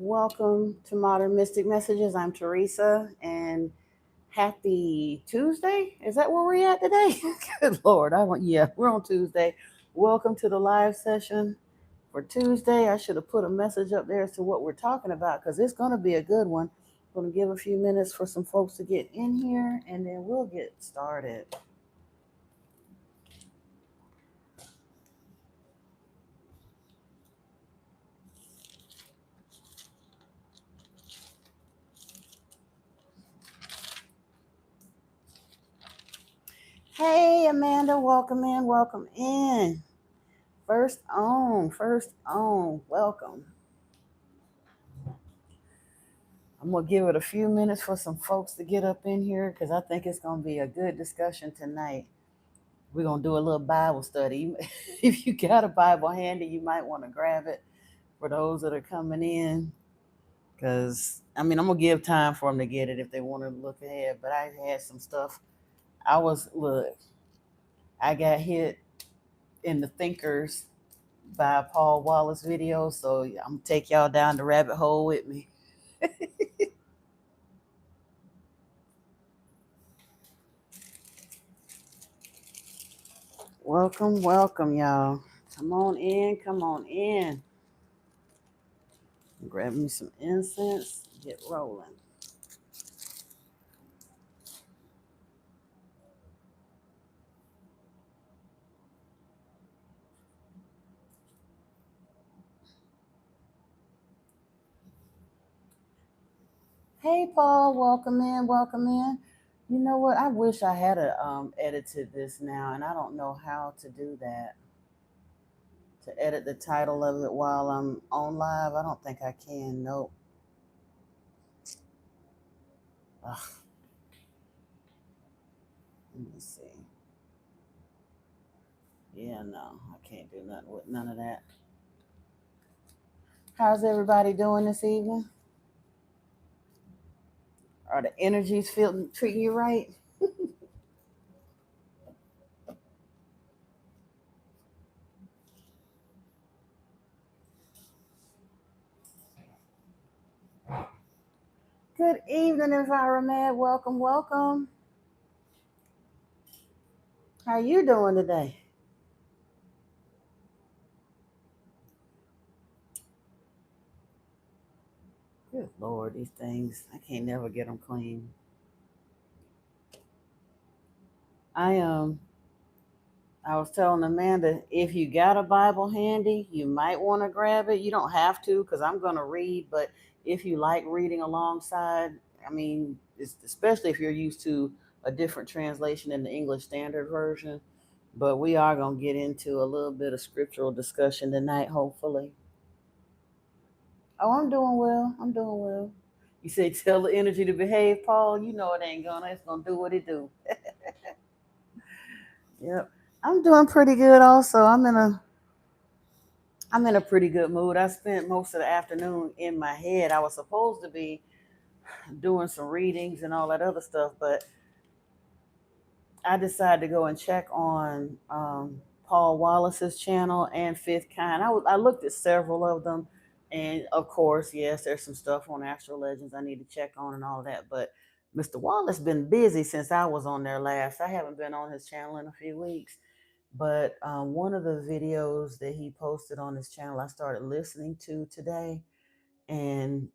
Welcome to Modern Mystic Messages. I'm Teresa, and happy Tuesday. Is that where we're at today? Good Lord, we're on Tuesday. Welcome to the live session for Tuesday. I should have put a message up there as to what we're talking about because it's going to be a good one. I'm going to give a few minutes for some folks to get in here, and then we'll get started. Hey, Amanda, welcome in, welcome in. First on, welcome. I'm going to give it a few minutes for some folks to get up in here because I think it's going to be a good discussion tonight. We're going to do a little Bible study. If you got a Bible handy, you might want to grab it for those that are coming in because, I'm going to give time for them to get it if they want to look ahead. But I had some stuff. I got hit in the Thinkers by Paul Wallace video, so I'm going to take y'all down the rabbit hole with me. Welcome, welcome, y'all. Come on in, come on in. Grab me some incense, get rolling. Hey, Paul, welcome in, welcome in. You know what? I wish I had edited this now, and I don't know how to do that. To edit the title of it while I'm on live, I don't think I can. Nope. Ugh. Let me see. Yeah, no, I can't do nothing with none of that. How's everybody doing this evening? Are the energies treating you right? Good evening, environment. Welcome, welcome. How you doing today? Good Lord, these things, I can't never get them clean. I I was telling Amanda, if you got a Bible handy, you might want to grab it. You don't have to, because I'm going to read. But if you like reading alongside, especially if you're used to a different translation in the English Standard Version. But we are going to get into a little bit of scriptural discussion tonight, hopefully. Oh, I'm doing well. I'm doing well. You say tell the energy to behave, Paul. You know it ain't gonna. It's gonna do what it do. Yep. I'm doing pretty good. Also, I'm in a pretty good mood. I spent most of the afternoon in my head. I was supposed to be doing some readings and all that other stuff, but I decided to go and check on Paul Wallace's channel and Fifth Kind. I looked at several of them, and of course, yes, there's some stuff on Astro Legends I need to check on and all that. But Mr. Wallace been busy since I was on there last. I haven't been on his channel in a few weeks, but one of the videos that he posted on his channel, I started listening to today, and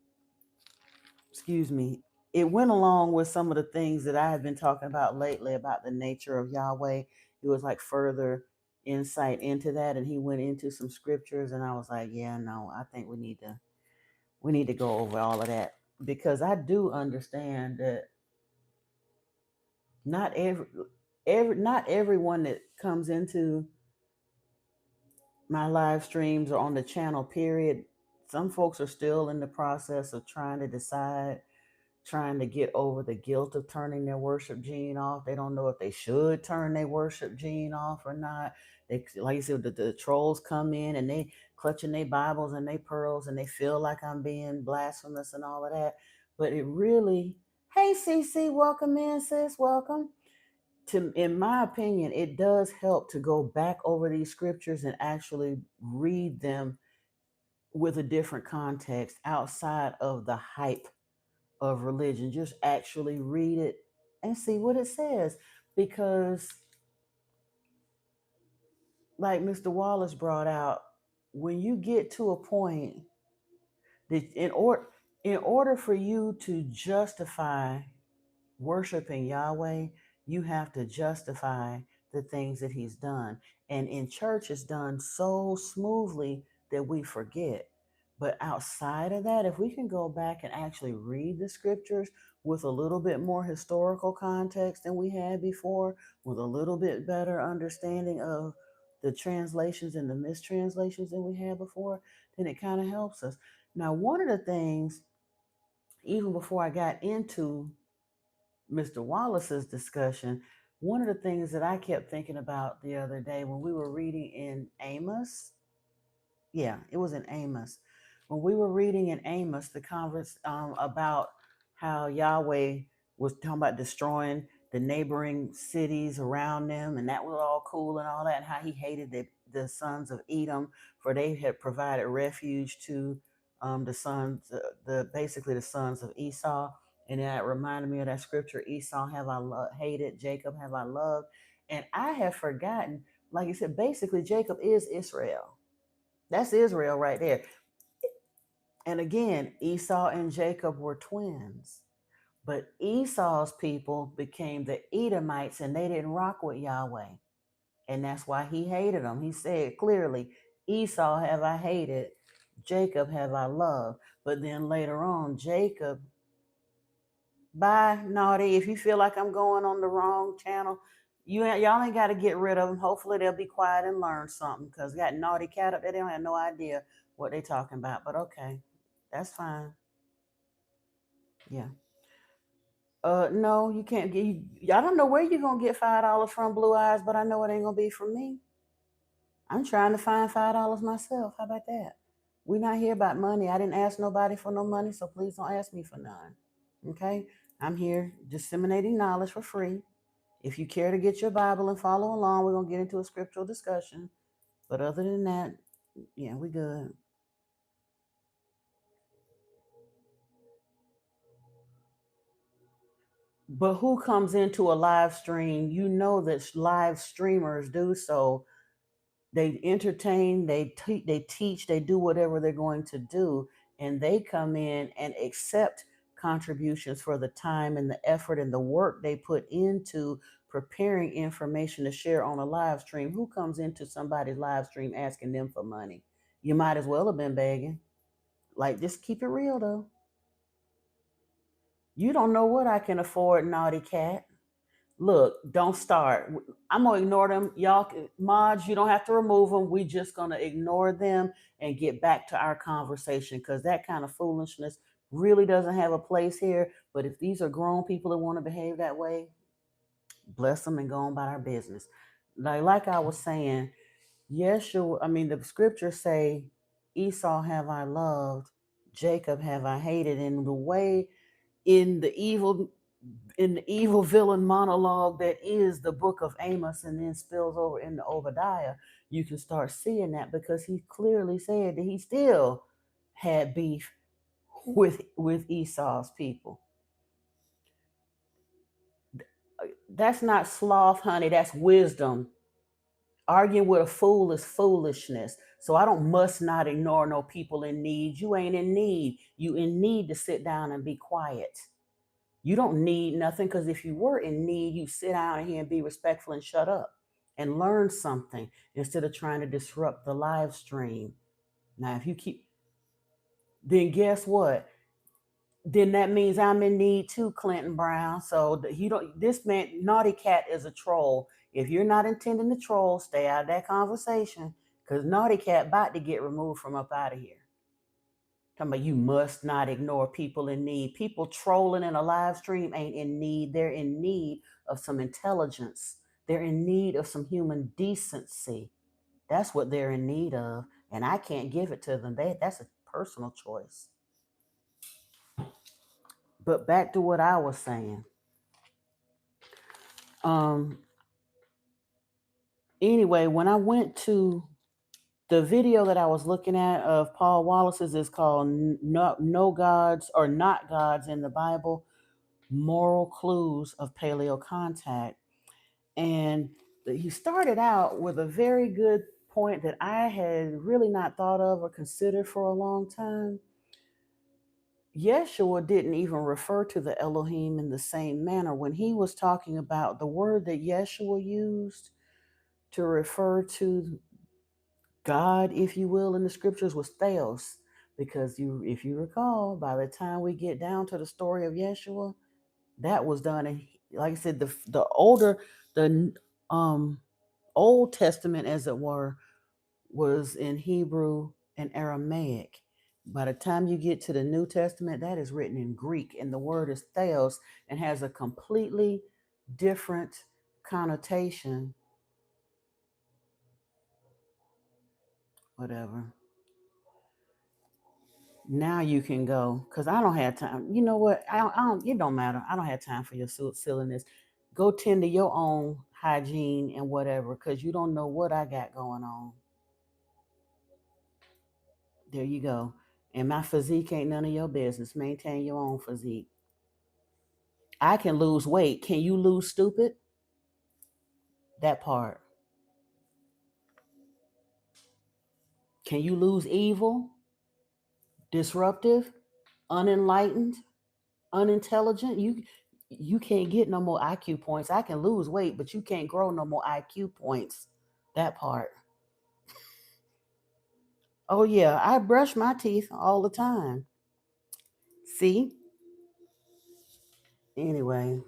excuse me, it went along with some of the things that I have been talking about lately about the nature of Yahweh. It was like further insight into that, and he went into some scriptures, and I was like, yeah, no, I think we need to go over all of that because I do understand that not not everyone that comes into my live streams or on the channel period, some folks are still in the process of trying to decide, trying to get over the guilt of turning their worship gene off. They don't know if they should turn their worship gene off or not. They, like you said, the trolls come in and they clutching their Bibles and their pearls, and they feel like I'm being blasphemous and all of that. But it really, hey CC, welcome in, sis, welcome. In my opinion, it does help to go back over these scriptures and actually read them with a different context outside of the hype of religion. Just actually read it and see what it says. Because, like Mr. Wallace brought out, when you get to a point that in order for you to justify worshiping Yahweh, you have to justify the things that he's done. And in church, it's done so smoothly that we forget. But outside of that, if we can go back and actually read the scriptures with a little bit more historical context than we had before, with a little bit better understanding of the translations and the mistranslations than we had before, then it kind of helps us. Now, one of the things, even before I got into Mr. Wallace's discussion, one of the things that I kept thinking about the other day when we were reading in Amos, yeah, it was in Amos. When we were reading in Amos, the converse about how Yahweh was talking about destroying the neighboring cities around them, and that was all cool and all that, and how he hated the sons of Edom, for they had provided refuge to the sons, the basically the sons of Esau. And that reminded me of that scripture: Esau have I hated, Jacob have I loved. And I have forgotten, like you said, basically Jacob is Israel. That's Israel right there. And again, Esau and Jacob were twins. But Esau's people became the Edomites, and they didn't rock with Yahweh. And that's why he hated them. He said clearly, Esau have I hated, Jacob have I loved. But then later on, Jacob, bye, naughty. If you feel like I'm going on the wrong channel, y'all ain't got to get rid of them. Hopefully they'll be quiet and learn something, because got naughty cat up there. They don't have no idea what they talking about. But okay, that's fine. Yeah. No, you can't get. I don't know where you're gonna get $5 from, Blue Eyes, but I know it ain't gonna be from me. I'm trying to find $5 myself. How about that? We're not here about money. I didn't ask nobody for no money, so please don't ask me for none. Okay? I'm here disseminating knowledge for free. If you care to get your Bible and follow along, we're gonna get into a scriptural discussion. But other than that, yeah, we good. But who comes into a live stream? You know that live streamers do so. They entertain, they teach, they do whatever they're going to do, and they come in and accept contributions for the time and the effort and the work they put into preparing information to share on a live stream. Who comes into somebody's live stream asking them for money? You might as well have been begging. Like, just keep it real though. You don't know what I can afford, naughty cat. Look, don't start. I'm gonna ignore them. Y'all, mods, you don't have to remove them. We just gonna ignore them and get back to our conversation, because that kind of foolishness really doesn't have a place here. But if these are grown people that want to behave that way, bless them and go on about our business. Like I was saying, I mean, the scriptures say, Esau have I loved, Jacob have I hated. And the way in the evil villain monologue that is the book of Amos and then spills over into Obadiah, you can start seeing that, because he clearly said that he still had beef with Esau's people. That's not sloth, honey. That's wisdom. Arguing with a fool is foolishness. So I must not ignore no people in need. You ain't in need. You in need to sit down and be quiet. You don't need nothing, because if you were in need, you sit down here and be respectful and shut up and learn something instead of trying to disrupt the live stream. Now, if you keep, then guess what? Then that means I'm in need too, Clinton Brown. So you don't. This man, naughty cat, is a troll. If you're not intending to troll, stay out of that conversation, because naughty cat about to get removed from up out of here. Talking about you must not ignore people in need. People trolling in a live stream ain't in need. They're in need of some intelligence. They're in need of some human decency. That's what they're in need of. And I can't give it to them. That's a personal choice. But back to what I was saying. Anyway, when I went to The video that I was looking at of Paul Wallace's is called No Gods or Not Gods in the Bible, Moral Clues of Paleo Contact. And he started out with a very good point that I had really not thought of or considered for a long time. Yeshua didn't even refer to the Elohim in the same manner. When he was talking about the word that Yeshua used to refer to God, if you will, in the scriptures was theos. Because if you recall, by the time we get down to the story of Yeshua, that was done. And like I said, the Old Testament, as it were, was in Hebrew and Aramaic. By the time you get to the New Testament, that is written in Greek, and the word is theos and has a completely different connotation. Whatever. Now you can go, because I don't have time. You know what? I don't. It don't matter. I don't have time for your silliness. Go tend to your own hygiene and whatever, because you don't know what I got going on. There you go. And my physique ain't none of your business. Maintain your own physique. I can lose weight. Can you lose stupid? That part. Can you lose evil, disruptive, unenlightened, unintelligent? You can't get no more IQ points. I can lose weight, but you can't grow no more IQ points. That part. Oh yeah, I brush my teeth all the time. See? Anyway,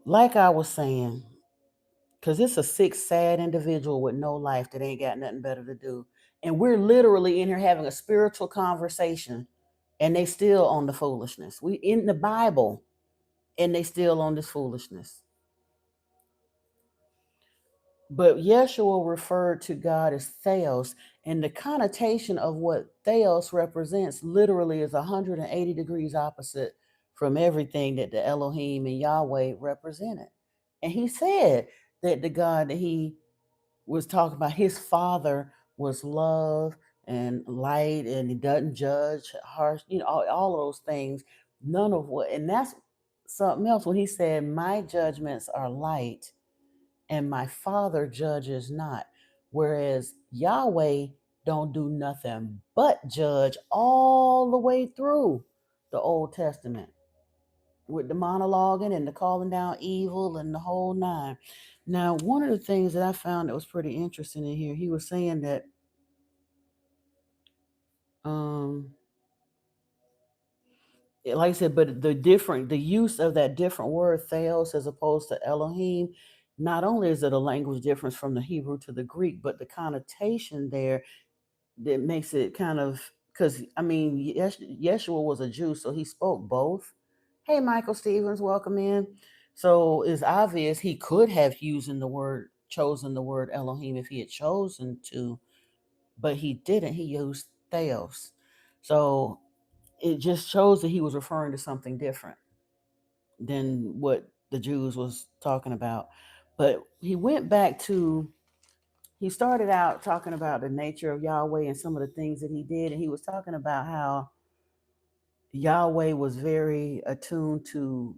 like I was saying, because it's a sick, sad individual with no life that ain't got nothing better to do. And we're literally in here having a spiritual conversation, and they still on the foolishness. We in the Bible, and they still on this foolishness. But Yeshua referred to God as Theos, and the connotation of what Theos represents literally is 180 degrees opposite from everything that the Elohim and Yahweh represented. And he said that the God that he was talking about, his father was love and light, and he doesn't judge harsh, all those things. None of what, and that's something else when he said, my judgments are light and my father judges not. Whereas Yahweh don't do nothing but judge all the way through the Old Testament with the monologuing and the calling down evil and the whole nine. Now, one of the things that I found that was pretty interesting in here, he was saying that like I said, but the use of that different word theos as opposed to Elohim, not only is it a language difference from the Hebrew to the Greek, but the connotation there that makes it kind of, because I mean, Yeshua was a Jew, so he spoke both. Hey, Michael Stevens, welcome in. So it's obvious he could have chosen the word Elohim if he had chosen to, but he didn't. He used theos. So it just shows that he was referring to something different than what the Jews was talking about. But he started out talking about the nature of Yahweh and some of the things that he did. And he was talking about how Yahweh was very attuned to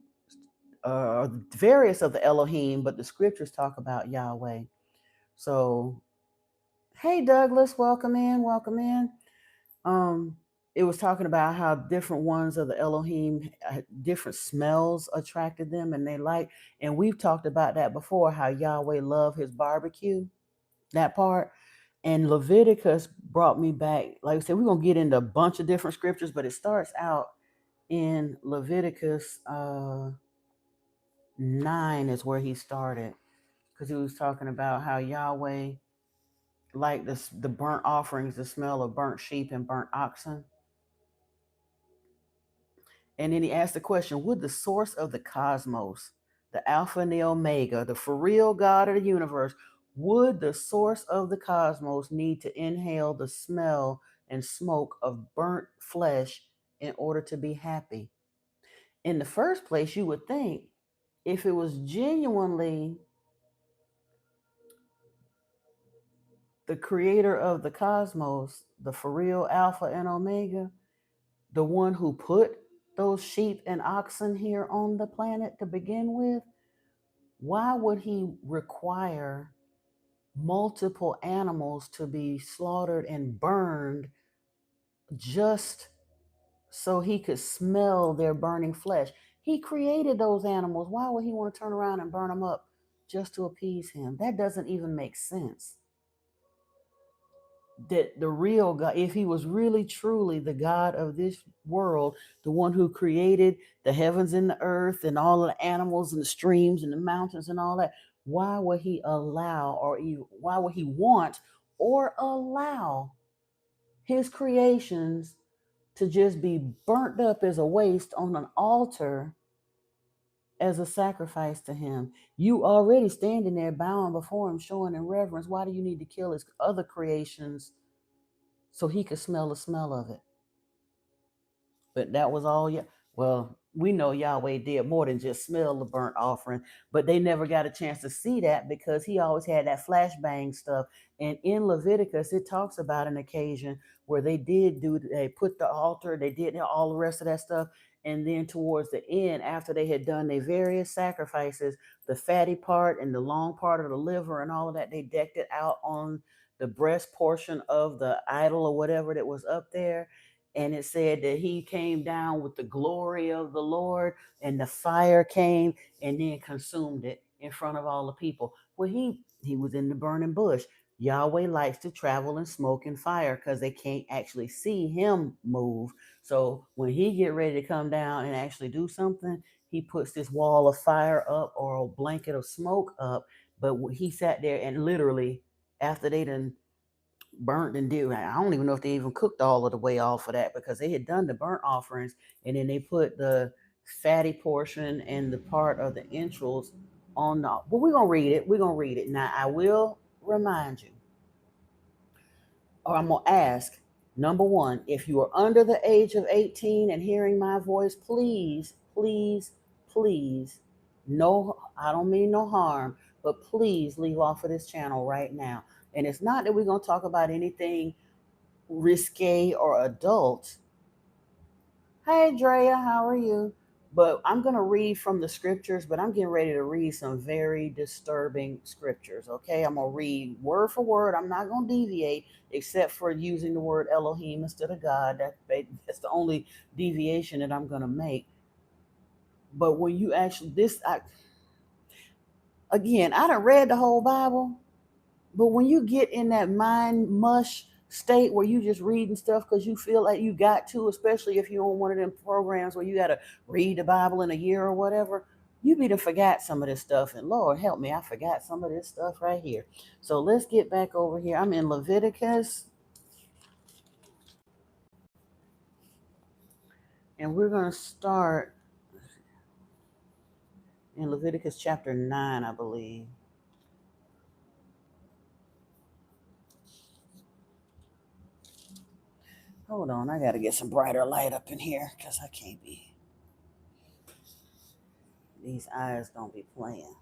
various of the Elohim, but the scriptures talk about Yahweh. So, hey, Douglas, welcome in, welcome in. It was talking about how different ones of the Elohim, different smells attracted them and they liked. And we've talked about that before, how Yahweh loved his barbecue, that part. And Leviticus brought me back. Like I said, we're going to get into a bunch of different scriptures, but it starts out in Leviticus 9 is where he started. Because he was talking about how Yahweh liked the burnt offerings, the smell of burnt sheep and burnt oxen. And then he asked the question, would the source of the cosmos, the Alpha and the Omega, the for real God of the universe, would the source of the cosmos need to inhale the smell and smoke of burnt flesh in order to be happy? In the first place, you would think if it was genuinely the creator of the cosmos, the for real Alpha and Omega, the one who put those sheep and oxen here on the planet to begin with, why would he require multiple animals to be slaughtered and burned just so he could smell their burning flesh? He created those animals. Why would he want to turn around and burn them up just to appease him? That doesn't even make sense. That the real God, if he was really truly the God of this world, the one who created the heavens and the earth and all of the animals and the streams and the mountains and all that, why would he allow, or why would he want or allow his creations to just be burnt up as a waste on an altar as a sacrifice to him? You already standing there bowing before him, showing him reverence. Why do you need to kill his other creations so he could smell the smell of it? But that was all. Yeah. Well, we know Yahweh did more than just smell the burnt offering, but they never got a chance to see that because he always had that flashbang stuff. And in Leviticus, it talks about an occasion where they put the altar, they did all the rest of that stuff. And then towards the end, after they had done their various sacrifices, the fatty part and the long part of the liver and all of that, they decked it out on the breast portion of the idol or whatever that was up there. And it said that he came down with the glory of the Lord, and the fire came and then consumed it in front of all the people. Well, he was in the burning bush. Yahweh likes to travel in smoke and fire because they can't actually see him move. So when he get ready to come down and actually do something, he puts this wall of fire up or a blanket of smoke up. But he sat there and literally, after they done burnt and did, I don't even know if they even cooked all of the way off of that, because they had done the burnt offerings and then they put the fatty portion and the part of the entrails on the, but we're gonna read it. We're gonna read it. Now I will remind you, or I'm gonna ask, number one, if you are under the age of 18 and hearing my voice, please, please, please, no, I don't mean no harm, but please leave off of this channel right now. And it's not that we're gonna talk about anything risque or adult. Hey Drea, how are you? But I'm going to read from the scriptures, but I'm getting ready to read some very disturbing scriptures. Okay, I'm going to read word for word. I'm not going to deviate except for using the word Elohim instead of God. That's the only deviation that I'm going to make. But when you actually, again, I done read the whole Bible. But when you get in that mind mush state where you just reading stuff because you feel like you got to, especially if you're on one of them programs where you got to read the Bible in a year or whatever, you be to forgot some of this stuff. And Lord help me, I forgot some of this stuff right here. So let's get back over here. I'm in Leviticus, and we're going to start in Leviticus chapter 9, I believe. Hold on, I got to get some brighter light up in here because I can't be. These eyes don't be playing.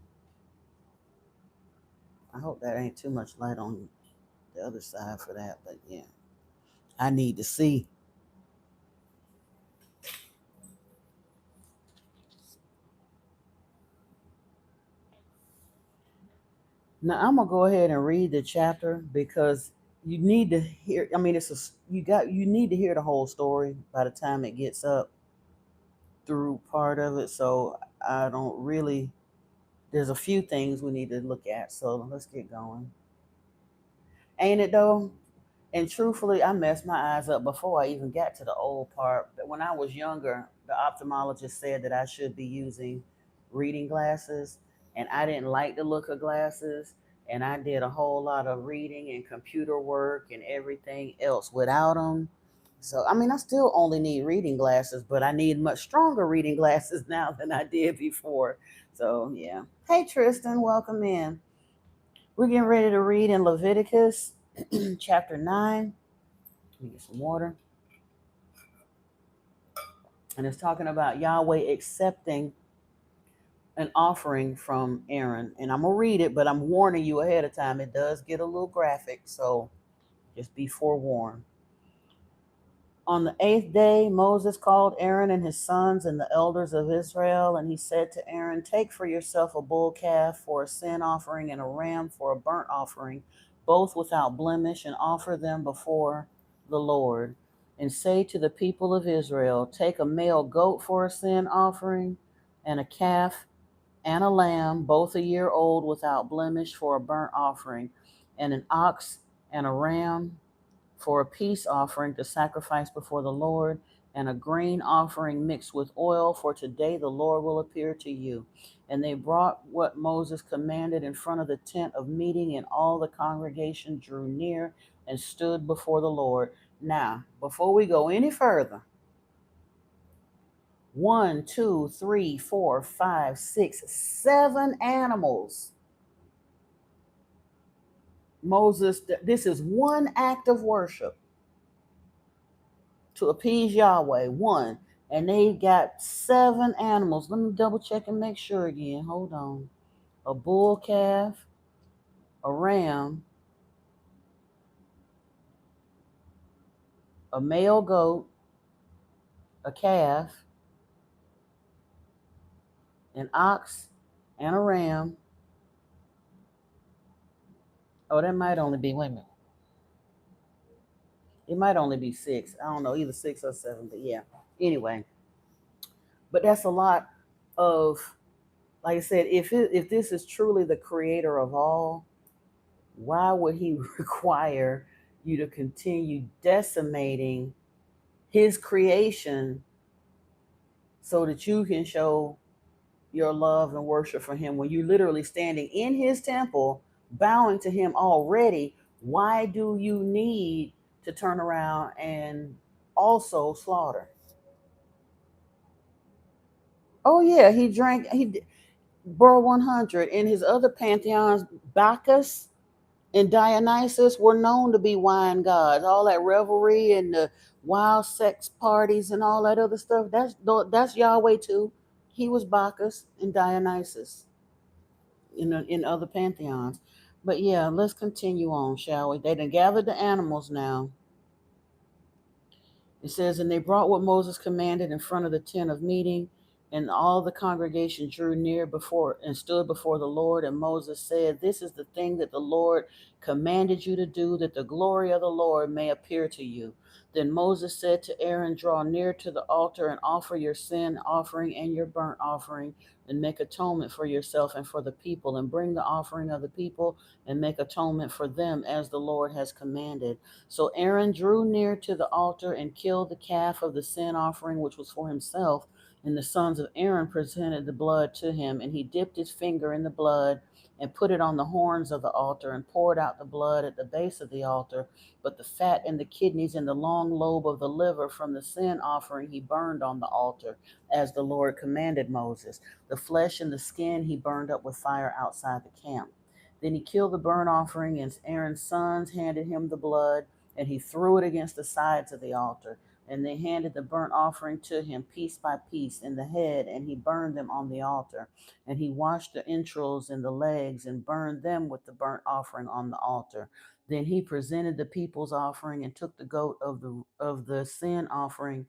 I hope that ain't too much light on the other side for that, but yeah, I need to see. Now I'm gonna go ahead and read the chapter because you need to hear. I mean, you need to hear the whole story by the time it gets up through part of it. So I don't really. There's a few things we need to look at. So let's get going. Ain't it though? And truthfully, I messed my eyes up before I even got to the old part. But when I was younger, the ophthalmologist said that I should be using reading glasses, and I didn't like the look of glasses. And I did a whole lot of reading and computer work and everything else without them. So, I mean, I still only need reading glasses, but I need much stronger reading glasses now than I did before. So, yeah. Hey, Tristan, welcome in. We're getting ready to read in Leviticus chapter 9. Let me get some water. And it's talking about Yahweh accepting an offering from Aaron. And I'm going to read it, but I'm warning you ahead of time. It does get a little graphic, so just be forewarned. On the 8th day, Moses called Aaron and his sons and the elders of Israel, and he said to Aaron, "Take for yourself a bull calf for a sin offering and a ram for a burnt offering, both without blemish, and offer them before the Lord. And say to the people of Israel, take a male goat for a sin offering, and a calf and a lamb, both a year old without blemish, for a burnt offering, and an ox and a ram for a peace offering to sacrifice before the Lord, and a grain offering mixed with oil, for today the Lord will appear to you." And they brought what Moses commanded in front of the tent of meeting, and all the congregation drew near and stood before the Lord. Now, before we go any further, 1, 2, 3, 4, 5, 6, 7 animals. Moses, this is one act of worship to appease Yahweh. One. And they got 7 animals. Let me double check and make sure again. Hold on. A bull calf, a ram, a male goat, a calf, an ox, and a ram. Oh, that might only be, wait a minute. It might only be 6. I don't know, either 6 or 7, but yeah. Anyway, but that's a lot of, like I said, if this is truly the creator of all, why would he require you to continue decimating his creation so that you can show your love and worship for him when you're literally standing in his temple, bowing to him already? Why do you need to turn around and also slaughter? Oh yeah, he drank, bro, 100. In his other pantheons, Bacchus and Dionysus were known to be wine gods. All that revelry and the wild sex parties and all that other stuff, that's Yahweh too. He was Bacchus and Dionysus in other pantheons. But yeah, let's continue on, shall we? They done gathered the animals now. It says, "And they brought what Moses commanded in front of the tent of meeting, and all the congregation drew near before and stood before the Lord. And Moses said, This is the thing that the Lord commanded you to do, that the glory of the Lord may appear to you." Then Moses said to Aaron, "Draw near to the altar and offer your sin offering and your burnt offering, and make atonement for yourself and for the people, and bring the offering of the people and make atonement for them as the Lord has commanded." So Aaron drew near to the altar and killed the calf of the sin offering, which was for himself. And the sons of Aaron presented the blood to him, and he dipped his finger in the blood and put it on the horns of the altar and poured out the blood at the base of the altar. But the fat and the kidneys and the long lobe of the liver from the sin offering he burned on the altar, as the Lord commanded Moses. The flesh and the skin he burned up with fire outside the camp. Then he killed the burnt offering, and Aaron's sons handed him the blood, and he threw it against the sides of the altar. And they handed the burnt offering to him piece by piece in the head, and he burned them on the altar. And he washed the entrails and the legs and burned them with the burnt offering on the altar. Then he presented the people's offering and took the goat of the sin offering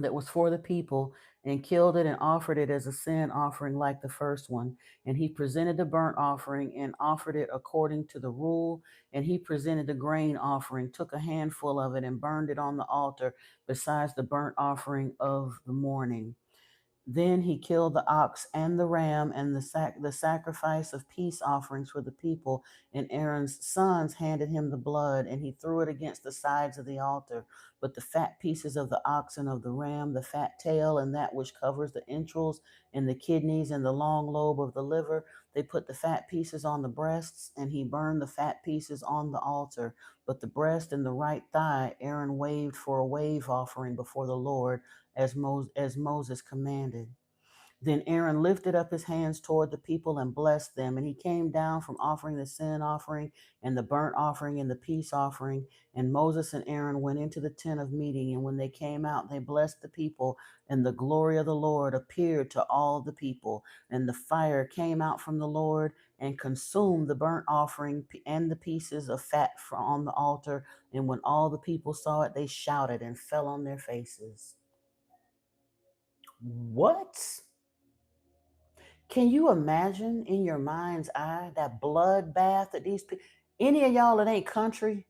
that was for the people, and killed it and offered it as a sin offering like the first one. And he presented the burnt offering and offered it according to the rule. And he presented the grain offering, took a handful of it and burned it on the altar besides the burnt offering of the morning. Then he killed the ox and the ram and the sacrifice of peace offerings for the people. And Aaron's sons handed him the blood, and he threw it against the sides of the altar. But the fat pieces of the ox and of the ram, the fat tail, and that which covers the entrails, and the kidneys, and the long lobe of the liver, they put the fat pieces on the breasts, and he burned the fat pieces on the altar. But the breast and the right thigh Aaron waved for a wave offering before the Lord, as Moses commanded. Then Aaron lifted up his hands toward the people and blessed them. And he came down from offering the sin offering and the burnt offering and the peace offering. And Moses and Aaron went into the tent of meeting. And when they came out, they blessed the people. And the glory of the Lord appeared to all the people. And the fire came out from the Lord and consumed the burnt offering and the pieces of fat on the altar. And when all the people saw it, they shouted and fell on their faces. What? Can you imagine in your mind's eye that bloodbath that these people, any of y'all that ain't country,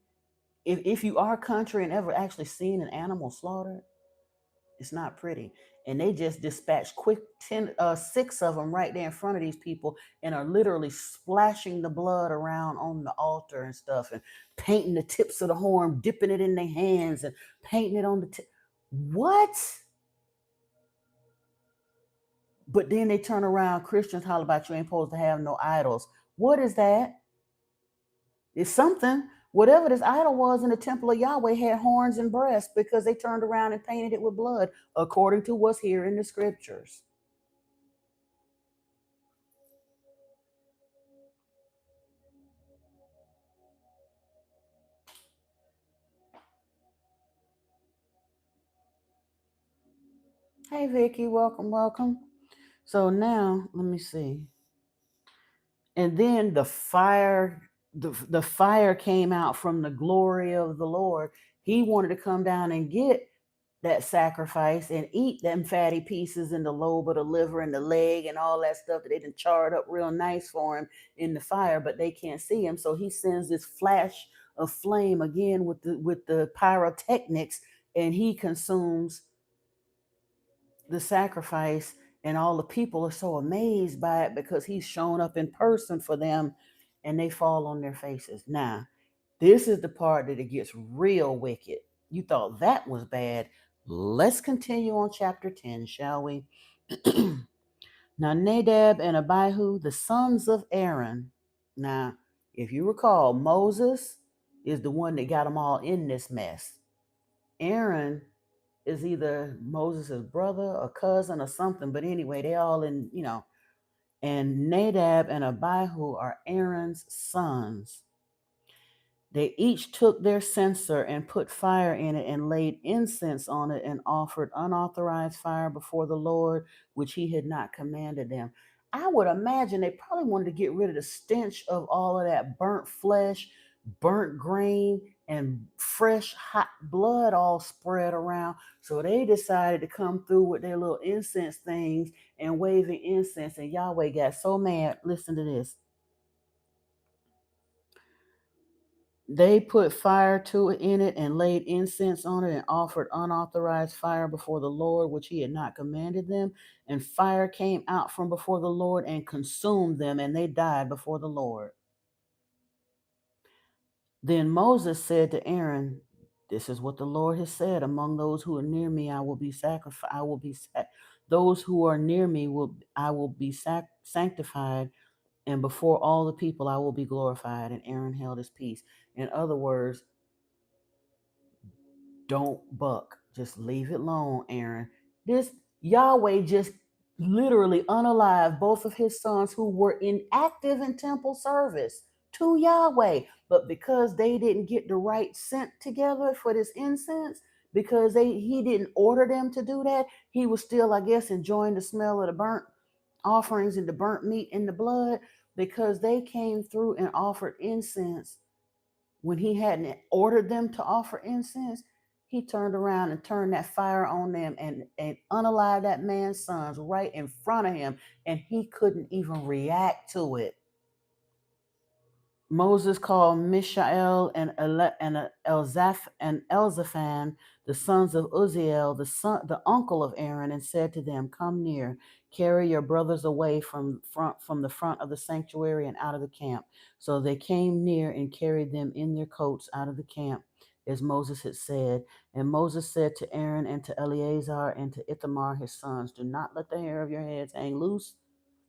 if you are country and ever actually seen an animal slaughtered, it's not pretty. And they just dispatched quick 6 of them right there in front of these people and are literally splashing the blood around on the altar and stuff and painting the tips of the horn, dipping it in their hands and painting it on the tip. What? But then they turn around, Christians holler about you ain't supposed to have no idols. What is that? It's something. Whatever this idol was in the temple of Yahweh had horns and breasts because they turned around and painted it with blood, according to what's here in the scriptures. Hey, Vicky, welcome, welcome. So now, let me see. And then the fire, the fire came out from the glory of the Lord. He wanted to come down and get that sacrifice and eat them fatty pieces and the lobe of the liver and the leg and all that stuff that they done charred up real nice for him in the fire, but they can't see him. So he sends this flash of flame again with the pyrotechnics, and he consumes the sacrifice. And all the people are so amazed by it because he's shown up in person for them, and they fall on their faces. Now, this is the part that it gets real wicked. You thought that was bad. Let's continue on chapter 10, shall we? Now, Nadab and Abihu, the sons of Aaron. Now, if you recall, Moses is the one that got them all in this mess. Aaron is either Moses' brother or cousin or something, but anyway, they all in, and Nadab and Abihu are Aaron's sons. They each took their censer and put fire in it and laid incense on it and offered unauthorized fire before the Lord, which he had not commanded them. I would imagine they probably wanted to get rid of the stench of all of that burnt flesh, burnt grain, and fresh hot blood all spread around. So they decided to come through with their little incense things and waving incense. And Yahweh got so mad. Listen to this. They put fire to it in it and laid incense on it and offered unauthorized fire before the Lord, which he had not commanded them. And fire came out from before the Lord and consumed them, and they died before the Lord. Then Moses said to Aaron, "This is what the Lord has said: among those who are near me, I will be sacrificed. Those who are near me I will be sanctified, and before all the people I will be glorified." And Aaron held his peace. In other words, don't buck. Just leave it alone, Aaron. This Yahweh just literally unalive both of his sons who were inactive in temple service to Yahweh. But because they didn't get the right scent together for this incense, because he didn't order them to do that, he was still, I guess, enjoying the smell of the burnt offerings and the burnt meat and the blood, because they came through and offered incense when he hadn't ordered them to offer incense. He turned around and turned that fire on them and unalived that man's sons right in front of him, and he couldn't even react to it. Moses called Mishael and Elzaphan, the sons of Uzziel, the uncle of Aaron, and said to them, "Come near, carry your brothers away from the front of the sanctuary and out of the camp." So they came near and carried them in their coats out of the camp, as Moses had said. And Moses said to Aaron and to Eleazar and to Ithamar his sons, "Do not let the hair of your heads hang loose.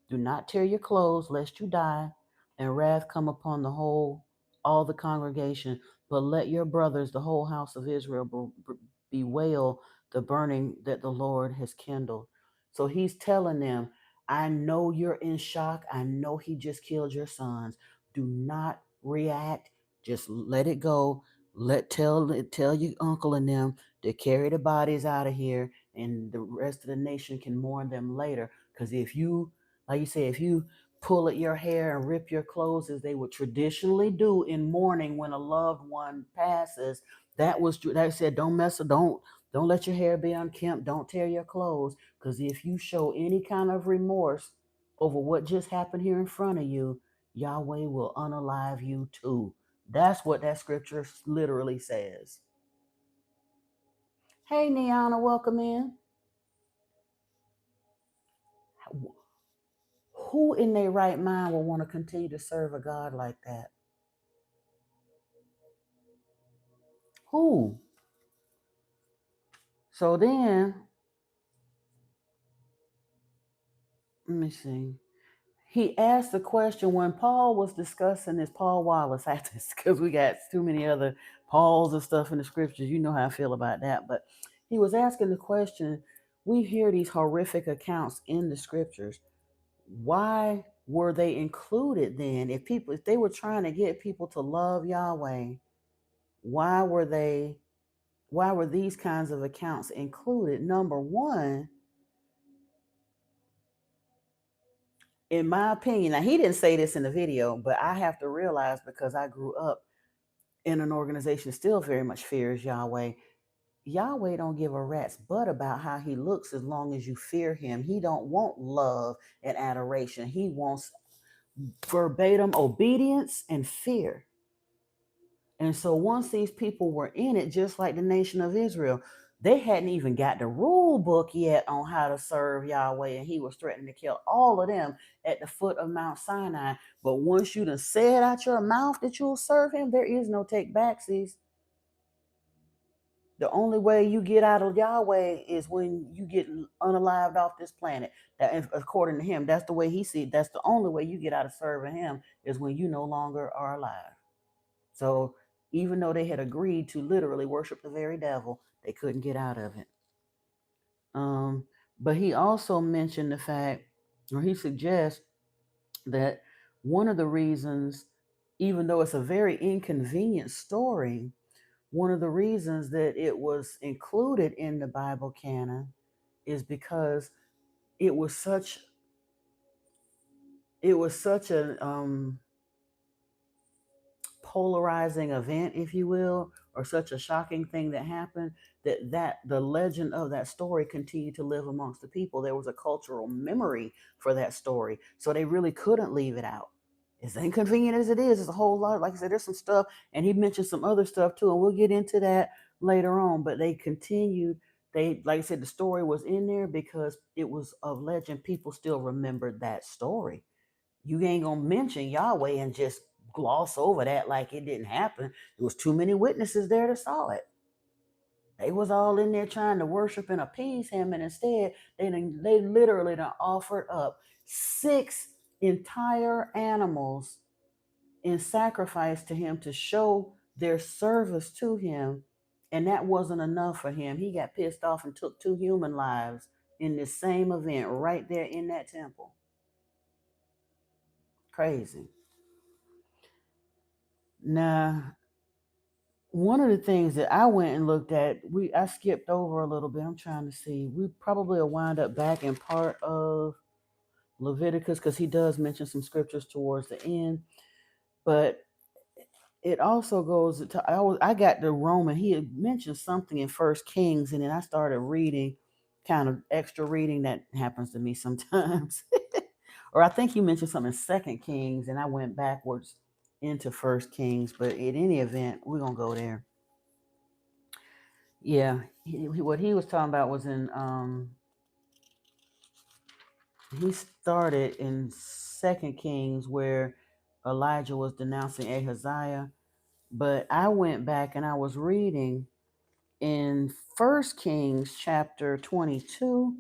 Do not tear your clothes, lest you die, and wrath come upon all the congregation. But let your brothers, the whole house of Israel, bewail the burning that the Lord has kindled." So he's telling them, I know you're in shock. I know he just killed your sons. Do not react. Just let it go. Tell your uncle and them to carry the bodies out of here, and the rest of the nation can mourn them later. Because if you, like you say, if you pull at your hair and rip your clothes as they would traditionally do in mourning when a loved one passes, that said, don't mess, don't let your hair be unkempt. Don't tear your clothes. Because if you show any kind of remorse over what just happened here in front of you, Yahweh will unalive you too. That's what that scripture literally says. Hey, Niana, welcome in. Who in their right mind will want to continue to serve a God like that? Who? So then, let me see. He asked the question when Paul was discussing this. Paul Wallace, because we got too many other Pauls and stuff in the scriptures. You know how I feel about that. But he was asking the question, we hear these horrific accounts in the scriptures. Why were they included then? If they were trying to get people to love Yahweh, why were these kinds of accounts included? Number one, in my opinion, now he didn't say this in the video, but I have to realize, because I grew up in an organization that still very much fears Yahweh. Yahweh don't give a rat's butt about how he looks as long as you fear him. He don't want love and adoration. He wants verbatim obedience and fear. And so once these people were in it, just like the nation of Israel, they hadn't even got the rule book yet on how to serve Yahweh, and he was threatening to kill all of them at the foot of Mount Sinai. But once you done said out your mouth that you'll serve him, there is no take backsies. The only way you get out of Yahweh is when you get unalived off this planet. That, according to him, that's the way he sees it. That's the only way you get out of serving him, is when you no longer are alive. So even though they had agreed to literally worship the very devil, they couldn't get out of it. But he also mentioned the fact, or he suggests that one of the reasons, even though it's a very inconvenient story, one of the reasons that it was included in the Bible canon is because it was such a polarizing event, if you will, or such a shocking thing that happened, that the legend of that story continued to live amongst the people. There was a cultural memory for that story, so they really couldn't leave it out. As inconvenient as it is, it's a whole lot. Like I said, there's some stuff, and he mentioned some other stuff too, and we'll get into that later on. But they continued. Like I said, the story was in there because it was a legend. People still remembered that story. You ain't gonna mention Yahweh and just gloss over that like it didn't happen. There was too many witnesses there that saw it. They was all in there trying to worship and appease him, and instead they literally done offered up 6 entire animals in sacrifice to him to show their service to him. And that wasn't enough for him. He got pissed off and took 2 human lives in this same event right there in that temple. Crazy. Now, one of the things that I went and looked at, I skipped over a little bit. I'm trying to see. We probably will wind up back in part of Leviticus, because he does mention some scriptures towards the end. But it also goes to, I got the Roman. He had mentioned something in First Kings, and then I started reading, kind of extra reading that happens to me sometimes. Or I think he mentioned something in Second Kings, and I went backwards into First Kings. But in any event, we're gonna go there. Yeah, what he was talking about was he started in Second Kings, where Elijah was denouncing Ahaziah. But I went back and I was reading in First Kings chapter 22.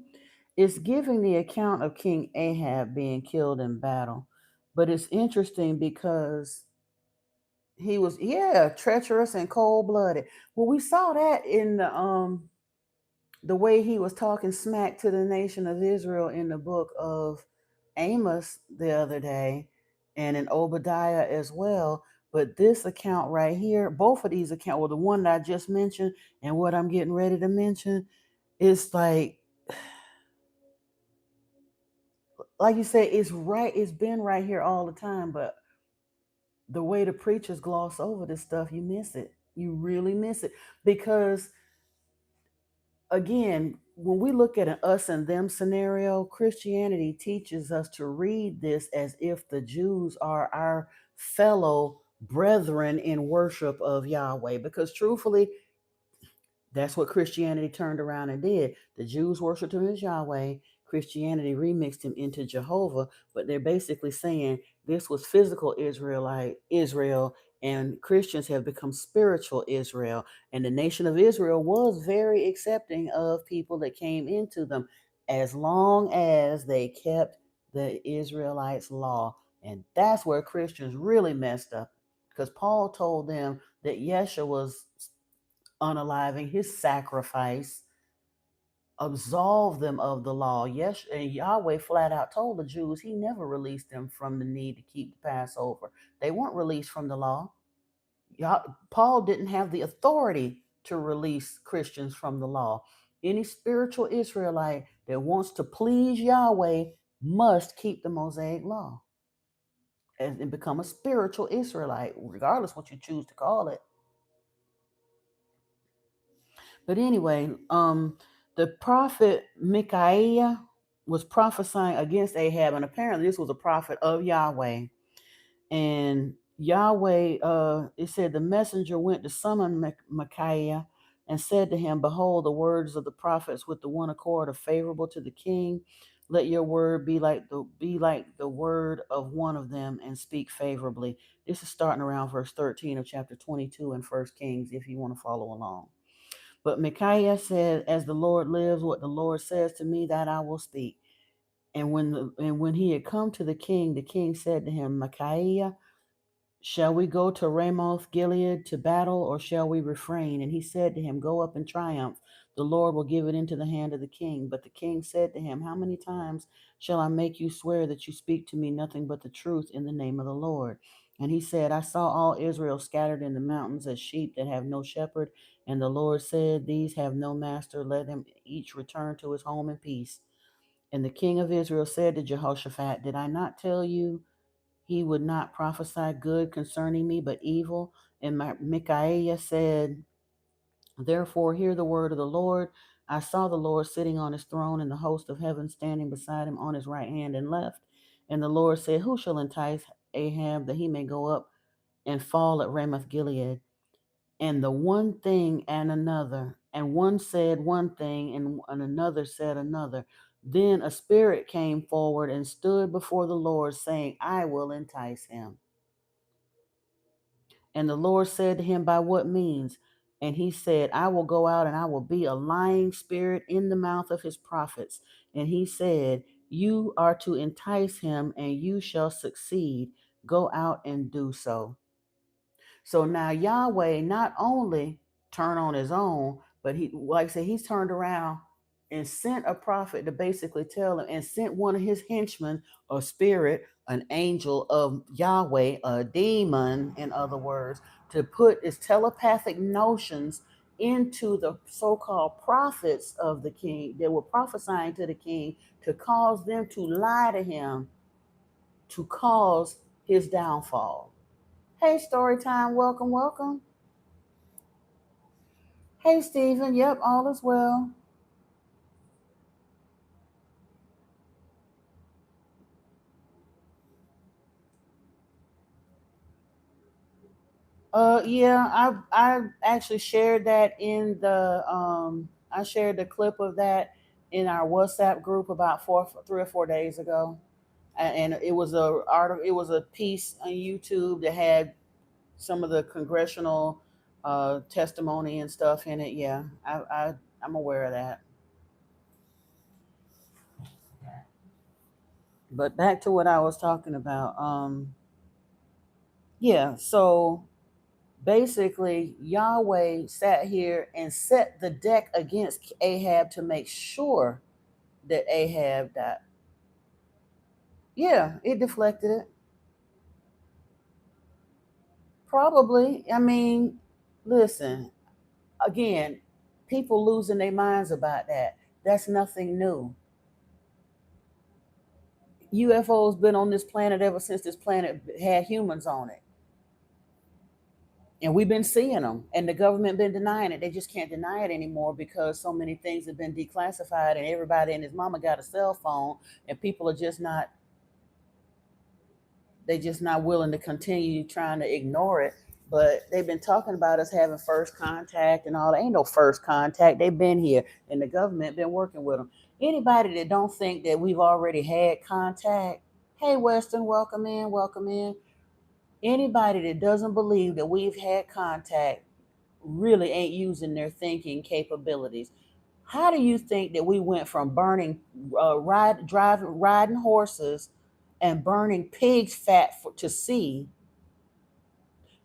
It's giving the account of King Ahab being killed in battle. But it's interesting because he was, treacherous and cold blooded. Well, we saw that in the the way he was talking smack to the nation of Israel in the book of Amos the other day, and in Obadiah as well. But this account right here, both of these accounts, well, the one that I just mentioned and what I'm getting ready to mention, is like you said, it's right, it's been right here all the time, but the way the preachers gloss over this stuff, you miss it. You really miss it. Because again, when we look at an us and them scenario, Christianity teaches us to read this as if the Jews are our fellow brethren in worship of Yahweh. Because truthfully, that's what Christianity turned around and did. The Jews worshiped him as Yahweh. Christianity remixed him into Jehovah, but they're basically saying this was physical Israel, and Christians have become spiritual Israel. And the nation of Israel was very accepting of people that came into them as long as they kept the Israelites' law. And that's where Christians really messed up. Because Paul told them that Yeshua was unaliving his sacrifice, absolve them of the law. Yes, and Yahweh flat out told the Jews he never released them from the need to keep the Passover. They weren't released from the law. Paul didn't have the authority to release Christians from the law. Any spiritual Israelite that wants to please Yahweh must keep the Mosaic law and become a spiritual Israelite, regardless what you choose to call it. But anyway, the prophet Micaiah was prophesying against Ahab, and apparently this was a prophet of Yahweh. And Yahweh, it said the messenger went to summon Micaiah and said to him, "Behold, the words of the prophets with the one accord are favorable to the king. Let your word be like the word of one of them, and speak favorably." This is starting around verse 13 of chapter 22 in First Kings, if you want to follow along. But Micaiah said, "As the Lord lives, what the Lord says to me, that I will speak." And when he had come to the king said to him, "Micaiah, shall we go to Ramoth Gilead to battle, or shall we refrain?" And he said to him, "Go up in triumph. The Lord will give it into the hand of the king." But the king said to him, "How many times shall I make you swear that you speak to me nothing but the truth in the name of the Lord?" And he said, "I saw all Israel scattered in the mountains as sheep that have no shepherd. And the Lord said, These have no master. Let them each return to his home in peace." And the king of Israel said to Jehoshaphat, "Did I not tell you he would not prophesy good concerning me, but evil?" And Micaiah said, "Therefore hear the word of the Lord. I saw the Lord sitting on his throne, and the host of heaven standing beside him on his right hand and left. And the Lord said, Who shall entice Ahab that he may go up and fall at Ramoth Gilead?" And the one thing and another, and one said one thing, and another said another. Then a spirit came forward and stood before the Lord, saying, "I will entice him." And the Lord said to him, "By what means?" And he said, "I will go out and I will be a lying spirit in the mouth of his prophets." And he said, "You are to entice him, and you shall succeed. Go out and do so." So now Yahweh not only turned on his own, but he, like I said, he's turned around and sent a prophet to basically tell him, and sent one of his henchmen, a spirit, an angel of Yahweh, a demon, in other words, to put his telepathic notions into the so-called prophets of the king that were prophesying to the king, to cause them to lie to him, to cause his downfall. Hey, story time. Welcome, welcome. Hey, Stephen. Yep, all is well. Yeah, I actually shared that in the I shared the clip of that in our WhatsApp group about 3 or 4 days ago, and it was it was a piece on YouTube that had some of the congressional testimony and stuff in it. Yeah, I'm aware of that. But back to what I was talking about. Yeah, so Basically, Yahweh sat here and set the deck against Ahab to make sure that Ahab died. Yeah, it deflected it. Probably. I mean, listen, again, people losing their minds about that. That's nothing new. UFO's been on this planet ever since this planet had humans on it. And we've been seeing them, and the government been denying it. They just can't deny it anymore because so many things have been declassified, and everybody and his mama got a cell phone, and people are just not, they just not willing to continue trying to ignore it. But they've been talking about us having first contact and all. There ain't no first contact. They've been here, and the government been working with them. Anybody that don't think that we've already had contact, hey Weston, welcome in, welcome in. Anybody that doesn't believe that we've had contact really ain't using their thinking capabilities. How do you think that we went from burning, riding horses and burning pigs' fat to see,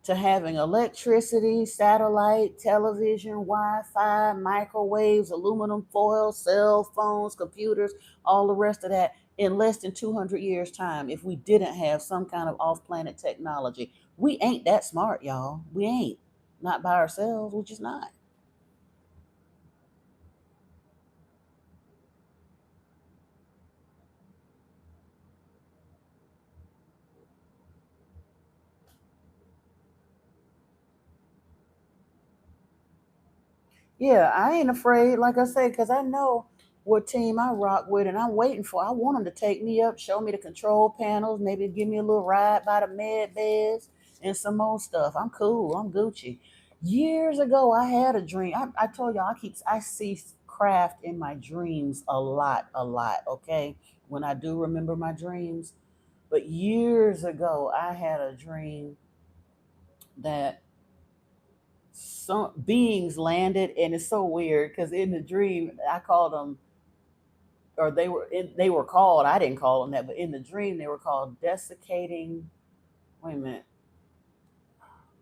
to having electricity, satellite, television, Wi-Fi, microwaves, aluminum foil, cell phones, computers, all the rest of that in less than 200 years' time if we didn't have some kind of off-planet technology? We ain't that smart, y'all. We ain't. Not by ourselves. We're just not. Yeah, I ain't afraid, like I say, because I know what team I rock with, and I'm waiting for. I want them to take me up, show me the control panels, maybe give me a little ride by the med beds and some more stuff. I'm cool. I'm Gucci. Years ago, I had a dream. I told y'all I see craft in my dreams a lot, a lot. Okay, when I do remember my dreams, but years ago, I had a dream that some beings landed, and it's so weird because in the dream I called them, or they were called, I didn't call them that, but in the dream they were called desiccating, wait a minute,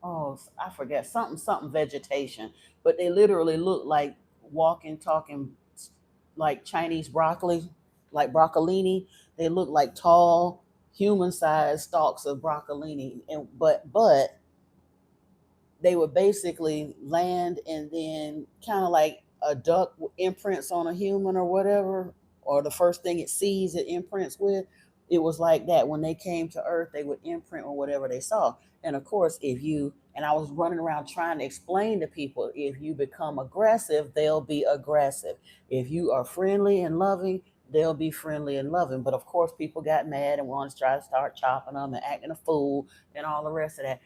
oh I forget, something vegetation, but they literally look like walking talking, like Chinese broccoli, like broccolini. They look like tall human sized stalks of broccolini, and but they would basically land and then kind of like a duck imprints on a human or whatever, or the first thing it sees it imprints with. It was like that when they came to Earth, they would imprint on whatever they saw. And of course, if you, and I was running around trying to explain to people, if you become aggressive, they'll be aggressive. If you are friendly and loving, they'll be friendly and loving. But of course, people got mad and wanted to try to start chopping them and acting a fool and all the rest of that.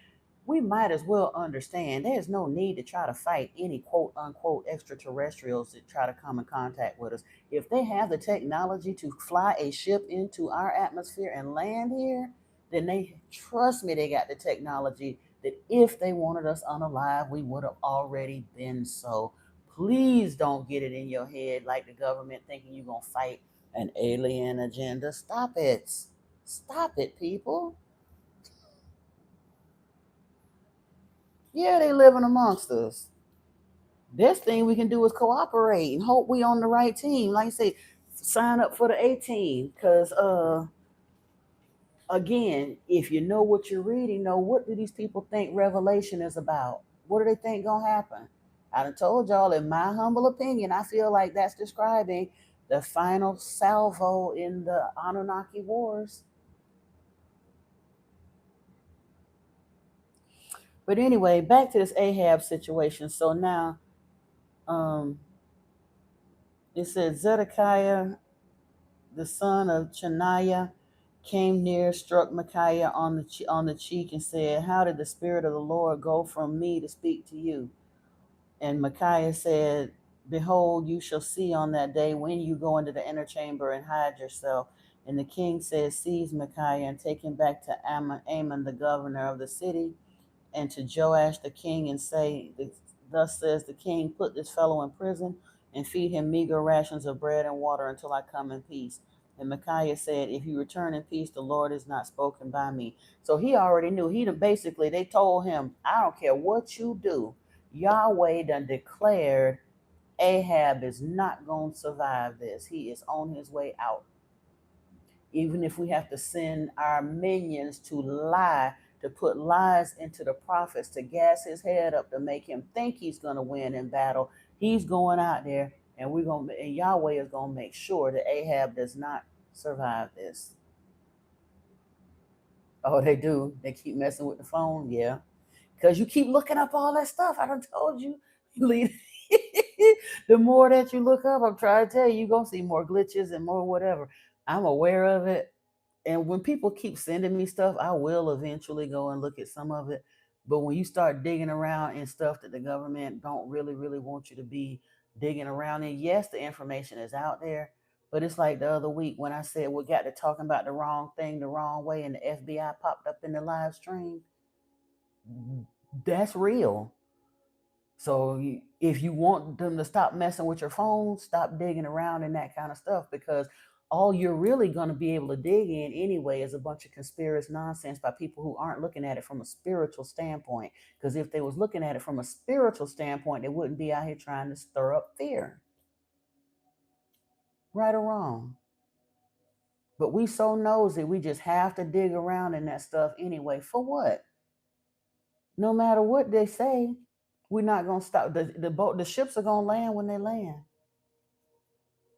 We might as well understand there's no need to try to fight any quote unquote extraterrestrials that try to come in contact with us. If they have the technology to fly a ship into our atmosphere and land here, then they, trust me, they got the technology that if they wanted us unalive, we would have already been so. Please don't get it in your head like the government thinking you're going to fight an alien agenda. Stop it. Stop it, people. Yeah, they living amongst us. Best thing we can do is cooperate and hope we on the right team. Like I say, sign up for the A team. Cause again, if you know what you're reading, know what do these people think Revelation is about? What do they think gonna happen? I done told y'all, in my humble opinion, I feel like that's describing the final salvo in the Anunnaki Wars. But anyway, back to this Ahab situation. So now, um, it said Zedekiah the son of Chaniah, came near, struck Micaiah on the cheek, and said, "How did the Spirit of the Lord go from me to speak to you?" And Micaiah said, "Behold, you shall see on that day when you go into the inner chamber and hide yourself." And the king said, "Seize Micaiah and take him back to Amon the governor of the city, and to Joash the king, and say, Thus says the king, put this fellow in prison and feed him meager rations of bread and water until I come in peace." And Micaiah said, if you return in peace, the Lord is not spoken by me. So he already knew. Basically, they told him, I don't care what you do. Yahweh done declared Ahab is not going to survive this. He is on his way out. Even if we have to send our minions to lie, to put lies into the prophets, to gas his head up, to make him think he's going to win in battle, he's going out there, and Yahweh is going to make sure that Ahab does not survive this. Oh, they do. They keep messing with the phone, yeah, because you keep looking up all that stuff. I done told you. The more that you look up, I'm trying to tell you, you're going to see more glitches and more whatever. I'm aware of it. And when people keep sending me stuff, I will eventually go and look at some of it. But when you start digging around in stuff that the government don't really, really want you to be digging around in, yes, the information is out there. But it's like the other week when I said we got to talking about the wrong thing the wrong way, and the FBI popped up in the live stream. That's real. So if you want them to stop messing with your phone, stop digging around in that kind of stuff, because all you're really going to be able to dig in anyway is a bunch of conspiracy nonsense by people who aren't looking at it from a spiritual standpoint. Because if they was looking at it from a spiritual standpoint, they wouldn't be out here trying to stir up fear. Right or wrong. But we so nosy, we just have to dig around in that stuff anyway. For what? No matter what they say, we're not gonna stop. The ships are gonna land when they land.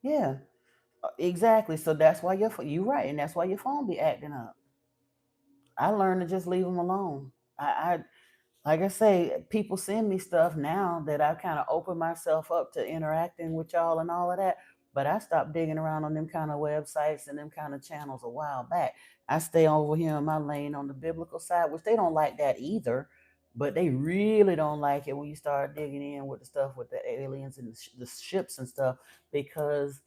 Yeah, exactly. So that's why you're right, and that's why your phone be acting up. I learned to just leave them alone. I like I say, people send me stuff now that I kind of open myself up to interacting with y'all and all of that. But I stopped digging around on them kind of websites and them kind of channels a while back. I stay over here in my lane on the biblical side, which they don't like that either. But they really don't like it when you start digging in with the stuff with the aliens and the ships and stuff, because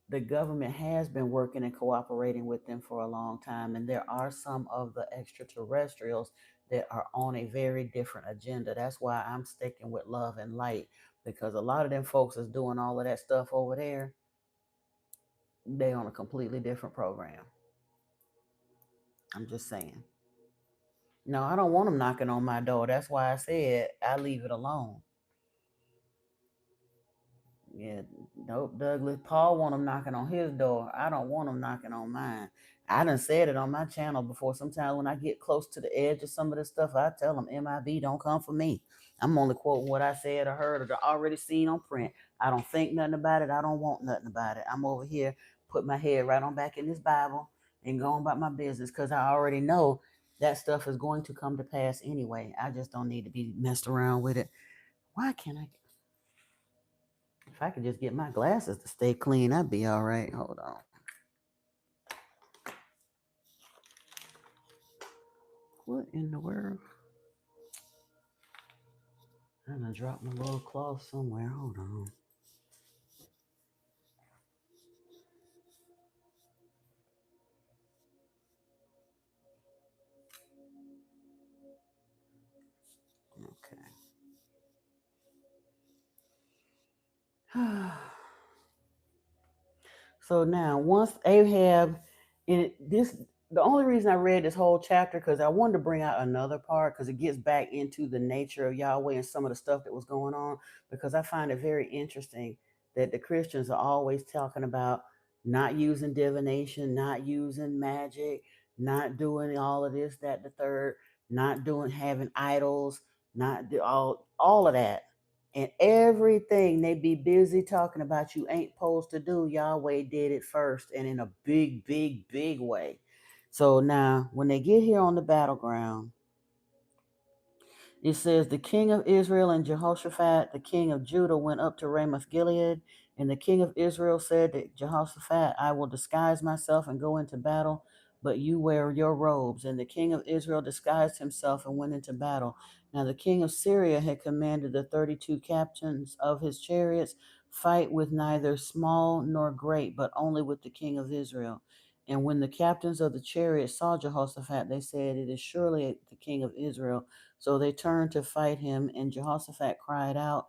the government has been working and cooperating with them for a long time, and there are some of the extraterrestrials that are on a very different agenda. That's why I'm sticking with love and light, because a lot of them folks is doing all of that stuff over there. They on a completely different program. I'm just saying. No, I don't want them knocking on my door. That's why I said I leave it alone. Yeah, nope, Douglas. Paul want them knocking on his door. I don't want them knocking on mine. I done said it on my channel before. Sometimes when I get close to the edge of some of this stuff, I tell them, MIB, don't come for me. I'm only quoting what I said or heard or already seen on print. I don't think nothing about it. I don't want nothing about it. I'm over here, put my head right on back in this Bible and go on about my business, because I already know that stuff is going to come to pass anyway. I just don't need to be messed around with it. Why can't I? If I could just get my glasses to stay clean, I'd be all right. Hold on. What in the world? I'm gonna drop my little cloth somewhere. Hold on. Okay. So now, once Ahab, the only reason I read this whole chapter, because I wanted to bring out another part, because it gets back into the nature of Yahweh and some of the stuff that was going on, because I find it very interesting that the Christians are always talking about not using divination, not using magic, not doing all of this, that, the third, not doing having idols, not do all of that. And everything they be busy talking about you ain't supposed to do, Yahweh did it first, and in a big, big, big way. So now, when they get here on the battleground, it says, the king of Israel and Jehoshaphat, the king of Judah, went up to Ramoth Gilead. And the king of Israel said to Jehoshaphat, I will disguise myself and go into battle, but you wear your robes. And the king of Israel disguised himself and went into battle. Now the king of Syria had commanded the 32 captains of his chariots, fight with neither small nor great, but only with the king of Israel. And when the captains of the chariots saw Jehoshaphat, they said, it is surely the king of Israel. So they turned to fight him, and Jehoshaphat cried out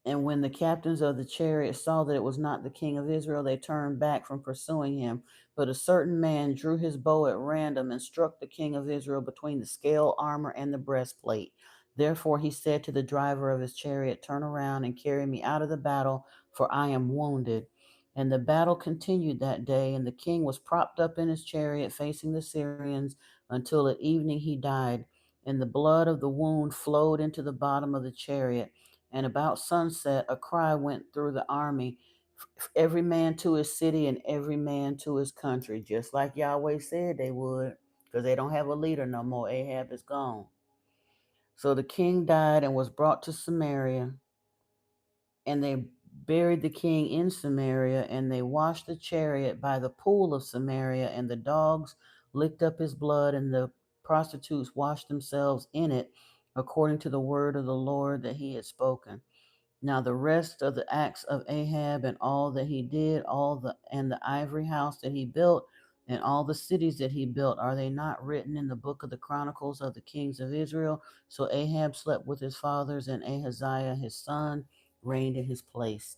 And when the captains of the chariot saw that it was not the king of Israel, they turned back from pursuing him. But a certain man drew his bow at random and struck the king of Israel between the scale armor and the breastplate. Therefore he said to the driver of his chariot, "Turn around and carry me out of the battle, for I am wounded." And the battle continued that day, and the king was propped up in his chariot facing the Syrians until at evening he died. And the blood of the wound flowed into the bottom of the chariot. And about sunset, a cry went through the army, every man to his city and every man to his country, just like Yahweh said they would, because they don't have a leader no more. Ahab is gone. So the king died and was brought to Samaria, and they buried the king in Samaria, and they washed the chariot by the pool of Samaria, and the dogs licked up his blood, and the prostitutes washed themselves in it, according to the word of the Lord that he had spoken. Now the rest of the acts of Ahab and all that he did, and the ivory house that he built, and all the cities that he built, are they not written in the book of the chronicles of the kings of Israel? So Ahab slept with his fathers, and Ahaziah his son reigned in his place.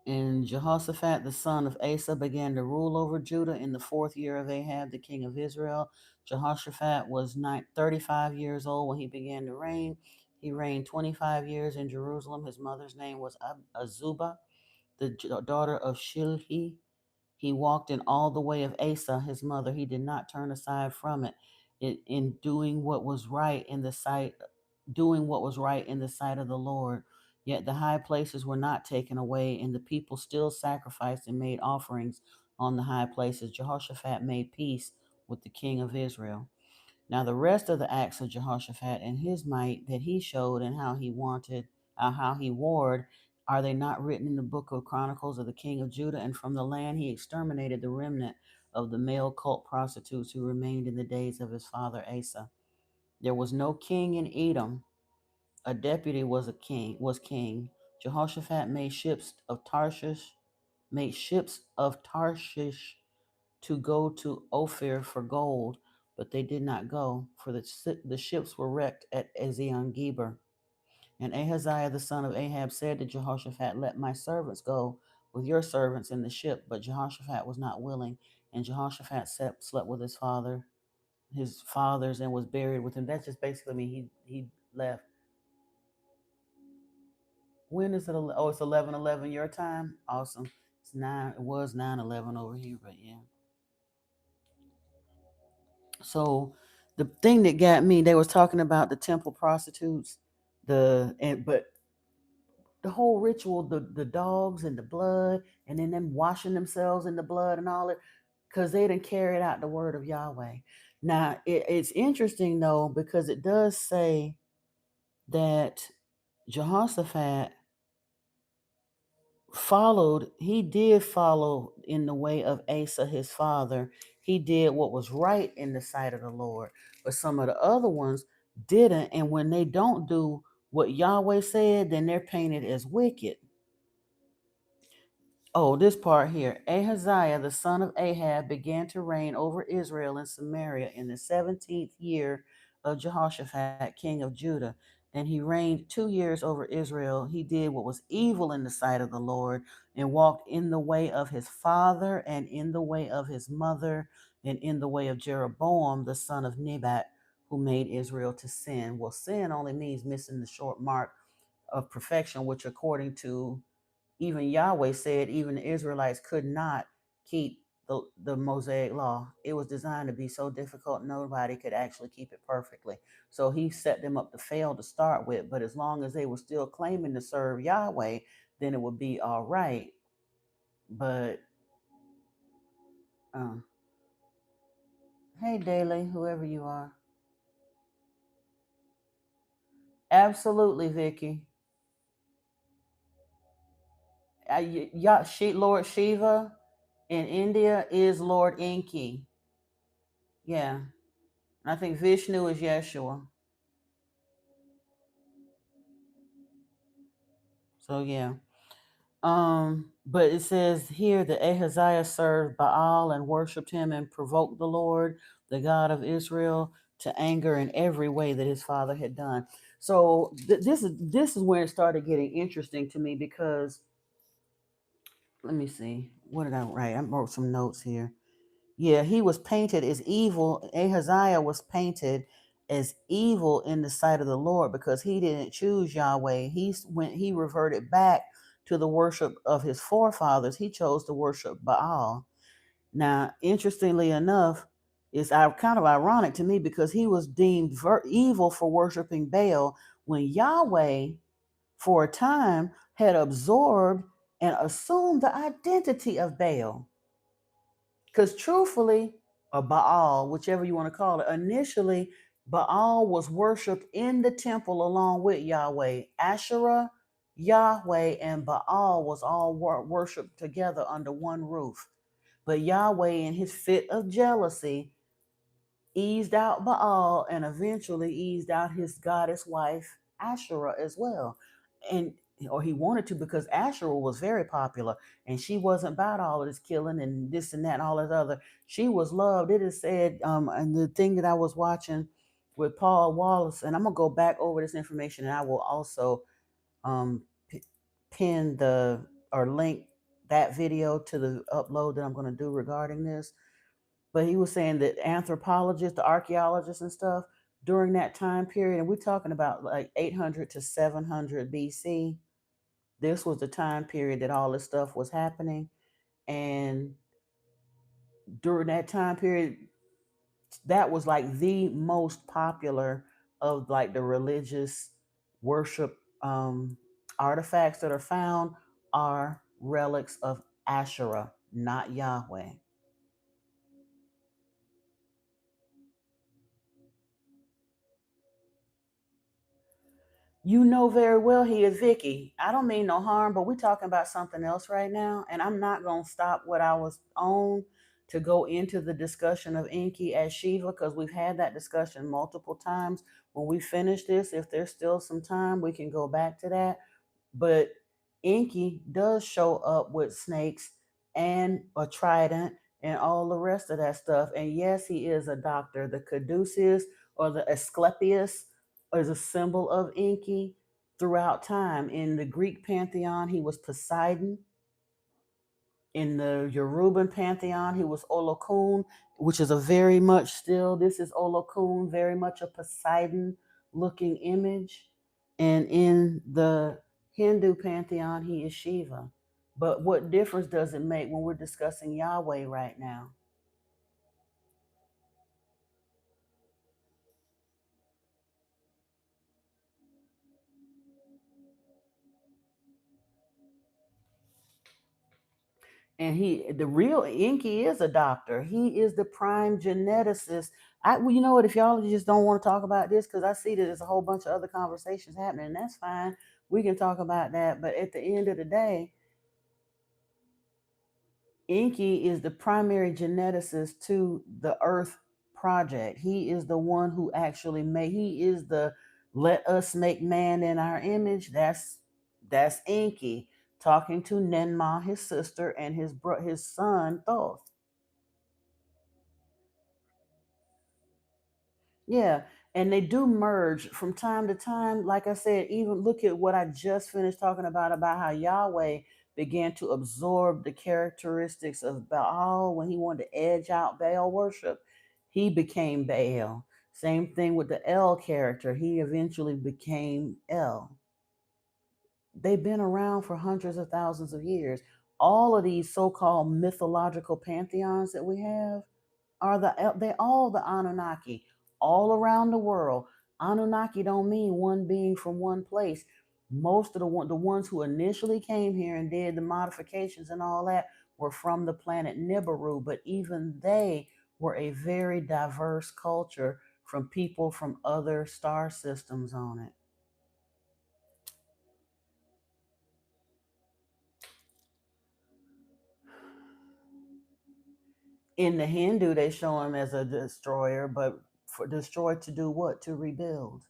And Jehoshaphat the son of Asa began to rule over Judah in the 4th year of Ahab the king of Israel. Jehoshaphat was 35 years old when he began to reign. He reigned 25 years in Jerusalem. His mother's name was Azubah, the daughter of Shilhi. He walked in all the way of Asa, his mother. He did not turn aside from it, in doing what was right in the sight of the Lord. Yet the high places were not taken away, and the people still sacrificed and made offerings on the high places. Jehoshaphat made peace with the king of Israel. Now the rest of the acts of Jehoshaphat and his might that he showed, and how he warred, are they not written in the book of Chronicles of the king of Judah? And from the land he exterminated the remnant of the male cult prostitutes who remained in the days of his father Asa. There was no king in Edom. A deputy was king. Jehoshaphat made ships of Tarshish to go to Ophir for gold, but they did not go, for the ships were wrecked at Ezion Geber. And Ahaziah the son of Ahab said to Jehoshaphat, "Let my servants go with your servants in the ship." But Jehoshaphat was not willing, and Jehoshaphat slept with his fathers, and was buried with him. That just basically means he left. When is it? Oh, it's 11:11 your time. Awesome. It's 9. It was 9:11 over here, but yeah. So the thing that got me, they was talking about the temple prostitutes, but the whole ritual, the dogs and the blood, and then them washing themselves in the blood and all it, because they didn't carry out the word of Yahweh. Now it's interesting though, because it does say that Jehoshaphat he did follow in the way of Asa his father. He did what was right in the sight of the Lord. But some of the other ones didn't, and when they don't do what Yahweh said, then they're painted as wicked. Oh, this part here. Ahaziah, the son of Ahab, began to reign over Israel and Samaria in the 17th year of Jehoshaphat, king of Judah. And he reigned 2 years over Israel. He did what was evil in the sight of the Lord, and walked in the way of his father, and in the way of his mother, and in the way of Jeroboam, the son of Nebat, who made Israel to sin. Well, sin only means missing the short mark of perfection, which according to even Yahweh said even the Israelites could not keep the Mosaic law. It was designed to be so difficult, nobody could actually keep it perfectly. So he set them up to fail to start with. But as long as they were still claiming to serve Yahweh, then it would be all right. But, hey, Daily, whoever you are. Absolutely, Vicky. Lord Shiva in India is Lord Enki. Yeah. I think Vishnu is Yeshua. So yeah. But it says here that Ahaziah served Baal and worshipped him and provoked the Lord, the God of Israel, to anger in every way that his father had done. So this is where it started getting interesting to me, because let me see, what did I write? I wrote some notes here. Yeah, he was painted as evil. Ahaziah was painted as evil in the sight of the Lord because he didn't choose Yahweh. He reverted back to the worship of his forefathers. He chose to worship Baal. Now, interestingly enough, it's kind of ironic to me because he was deemed evil for worshiping Baal when Yahweh, for a time, had absorbed and assumed the identity of Baal. Because truthfully, or Baal, whichever you want to call it, initially, Baal was worshipped in the temple along with Yahweh. Asherah, Yahweh, and Baal was all worshipped together under one roof. But Yahweh, in his fit of jealousy, eased out Baal and eventually eased out his goddess wife, Asherah, as well. And or he wanted to, because Asherah was very popular and she wasn't about all of this killing and this and that and all that other. She was loved. It is said, and the thing that I was watching with Paul Wallace, and I'm gonna go back over this information, and I will also um, pin the or link that video to the upload that I'm going to do regarding this. But he was saying that anthropologists, the archaeologists and stuff during that time period, and we're talking about like 800 to 700 BC, this was the time period that all this stuff was happening. And during that time period, that was like the most popular of like the religious worship artifacts that are found are relics of Asherah, not Yahweh. You know very well he is Vicky. I don't mean no harm, but we're talking about something else right now, and I'm not gonna stop what I was on to go into the discussion of Enki as Shiva, because we've had that discussion multiple times. When we finish this, if there's still some time, we can go back to that. But Enki does show up with snakes and a trident and all the rest of that stuff. And yes, he is a doctor. The caduceus or the Asclepius is a symbol of Enki throughout time. In the Greek pantheon, he was Poseidon. In the Yoruban pantheon, he was Olokun, which is a very much still, this is Olokun, very much a Poseidon looking image. And in the Hindu pantheon, he is Shiva. But what difference does it make when we're discussing Yahweh right now? And the real Enki is a doctor. He is the prime geneticist. Well, you know what? If y'all just don't want to talk about this, because I see that there's a whole bunch of other conversations happening, and that's fine. We can talk about that. But at the end of the day, Enki is the primary geneticist to the Earth project. He is the one who actually made. He is the let us make man in our image. That's Enki talking to Nenma, his sister, and his son Thoth. Yeah, and they do merge from time to time. Like I said, even look at what I just finished talking about how Yahweh began to absorb the characteristics of Baal when he wanted to edge out Baal worship. He became Baal. Same thing with the El character. He eventually became El. They've been around for hundreds of thousands of years. All of these so-called mythological pantheons that we have are they all the Anunnaki all around the world. Anunnaki don't mean one being from one place. Most of the ones who initially came here and did the modifications and all that were from the planet Nibiru, but even they were a very diverse culture from people from other star systems on it. In the Hindu, they show him as a destroyer, but for destroy to do what? To rebuild.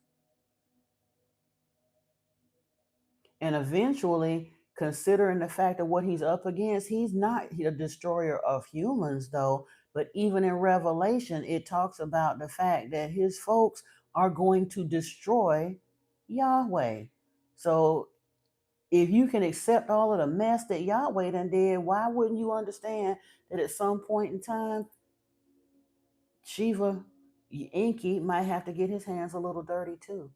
And eventually, considering the fact of what he's up against, he's not a destroyer of humans, though. But even in Revelation, it talks about the fact that his folks are going to destroy Yahweh. So if you can accept all of the mess that Yahweh done did, why wouldn't you understand that at some point in time, Shiva Inky might have to get his hands a little dirty too,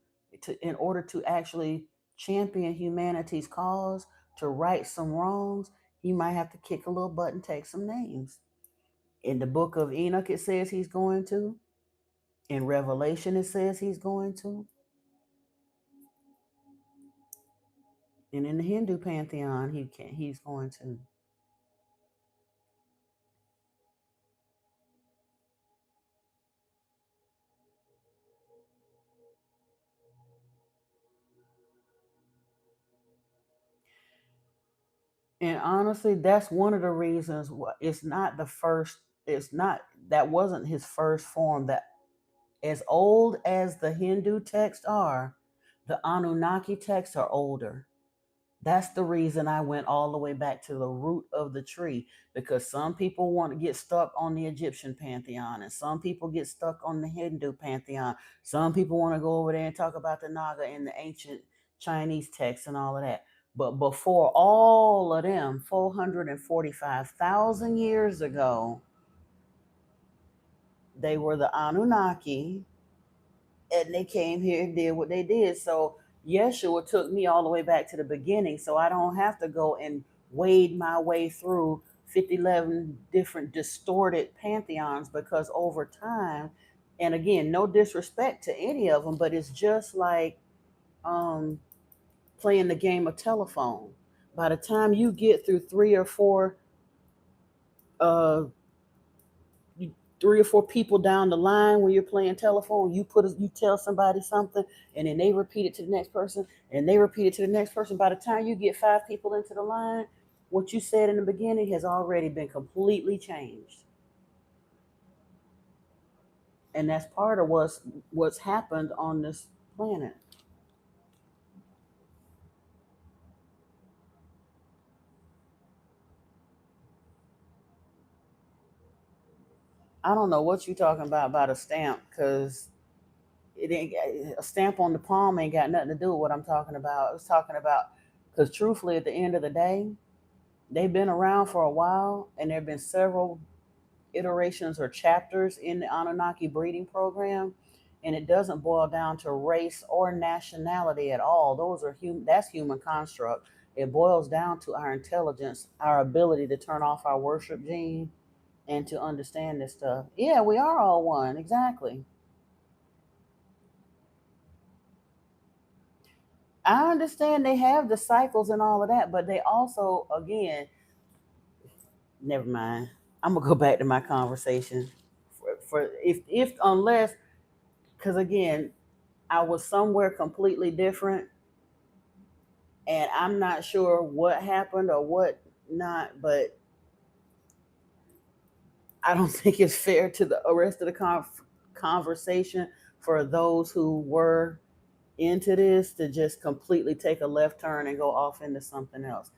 in order to actually champion humanity's cause, to right some wrongs. He might have to kick a little butt and take some names. In the book of Enoch, it says he's going to. In Revelation, it says he's going to. And in the Hindu pantheon, he's going to. And honestly, that's one of the reasons why it's not the first, it's not, that wasn't his first form. That as old as the Hindu texts are, the Anunnaki texts are older. That's the reason I went all the way back to the root of the tree, because some people want to get stuck on the Egyptian pantheon, and some people get stuck on the Hindu pantheon. Some people want to go over there and talk about the Naga and the ancient Chinese texts and all of that. But before all of them, 445,000 years ago, they were the Anunnaki, and they came here and did what they did. So Yeshua took me all the way back to the beginning, so I don't have to go and wade my way through 11 different distorted pantheons, because over time, and again, no disrespect to any of them, but it's just like um, playing the game of telephone. By the time you get through uh, 3 or 4 people down the line when you're playing telephone, you tell somebody something, and then they repeat it to the next person, and they repeat it to the next person. By the time you get 5 people into the line, what you said in the beginning has already been completely changed. And that's part of what's happened on this planet. I don't know what you're talking about a stamp, because it ain't, a stamp on the palm ain't got nothing to do with what I'm talking about. I was talking about, because truthfully, at the end of the day, they've been around for a while, and there have been several iterations or chapters in the Anunnaki breeding program, and it doesn't boil down to race or nationality at all. Those are that's human construct. It boils down to our intelligence, our ability to turn off our worship gene and to understand this stuff. Yeah, we are all one, exactly. I understand they have the cycles and all of that, but they also, again, never mind. I'm gonna go back to my conversation for if unless, because again, I was somewhere completely different, and I'm not sure what happened or what not, but I don't think it's fair to the rest of the conversation for those who were into this to just completely take a left turn and go off into something else.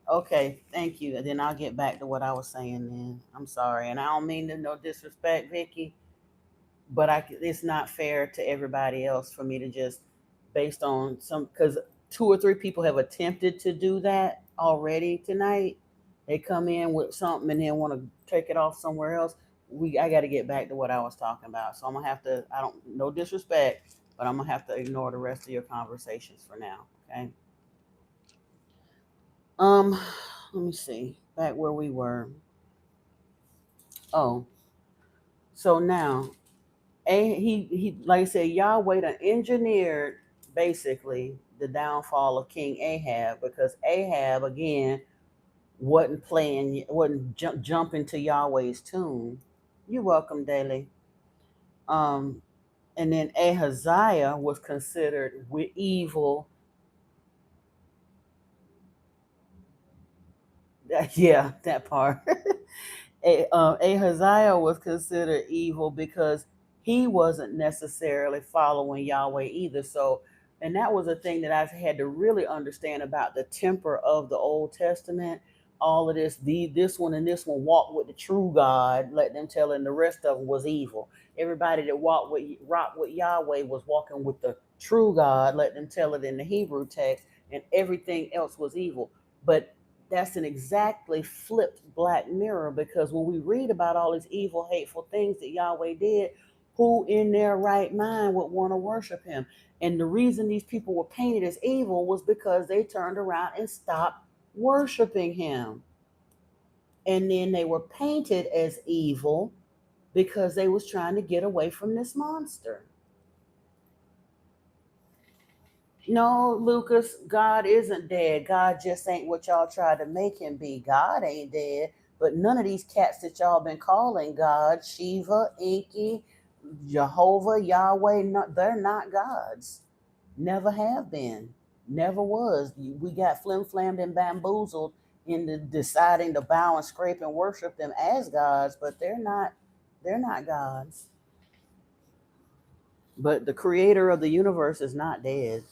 Okay, thank you. And then I'll get back to what I was saying then. I'm sorry. And I don't mean to no disrespect, Vicky, but it's not fair to everybody else for me to just, based on some, because 2 or 3 people have attempted to do that already tonight. They come in with something and then want to take it off somewhere else. I got to get back to what I was talking about. So I'm gonna have to, I don't, no disrespect, but I'm gonna have to ignore the rest of your conversations for now. Okay. um Let me see back where we were. Oh, so now, he like I said, Yahweh done engineered basically the downfall of King Ahab, because Ahab again wasn't jumping to Yahweh's tune. You're welcome, Daily. Um, and then Ahaziah was considered with evil. Yeah, that part. Ahaziah was considered evil because he wasn't necessarily following Yahweh either. So, and that was a thing that I had to really understand about the temper of the Old Testament. All of this one and this one walked with the true God, let them tell, and the rest of them was evil. Everybody that rocked with Yahweh was walking with the true God, let them tell it in the Hebrew text, and everything else was evil. But that's an exactly flipped Black Mirror, because when we read about all these evil, hateful things that Yahweh did, who in their right mind would want to worship him? And the reason these people were painted as evil was because they turned around and stopped worshiping him. And then they were painted as evil because they was trying to get away from this monster. No, Lucas, God isn't dead. God just ain't what y'all tried to make him be. God ain't dead. But none of these cats that y'all been calling God, Shiva, Enki, Jehovah, Yahweh, no, they're not gods. Never have been. Never was. We got flim flammed and bamboozled into deciding to bow and scrape and worship them as gods, but they're not gods. But the creator of the universe is not dead.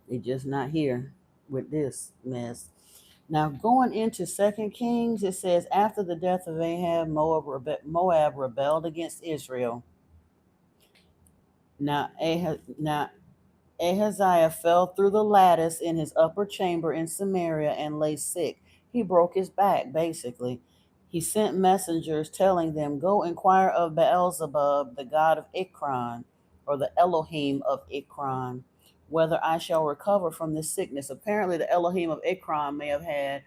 They're just not here with this mess. Now, going into Second Kings, it says, after the death of Ahab, Moab rebelled against Israel. Now Ahaziah fell through the lattice in his upper chamber in Samaria and lay sick. He broke his back, basically. He sent messengers telling them, go inquire of Beelzebub, the god of Ekron, or the Elohim of Ekron, whether I shall recover from this sickness. Apparently, the Elohim of Ekron may have had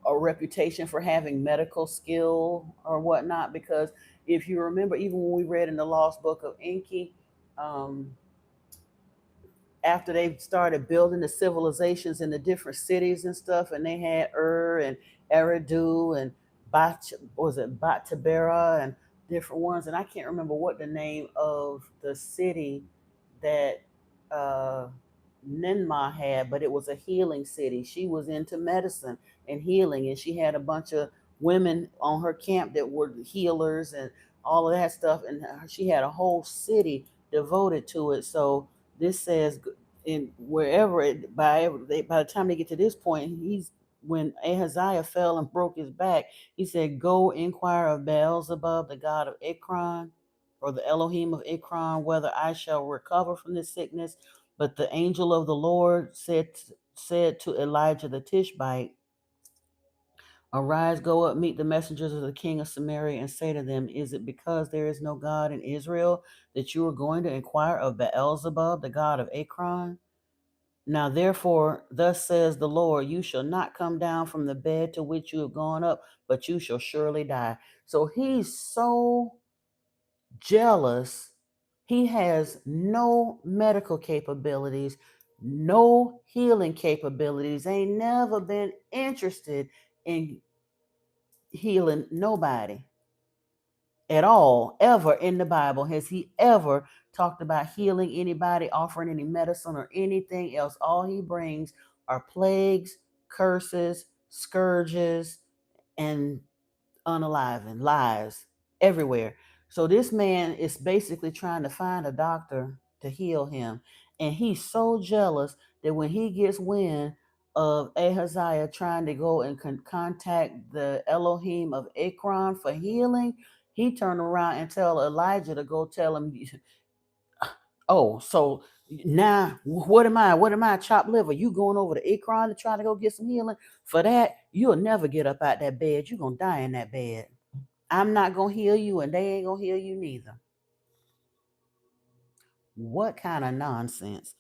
a reputation for having medical skill or whatnot, because if you remember, even when we read in the Lost Book of Enki, um, after they started building the civilizations in the different cities and stuff, and they had and Eridu and Batabera and different ones, and I can't remember what the name of the city that uh, Ninmah had, but it was a healing city. She was into medicine and healing, and she had a bunch of women on her camp that were healers and all of that stuff, and she had a whole city devoted to it. So this says, in wherever it by the time they get to this point, he's when Ahaziah fell and broke his back, he said, go inquire of Beelzebub, the god of Ekron, or the Elohim of Ekron, whether I shall recover from this sickness. But the angel of the Lord said to Elijah the Tishbite, arise, go up, meet the messengers of the king of Samaria, and say to them, is it because there is no God in Israel that you are going to inquire of Beelzebub, the god of Ekron? Now, therefore, thus says the Lord, you shall not come down from the bed to which you have gone up, but you shall surely die. So he's so jealous. He has no medical capabilities, no healing capabilities, ain't never been interested in healing nobody at all, ever in the Bible. Has he ever talked about healing anybody, offering any medicine or anything else? All he brings are plagues, curses, scourges, and unaliving lies everywhere. So this man is basically trying to find a doctor to heal him. And he's so jealous that when he gets wind of Ahaziah trying to go and contact the Elohim of Ekron for healing, he turned around and tell Elijah to go tell him, oh, so now what am I? What am I? Chopped liver? You going over to Ekron to try to go get some healing? For that, you'll never get up out that bed. You're going to die in that bed. I'm not going to heal you, and they ain't going to heal you neither. What kind of nonsense?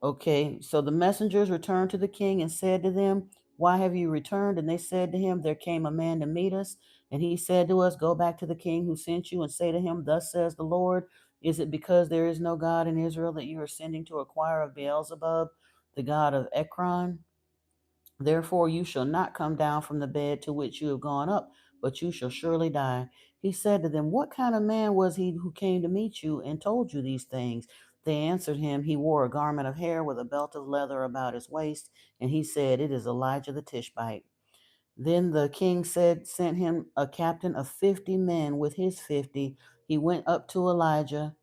Okay, so the messengers returned to the king and said to them, why have you returned? And they said to him, there came a man to meet us, and he said to us, go back to the king who sent you and say to him, thus says the Lord, is it because there is no God in Israel that you are sending to inquire of Beelzebub, the god of Ekron? Therefore you shall not come down from the bed to which you have gone up, but you shall surely die. He said to them, what kind of man was he who came to meet you and told you these things? They answered him, he wore a garment of hair with a belt of leather about his waist, and he said, it is Elijah the Tishbite. Then the king sent him a captain of 50 men with his 50. He went up to Elijah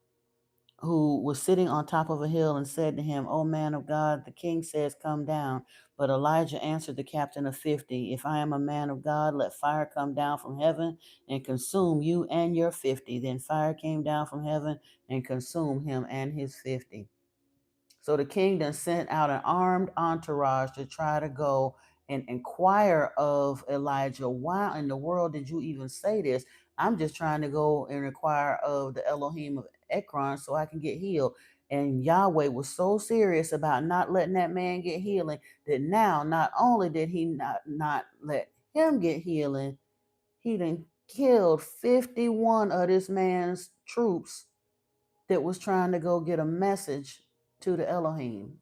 who was sitting on top of a hill, and said to him, O man of God, the king says, come down. But Elijah answered the captain of 50, if I am a man of God, let fire come down from heaven and consume you and your 50. Then fire came down from heaven and consumed him and his 50. So the king then sent out an armed entourage to try to go and inquire of Elijah, why in the world did you even say this? I'm just trying to go and inquire of the Elohim of Ekron so I can get healed. And Yahweh was so serious about not letting that man get healing that now not only did he not let him get healing, he then killed 51 of this man's troops that was trying to go get a message to the Elohim.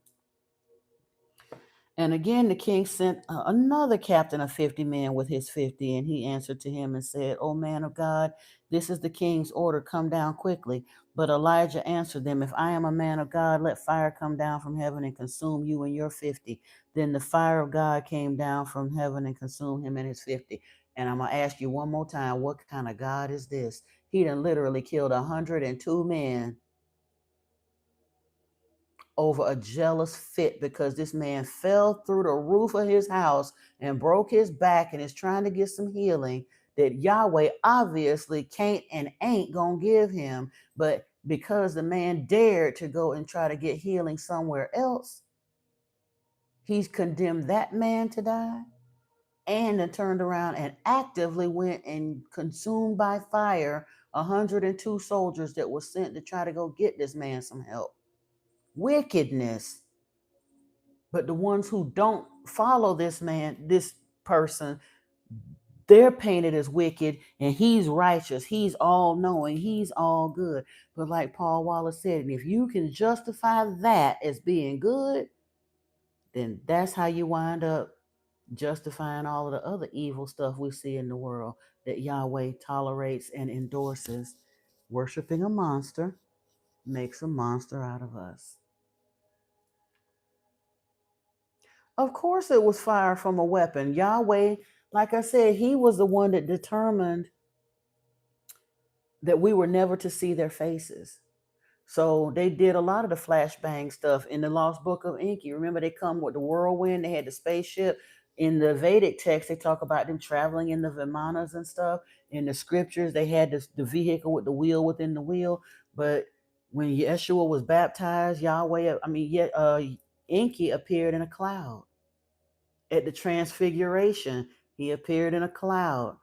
And again, the king sent another captain of 50 men with his 50, and he answered to him and said, O man of God, this is the king's order, come down quickly. But Elijah answered them, if I am a man of God, let fire come down from heaven and consume you and your 50. Then the fire of God came down from heaven and consumed him and his 50. And I'm going to ask you one more time, what kind of God is this? He done literally killed 102 men over a jealous fit because this man fell through the roof of his house and broke his back and is trying to get some healing that Yahweh obviously can't and ain't gonna give him. But because the man dared to go and try to get healing somewhere else, he's condemned that man to die, and then turned around and actively went and consumed by fire 102 soldiers that were sent to try to go get this man some help. Wickedness. But the ones who don't follow this man, this person, they're painted as wicked, and he's righteous, he's all knowing, he's all good. But like Paul Wallace said, and if you can justify that as being good, then that's how you wind up justifying all of the other evil stuff we see in the world that Yahweh tolerates and endorses. Worshiping a monster makes a monster out of us. Of course, it was fire from a weapon. Yahweh, like I said, he was the one that determined that we were never to see their faces. So they did a lot of the flashbang stuff in the Lost Book of Enki. Remember, they come with the whirlwind, they had the spaceship. In the Vedic text, they talk about them traveling in the Vimanas and stuff. In the scriptures, they had the vehicle with the wheel within the wheel. But when Yeshua was baptized, Enki appeared in a cloud. At the transfiguration, he appeared in a cloud,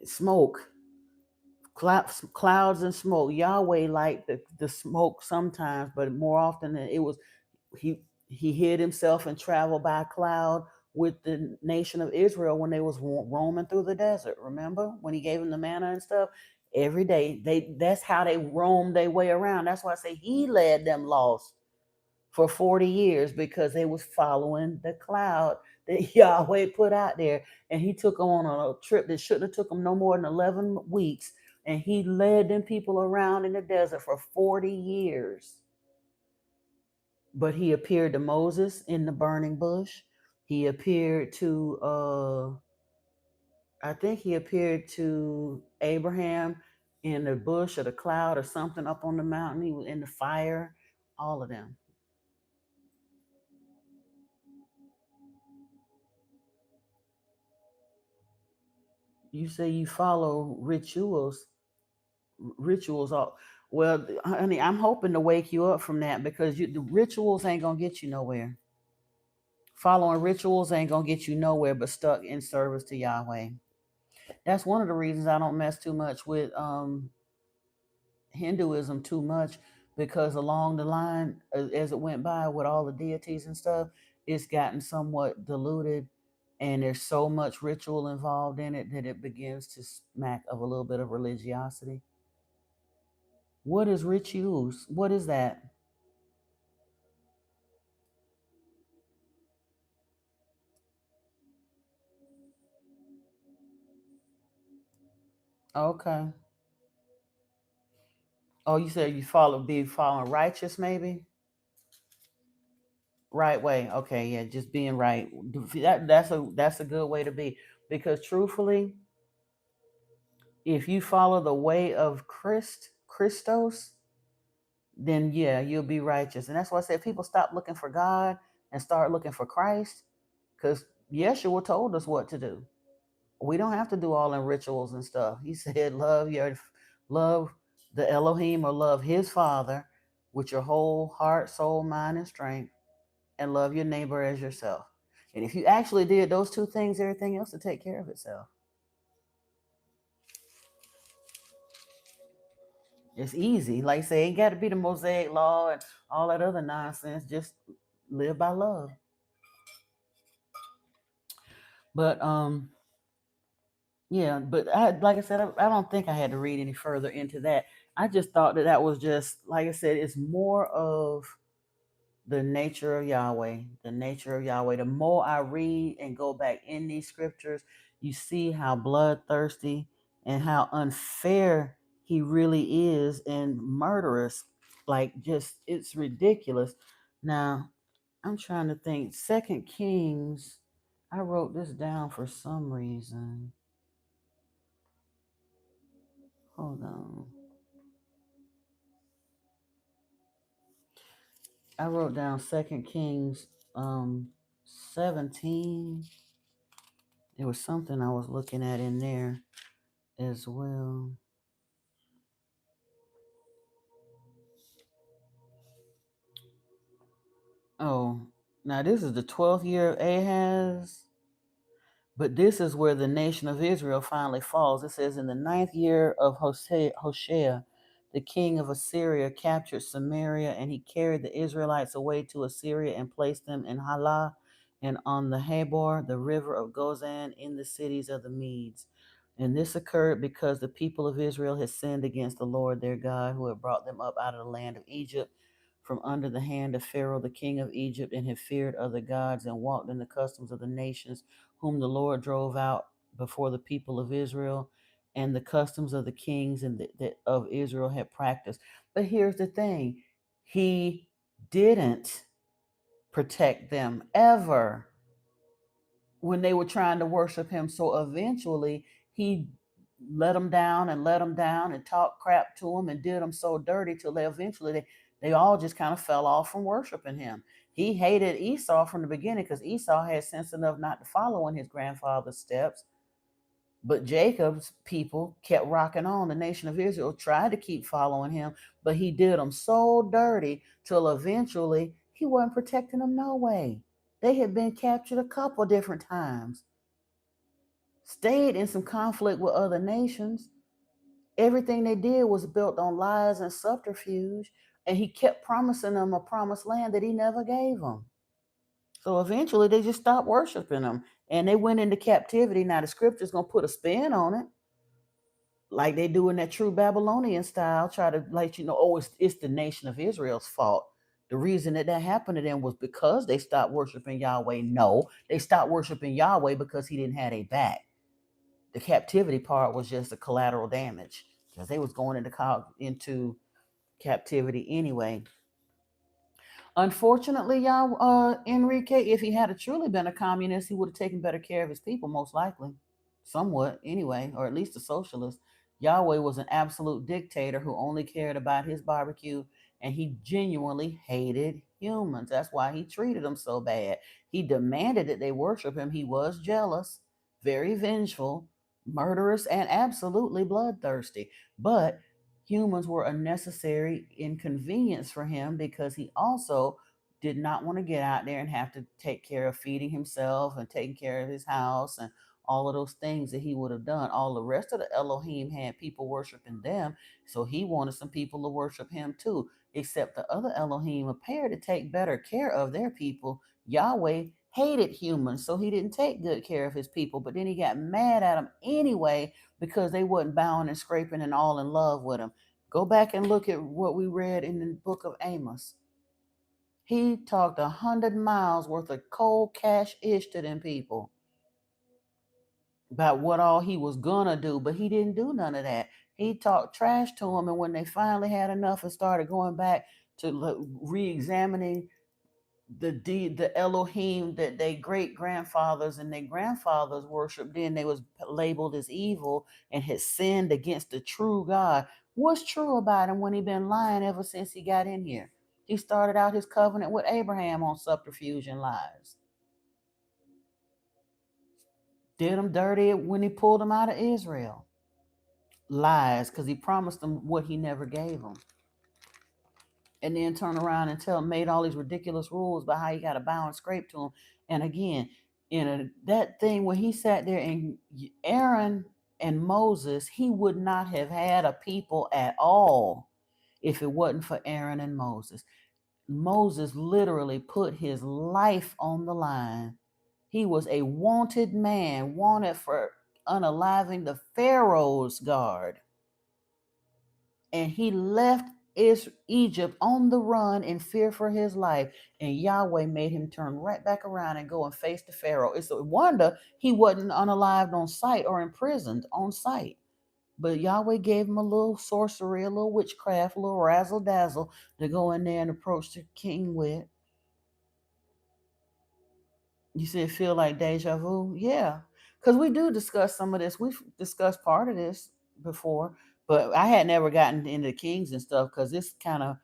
smoke, clouds and smoke. Yahweh liked the smoke sometimes, but more often than it was he hid himself and traveled by a cloud with the nation of Israel when they was roaming through the desert. Remember when he gave them the manna and stuff? Every day that's how they roamed their way around. That's why I say he led them lost for 40 years, because they was following the cloud that Yahweh put out there. And he took them on a trip that shouldn't have took them no more than 11 weeks. And he led them people around in the desert for 40 years. But he appeared to Moses in the burning bush. He appeared to, I think he appeared to Abraham in the bush or the cloud or something up on the mountain. He was in the fire, all of them. You say you follow rituals all well, honey, I'm hoping to wake you up from that, because the rituals ain't gonna get you nowhere. Following rituals ain't gonna get you nowhere but stuck in service to Yahweh. That's one of the reasons I don't mess too much with Hinduism too much, because along the line, as it went by with all the deities and stuff, it's gotten somewhat diluted, and there's so much ritual involved in it that it begins to smack of a little bit of religiosity. What is rituals? What is that? Okay. Oh, you said you following righteous, maybe? Right way. Okay, yeah, just being right. That's a good way to be. Because truthfully, if you follow the way of Christos, then yeah, you'll be righteous. And that's why I said people stop looking for God and start looking for Christ, because Yeshua told us what to do. We don't have to do all in rituals and stuff. He said, love the Elohim, or love his Father with your whole heart, soul, mind, and strength, and love your neighbor as yourself. And if you actually did those two things, everything else will take care of itself. It's easy. Like I say, ain't got to be the Mosaic law and all that other nonsense. Just live by love. But yeah. But like I said, I don't think I had to read any further into that. I just thought that was just, like I said, it's more of the nature of Yahweh. The nature of Yahweh. The more I read and go back in these scriptures, you see how bloodthirsty and how unfair he really is, and murderous. Like, just, it's ridiculous. Now, I'm trying to think. Second Kings, I wrote this down for some reason. Hold on. I wrote down Second Kings 17. There was something I was looking at in there as well. Oh, now this is the 12th year of Ahaz. But this is where the nation of Israel finally falls. It says, in the 9th year of Hoshea, the king of Assyria captured Samaria, and he carried the Israelites away to Assyria and placed them in Halah and on the Habor, the river of Gozan, in the cities of the Medes. And this occurred because the people of Israel had sinned against the Lord their God, who had brought them up out of the land of Egypt from under the hand of Pharaoh, the king of Egypt, and had feared other gods and walked in the customs of the nations whom the Lord drove out before the people of Israel, and the customs of the kings of Israel had practiced. But here's the thing, he didn't protect them ever when they were trying to worship him. So eventually he let them down and let them down and talked crap to them and did them so dirty till they all just kind of fell off from worshiping him. He hated Esau from the beginning because Esau had sense enough not to follow in his grandfather's steps. But Jacob's people kept rocking on. The nation of Israel tried to keep following him, but he did them so dirty till eventually he wasn't protecting them no way. They had been captured a couple different times, stayed in some conflict with other nations. Everything they did was built on lies and subterfuge, and he kept promising them a promised land that he never gave them. So eventually they just stopped worshiping him, and they went into captivity. Now the scripture's going to put a spin on it, like they do in that true Babylonian style, try to let you know, oh, it's the nation of Israel's fault. The reason that happened to them was because they stopped worshiping Yahweh. No, they stopped worshiping Yahweh because he didn't have a back. The captivity part was just a collateral damage because they was going into captivity anyway. Unfortunately, y'all, Enrique, if he had truly been a communist, he would have taken better care of his people, most likely. Somewhat, anyway, or at least a socialist. Yahweh was an absolute dictator who only cared about his barbecue, and he genuinely hated humans. That's why he treated them so bad. He demanded that they worship him. He was jealous, very vengeful, murderous, and absolutely bloodthirsty. But humans were a necessary inconvenience for him because he also did not want to get out there and have to take care of feeding himself and taking care of his house and all of those things that he would have done. All the rest of the Elohim had people worshiping them, so he wanted some people to worship him too. Except the other Elohim appeared to take better care of their people. Yahweh hated humans, so he didn't take good care of his people, but then he got mad at them anyway because they wasn't bowing and scraping and all in love with him. Go back and look at what we read in the book of Amos. He talked 100 miles worth of cold cash ish to them people about what all he was gonna do, but he didn't do none of that. He talked trash to them, and when they finally had enough and started going back to re-examining the Elohim that they great grandfathers and their grandfathers worshipped, then they was labeled as evil and had sinned against the true God. What's true about him when he been lying ever since he got in here? He started out his covenant with Abraham on subterfuge and lies. Did him dirty when he pulled him out of Israel. Lies, because he promised them what he never gave them. And then turn around and made all these ridiculous rules about how you got to bow and scrape to him. And again, that thing where he sat there and Aaron and Moses, he would not have had a people at all if it wasn't for Aaron and Moses. Moses literally put his life on the line. He was a wanted man, wanted for unaliving the Pharaoh's guard. And he left Egypt on the run in fear for his life. And Yahweh made him turn right back around and go and face the Pharaoh. It's a wonder he wasn't unalived on sight or imprisoned on sight. But Yahweh gave him a little sorcery, a little witchcraft, a little razzle dazzle to go in there and approach the king with. You said feel like deja vu? Yeah. Because we do discuss some of this. We've discussed part of this before, but I had never gotten into kings and stuff because this kind of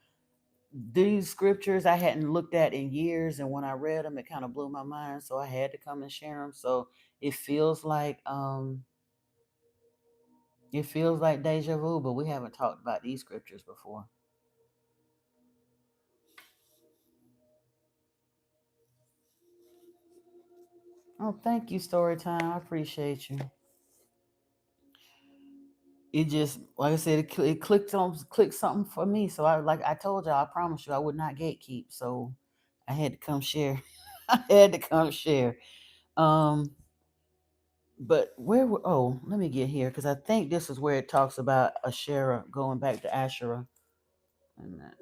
these scriptures I hadn't looked at in years, and when I read them, it kind of blew my mind. So I had to come and share them. So it feels like deja vu, but we haven't talked about these scriptures before. Oh, thank you, Storytime. I appreciate you. It just, like I said, it clicked something for me. So I told y'all, I promised you I would not gatekeep. So I had to come share. I had to come share. But let me get here because I think this is where it talks about Asherah, going back to Asherah. And that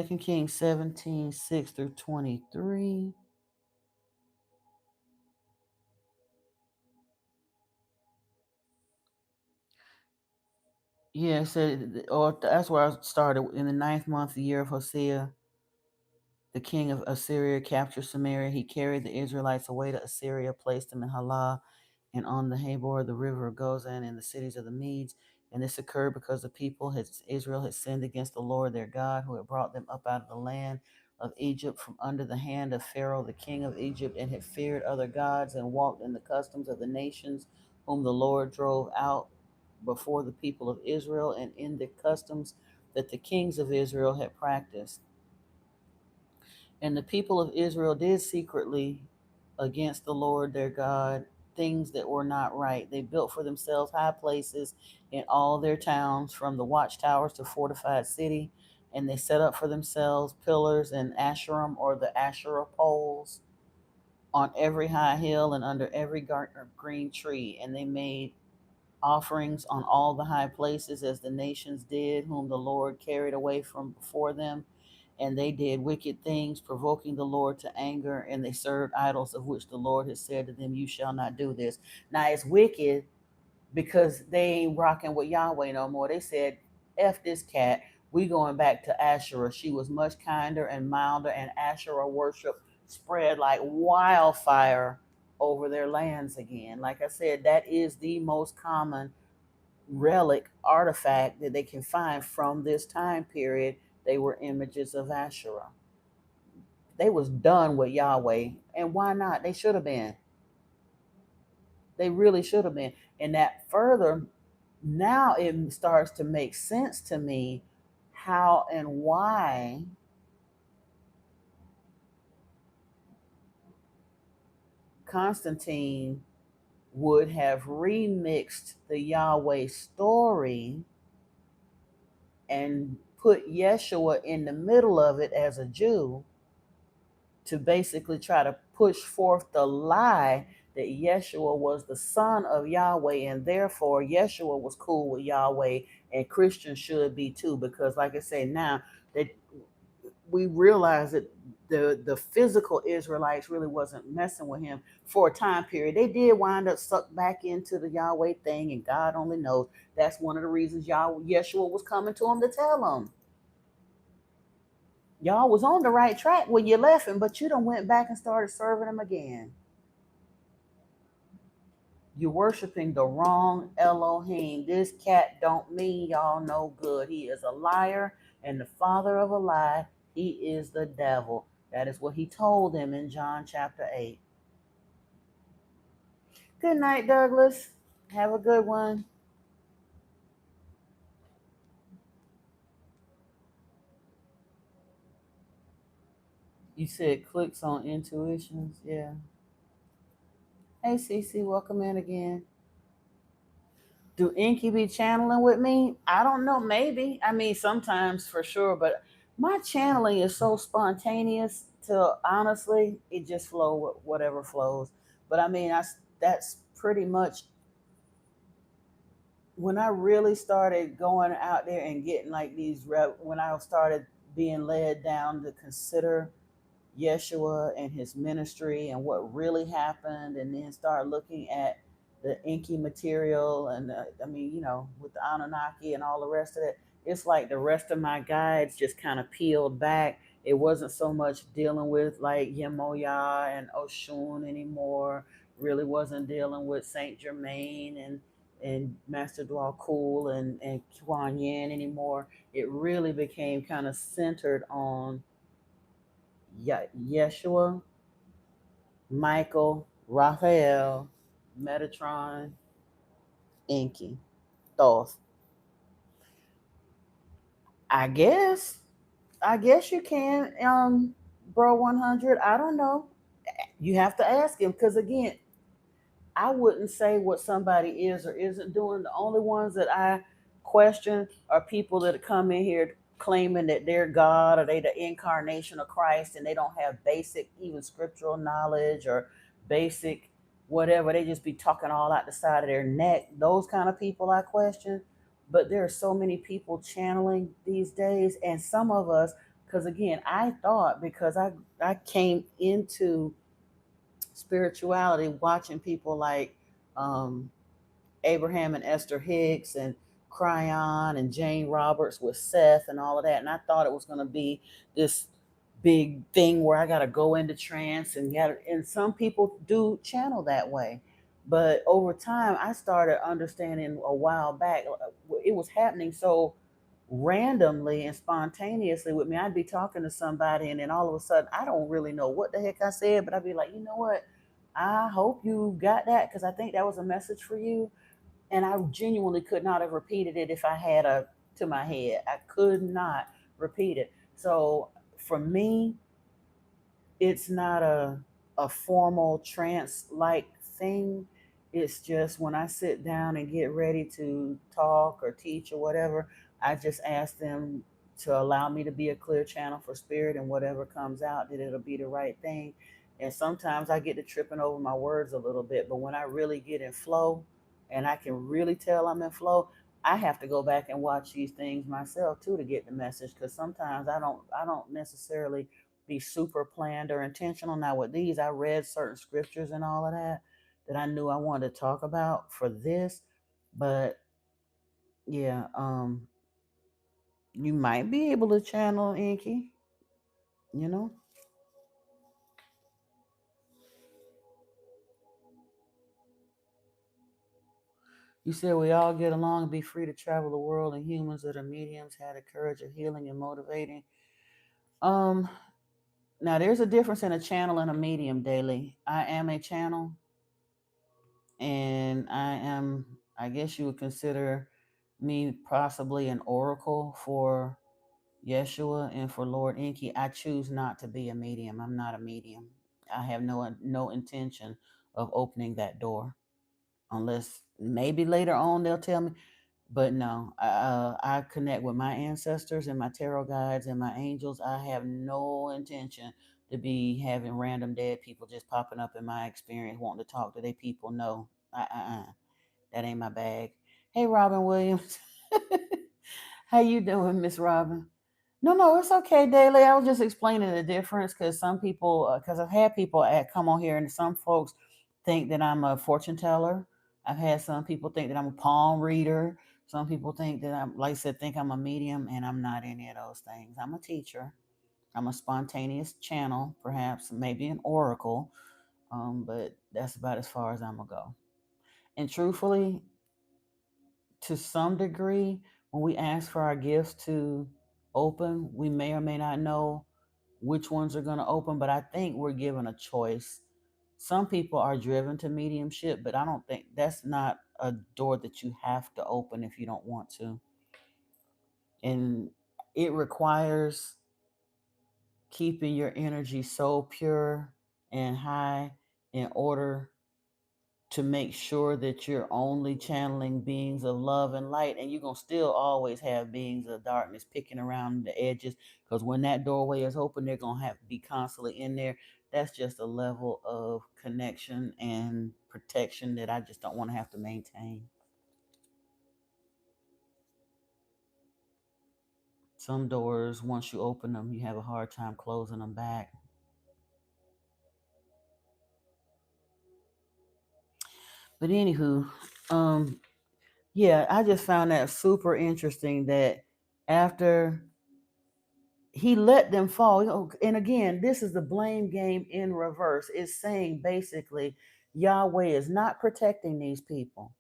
2 Kings 17:6-23. Yeah, so that's where I started. In the 9th month, the year of Hosea, the king of Assyria captured Samaria. He carried the Israelites away to Assyria, placed them in Halah and on the Habor, the river of Gozan, and the cities of the Medes. And this occurred because the people, Israel, had sinned against the Lord their God, who had brought them up out of the land of Egypt from under the hand of Pharaoh, the king of Egypt, and had feared other gods and walked in the customs of the nations whom the Lord drove out before the people of Israel, and in the customs that the kings of Israel had practiced. And the people of Israel did secretly against the Lord their God things that were not right. They built for themselves high places in all their towns, from the watchtowers to fortified city, and they set up for themselves pillars and Asherim, or the Asherah poles, on every high hill and under every green tree. And they made offerings on all the high places, as the nations did, whom the Lord carried away from before them. And they did wicked things, provoking the Lord to anger, and they served idols, of which the Lord has said to them, "You shall not do this." Now it's wicked because they ain't rocking with Yahweh no more. They said, "F this cat. We going back to Asherah. She was much kinder and milder," and Asherah worship spread like wildfire over their lands again. Like I said, that is the most common relic artifact that they can find from this time period. They were images of Asherah. They was done with Yahweh, and why not? They should have been. They really should have been. And that further, now it starts to make sense to me how and why Constantine would have remixed the Yahweh story and put Yeshua in the middle of it as a Jew, to basically try to push forth the lie that Yeshua was the son of Yahweh, and therefore Yeshua was cool with Yahweh, and Christians should be too. Because, like I say, now that we realize that the physical Israelites really wasn't messing with him for a time period, they did wind up sucked back into the Yahweh thing, and God only knows. That's one of the reasons Yeshua was coming to him to tell them. Y'all was on the right track when you left him, but you done went back and started serving him again. You're worshiping the wrong Elohim. This cat don't mean y'all no good. He is a liar and the father of a lie. He is the devil. That is what he told them in John chapter 8. Good night, Douglas. Have a good one. You said clicks on intuitions. Yeah. Hey, Cece, welcome in again. Do Inky be channeling with me? I don't know. Maybe. I mean, sometimes for sure, but my channeling is so spontaneous to honestly, it just flow with whatever flows. But I mean, that's pretty much when I really started going out there and getting like these when I started being led down to consider Yeshua and his ministry and what really happened, and then start looking at the Inky material and I mean, with the Anunnaki and all the rest of it. It's like the rest of my guides just kind of peeled back. It wasn't so much dealing with like Yemoya and Oshun anymore. Really wasn't dealing with Saint Germain and Master Dwal and Kuan Yin anymore. It really became kind of centered on Yeshua, Michael, Raphael, Metatron, Enki, Thoth. I guess. I guess you can, bro. 100. I don't know. You have to ask him because again, I wouldn't say what somebody is or isn't doing. The only ones that I question are people that come in here claiming that they're God or they the incarnation of Christ and they don't have basic even scriptural knowledge or basic whatever. They just be talking all out the side of their neck. Those kind of people I question. But there are so many people channeling these days, and some of us, because again, I thought because I came into spirituality watching people like um, Abraham and Esther Hicks and Cryon and Jane Roberts with Seth and all of that. And I thought it was going to be this big thing where I got to go into trance and some people do channel that way. But over time, I started understanding a while back, it was happening so randomly and spontaneously with me. I'd be talking to somebody, and then all of a sudden, I don't really know what the heck I said, but I'd be like, you know what? I hope you got that because I think that was a message for you. And I genuinely could not have repeated it if I had a to my head. I could not repeat it. So for me, it's not a formal trance like thing. It's just when I sit down and get ready to talk or teach or whatever, I just ask them to allow me to be a clear channel for spirit, and whatever comes out, that it'll be the right thing. And sometimes I get to tripping over my words a little bit, but when I really get in flow and I can really tell I'm in flow, I have to go back and watch these things myself too to get the message, because sometimes I don't necessarily be super planned or intentional. Now with these, I read certain scriptures and all of that that I knew I wanted to talk about for this. But yeah, you might be able to channel Inky, you know. You said we all get along and be free to travel the world, and humans that are mediums had the courage of healing and motivating. Um, Now there's a difference in a channel and a medium, Daily. I am a channel, and I guess you would consider me possibly an oracle for Yeshua and for Lord Enki. I choose not to be a medium. I'm not a medium. I have no intention of opening that door unless maybe later on they'll tell me. But no, I connect with my ancestors and my tarot guides and my angels. I have no intention to be having random dead people just popping up in my experience wanting to talk to their people. No, that ain't my bag. Hey, Robin Williams. How you doing, Miss Robin? No, it's okay, Daily. I was just explaining the difference because some people, because I've had people come on here, and some folks think that I'm a fortune teller. I've had some people think that I'm a palm reader. Some people think that I'm, like I said, think I'm a medium, and I'm not any of those things. I'm a teacher. I'm a spontaneous channel, perhaps, maybe an oracle, but that's about as far as I'm going to go. And truthfully, to some degree, when we ask for our gifts to open, we may or may not know which ones are going to open, but I think we're given a choice. Some people are driven to mediumship, but I don't think that's not a door that you have to open if you don't want to. And it requires keeping your energy so pure and high in order to make sure that you're only channeling beings of love and light, and you're going to still always have beings of darkness picking around the edges, because when that doorway is open, they're going to have to be constantly in there. That's just a level of connection and protection that I just don't want to have to maintain. Some doors, once you open them, you have a hard time closing them back. But anywho, yeah, I just found that super interesting that after he let them fall. And again, this is the blame game in reverse. It's saying basically Yahweh is not protecting these people.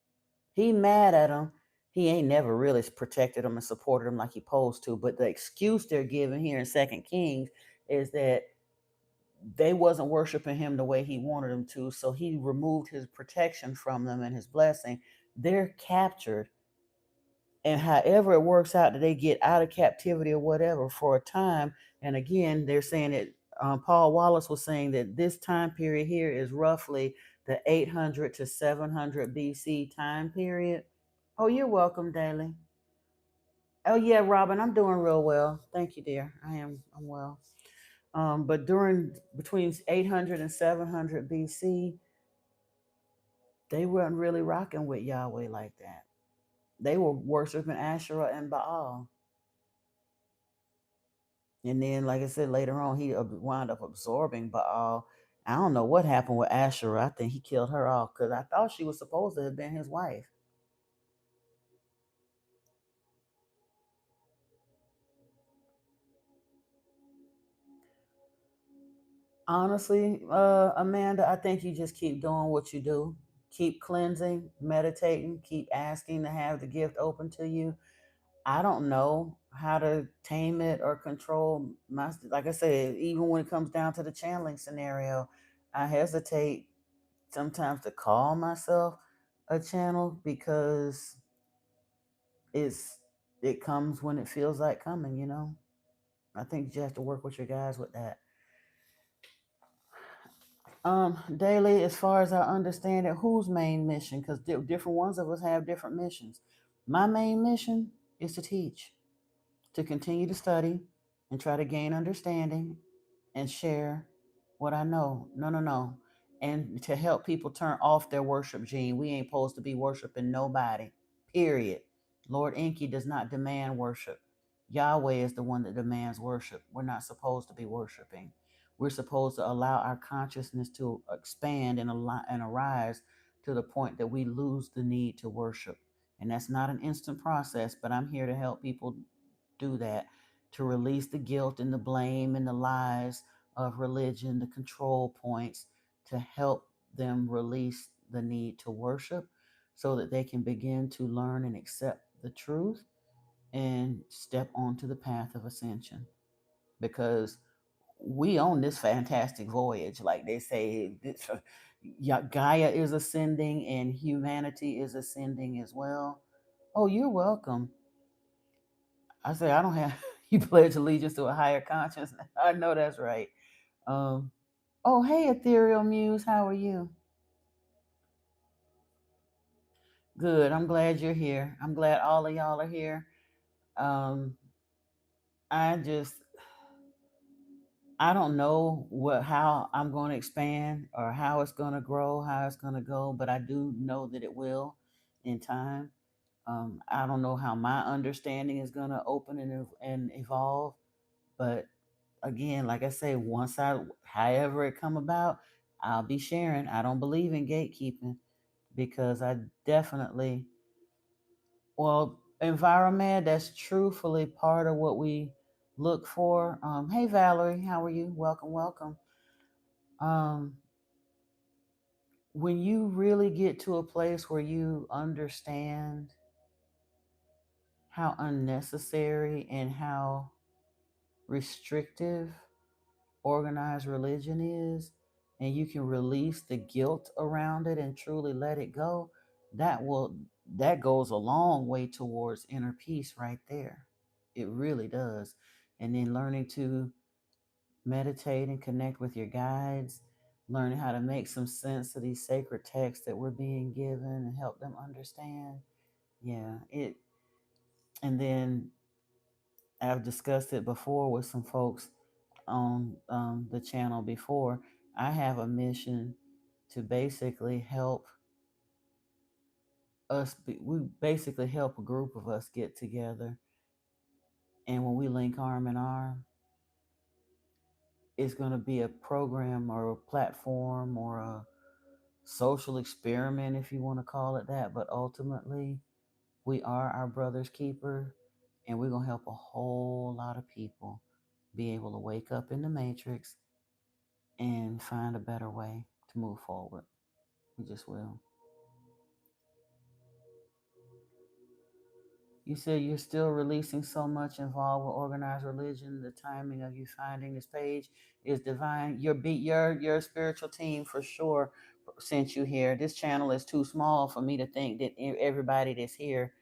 He mad at them. He ain't never really protected them and supported them like he supposed to. But the excuse they're giving here in Second Kings is that they wasn't worshiping him the way he wanted them to. So he removed his protection from them and his blessing. They're captured, and however it works out that they get out of captivity or whatever for a time. And again, they're saying that Paul Wallace was saying that this time period here is roughly the 800 to 700 BC time period. Oh, you're welcome, Daly. Oh yeah, Robin, I'm doing real well. Thank you, dear. I'm well. But during between 800 and 700 BC, they weren't really rocking with Yahweh like that. They were worshiping Asherah and Baal. And then, like I said, later on, he wound up absorbing Baal. I don't know what happened with Asherah. I think he killed her off because I thought she was supposed to have been his wife. Honestly, Amanda, I think you just keep doing what you do. Keep cleansing, meditating, keep asking to have the gift open to you. I don't know how to tame it or control my, like I said, even when it comes down to the channeling scenario, I hesitate sometimes to call myself a channel because it's it comes when it feels like coming. I think you have to work with your guys with that. Daily, as far as I understand it, whose main mission? Because different ones of us have different missions. My main mission is to teach, to continue to study and try to gain understanding and share what I know. No, no, no. And to help people turn off their worship gene. We ain't supposed to be worshiping nobody, period. Lord Enki does not demand worship. Yahweh is the one that demands worship. We're not supposed to be worshiping. We're supposed to allow our consciousness to expand and arise to the point that we lose the need to worship. And that's not an instant process, but I'm here to help people do that, to release the guilt and the blame and the lies of religion, the control points, to help them release the need to worship so that they can begin to learn and accept the truth and step onto the path of ascension. Because we on this fantastic voyage, like they say, Gaia is ascending and humanity is ascending as well. Oh, you're welcome. I say I don't have you pledge allegiance to a higher conscience. I know that's right. Um, oh, hey, Ethereal Muse, how are you? Good. I'm glad you're here. I'm glad all of y'all are here. Um, I just I don't know how I'm going to expand or how it's going to grow, how it's going to go, but I do know that it will in time. I don't know how my understanding is going to open and evolve, but again, like I say, however it come about, I'll be sharing. I don't believe in gatekeeping because I definitely, well, environment, that's truthfully part of what we look for. Hey Valerie, how are you? Welcome, welcome. Um, when you really get to a place where you understand how unnecessary and how restrictive organized religion is, and you can release the guilt around it and truly let it go, that goes a long way towards inner peace right there. It really does. And then learning to meditate and connect with your guides, learning how to make some sense of these sacred texts that we're being given and help them understand. Yeah, it. And then I've discussed it before with some folks on the channel before. I have a mission to basically help we basically help a group of us get together, and when we link arm in arm, it's going to be a program or a platform or a social experiment, if you want to call it that. But ultimately, we are our brother's keeper, and we're going to help a whole lot of people be able to wake up in the matrix and find a better way to move forward. We just will. You said you're still releasing so much involved with organized religion. The timing of you finding this page is divine. Your spiritual team for sure sent you here. This channel is too small for me to think that everybody that's here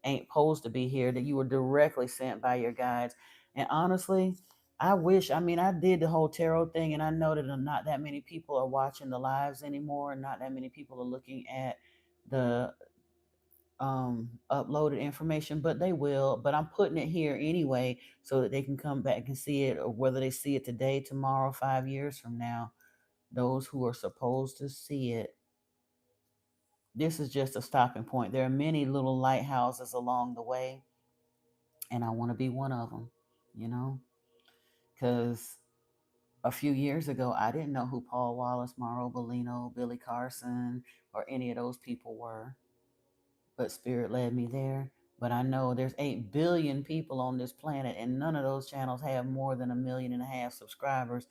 ain't supposed to be here. That you were directly sent by your guides. And honestly, I wish. I mean, I did the whole tarot thing, and I know that not that many people are watching the lives anymore, and not that many people are looking at the uploaded information, but they will. But I'm putting it here anyway so that they can come back and see it, or whether they see it today, tomorrow, 5 years from now. Those who are supposed to see it, this is just a stopping point. There are many little lighthouses along the way, and I want to be one of them, you know, because a few years ago, I didn't know who Paul Wallace, Mauro Bellino, Billy Carson, or any of those people were. But Spirit led me there. But I know there's 8 billion people on this planet, and none of those channels have more than 1.5 million subscribers.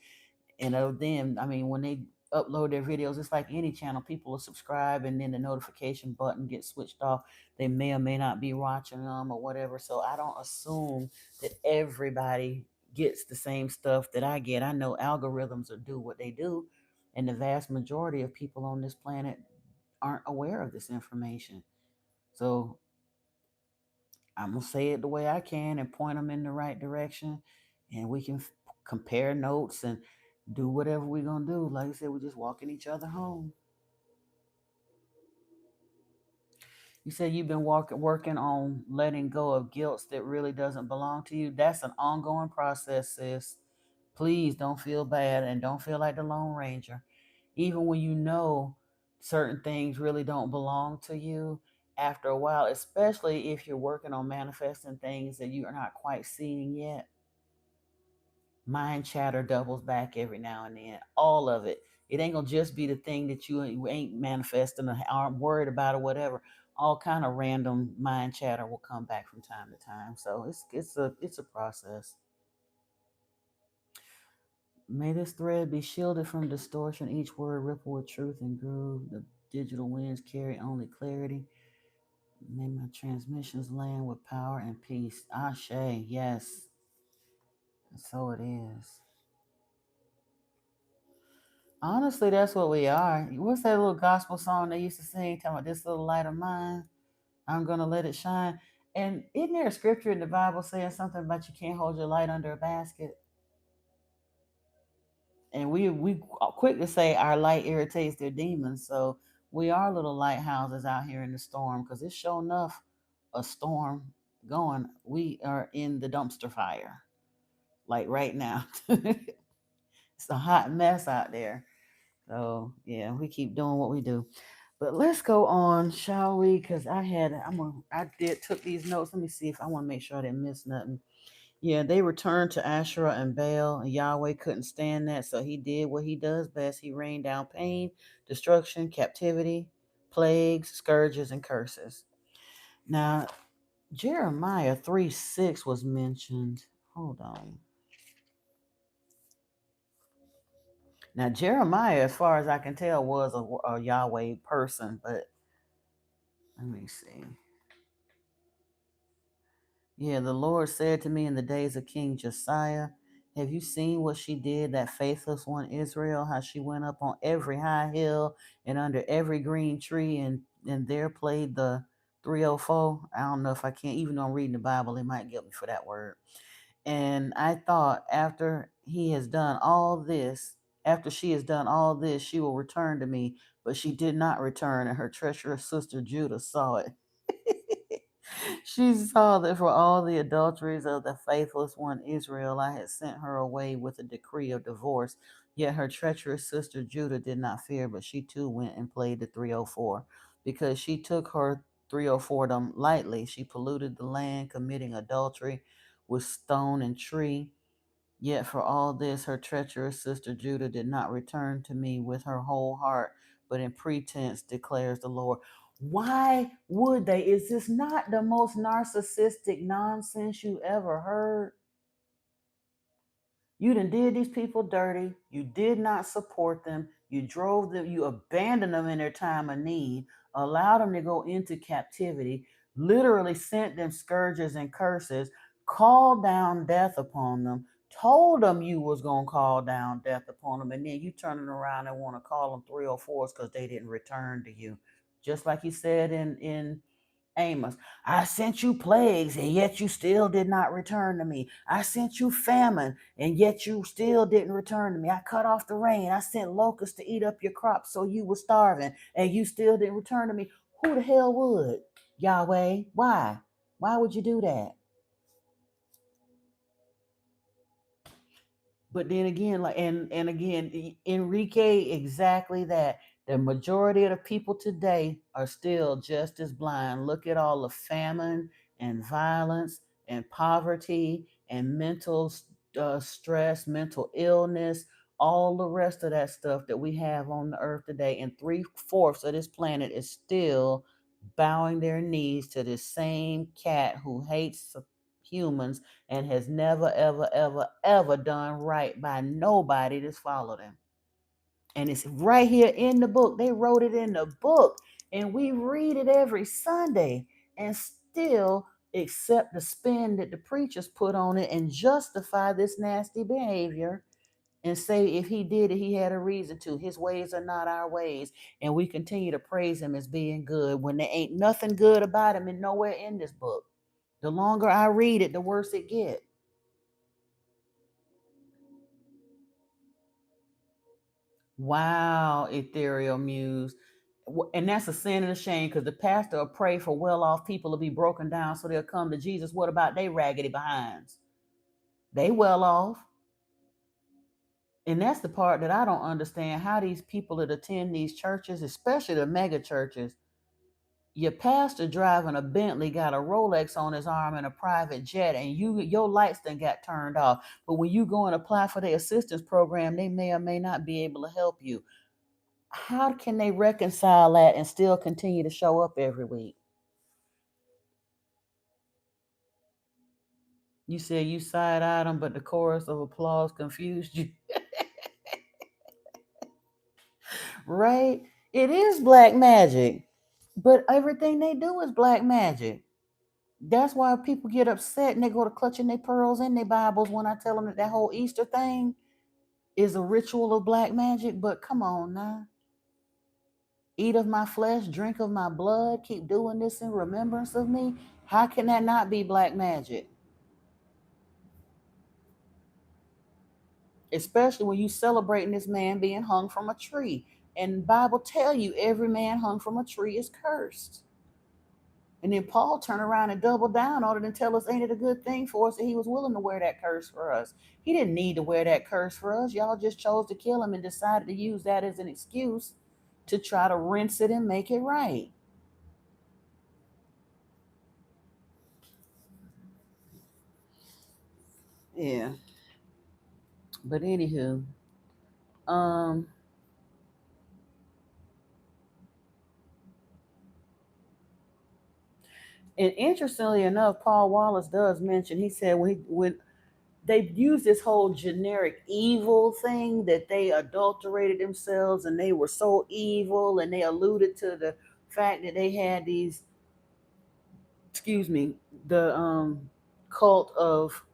And of them, I mean, when they upload their videos, it's like any channel. People will subscribe, and then the notification button gets switched off. They may or may not be watching them or whatever. So I don't assume that everybody gets the same stuff that I get. I know algorithms will do what they do, and the vast majority of people on this planet aren't aware of this information. So I'm going to say it the way I can and point them in the right direction. And we can compare notes and do whatever we're going to do. Like I said, we're just walking each other home. You said you've been working on letting go of guilt that really doesn't belong to you. That's an ongoing process, sis. Please don't feel bad and don't feel like the Lone Ranger. Even when you know certain things really don't belong to you, after a while, especially if you're working on manifesting things that you are not quite seeing yet, mind chatter doubles back every now and then. All of it. It ain't gonna just be the thing that you ain't manifesting or aren't worried about or whatever. All kind of random mind chatter will come back from time to time. So it's a process. May this thread be shielded from distortion, each word ripple with truth and groove. The digital winds carry only clarity. May my transmissions land with power and peace. Ashe, yes. And so it is. Honestly, that's what we are. What's that little gospel song they used to sing, talking about this little light of mine? I'm going to let it shine. And isn't there a scripture in the Bible saying something about you can't hold your light under a basket? And we quick to say our light irritates their demons. So we are little lighthouses out here in the storm, because it's sure enough a storm going. We are in the dumpster fire, like right now. It's a hot mess out there. So yeah, we keep doing what we do. But let's go on, shall we? Because I did took these notes. Let me see if I want to make sure I didn't miss nothing. Yeah, they returned to Asherah and Baal, and Yahweh couldn't stand that, so he did what he does best. He rained down pain, destruction, captivity, plagues, scourges, and curses. Now, Jeremiah 3:6 was mentioned. Hold on. Now, Jeremiah, as far as I can tell, was a Yahweh person, but let me see. Yeah, the Lord said to me in the days of King Josiah, have you seen what she did, that faithless one Israel, how she went up on every high hill and under every green tree and there played the 304? I don't know if I can't, even though I'm reading the Bible, it might get me for that word. And I thought after he has done all this, after she has done all this, she will return to me. But she did not return, and her treacherous sister Judah saw it. She saw that for all the adulteries of the faithless one Israel, I had sent her away with a decree of divorce. Yet her treacherous sister Judah did not fear, but she too went and played the 304. Because she took her 304 them lightly, she polluted the land, committing adultery with stone and tree. Yet for all this, her treacherous sister Judah did not return to me with her whole heart, but in pretense, declares the Lord. Why would they? Is this not the most narcissistic nonsense you ever heard? You done did these people dirty. You did not support them. You drove them, you abandoned them in their time of need, allowed them to go into captivity, literally sent them scourges and curses, called down death upon them, told them you was going to call down death upon them, and then you turning around and want to call them 304s because they didn't return to you. Just like he said in Amos, I sent you plagues, and yet you still did not return to me. I sent you famine, and yet you still didn't return to me. I cut off the rain. I sent locusts to eat up your crops so you were starving, and you still didn't return to me. Who the hell would? Yahweh? Why? Why would you do that? But then again, like and again, Enrique, exactly that. The majority of the people today are still just as blind. Look at all the famine and violence and poverty and mental stress, mental illness, all the rest of that stuff that we have on the earth today. And 3/4 of this planet is still bowing their knees to this same cat who hates humans and has never, ever, ever, ever done right by nobody that's followed him. And it's right here in the book. They wrote it in the book, and we read it every Sunday and still accept the spin that the preachers put on it and justify this nasty behavior and say if he did it, he had a reason to. His ways are not our ways. And we continue to praise him as being good when there ain't nothing good about him and nowhere in this book. The longer I read it, the worse it gets. Wow, ethereal muse. And that's a sin and a shame because the pastor will pray for well off people to be broken down so they'll come to Jesus. What about they raggedy behinds? They well off. And that's the part that I don't understand how these people that attend these churches, especially the mega churches, your pastor driving a Bentley, got a Rolex on his arm and a private jet, and your lights then got turned off. But when you go and apply for the assistance program, they may or may not be able to help you. How can they reconcile that and still continue to show up every week? You said you side-eyed them, but the chorus of applause confused you. Right? It is black magic, but everything they do is black magic. That's why people get upset and they go to clutching their pearls and their Bibles when I tell them that whole Easter thing is a ritual of black magic. But come on now. Eat of my flesh, drink of my blood, keep doing this in remembrance of me. How can that not be black magic? Especially when you celebrating this man being hung from a tree. And the Bible tell you every man hung from a tree is cursed. And then Paul turned around and doubled down on it and tell us, ain't it a good thing for us that he was willing to wear that curse for us? He didn't need to wear that curse for us. Y'all just chose to kill him and decided to use that as an excuse to try to rinse it and make it right. Yeah. But anywho, um, and interestingly enough, Paul Wallace does mention, he said when they used this whole generic evil thing that they adulterated themselves and they were so evil, and they alluded to the fact that they had these, excuse me, the cult of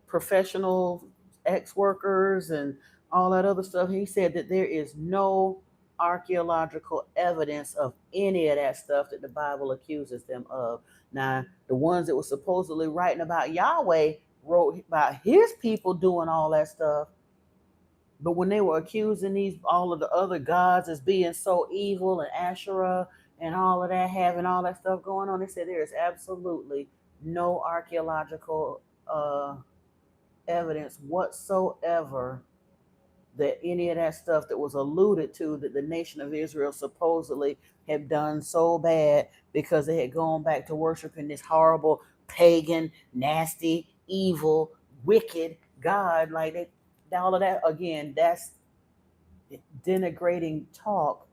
professional ex-workers and all that other stuff. He said that there is no archaeological evidence of any of that stuff that the Bible accuses them of. Now, the ones that were supposedly writing about Yahweh wrote about his people doing all that stuff, but when they were accusing these all of the other gods as being so evil, and Asherah and all of that, having all that stuff going on, they said there is absolutely no archaeological evidence whatsoever that any of that stuff that was alluded to, that the nation of Israel supposedly had done so bad because they had gone back to worshiping this horrible, pagan, nasty, evil, wicked God. Like they, all of that, again, that's denigrating talk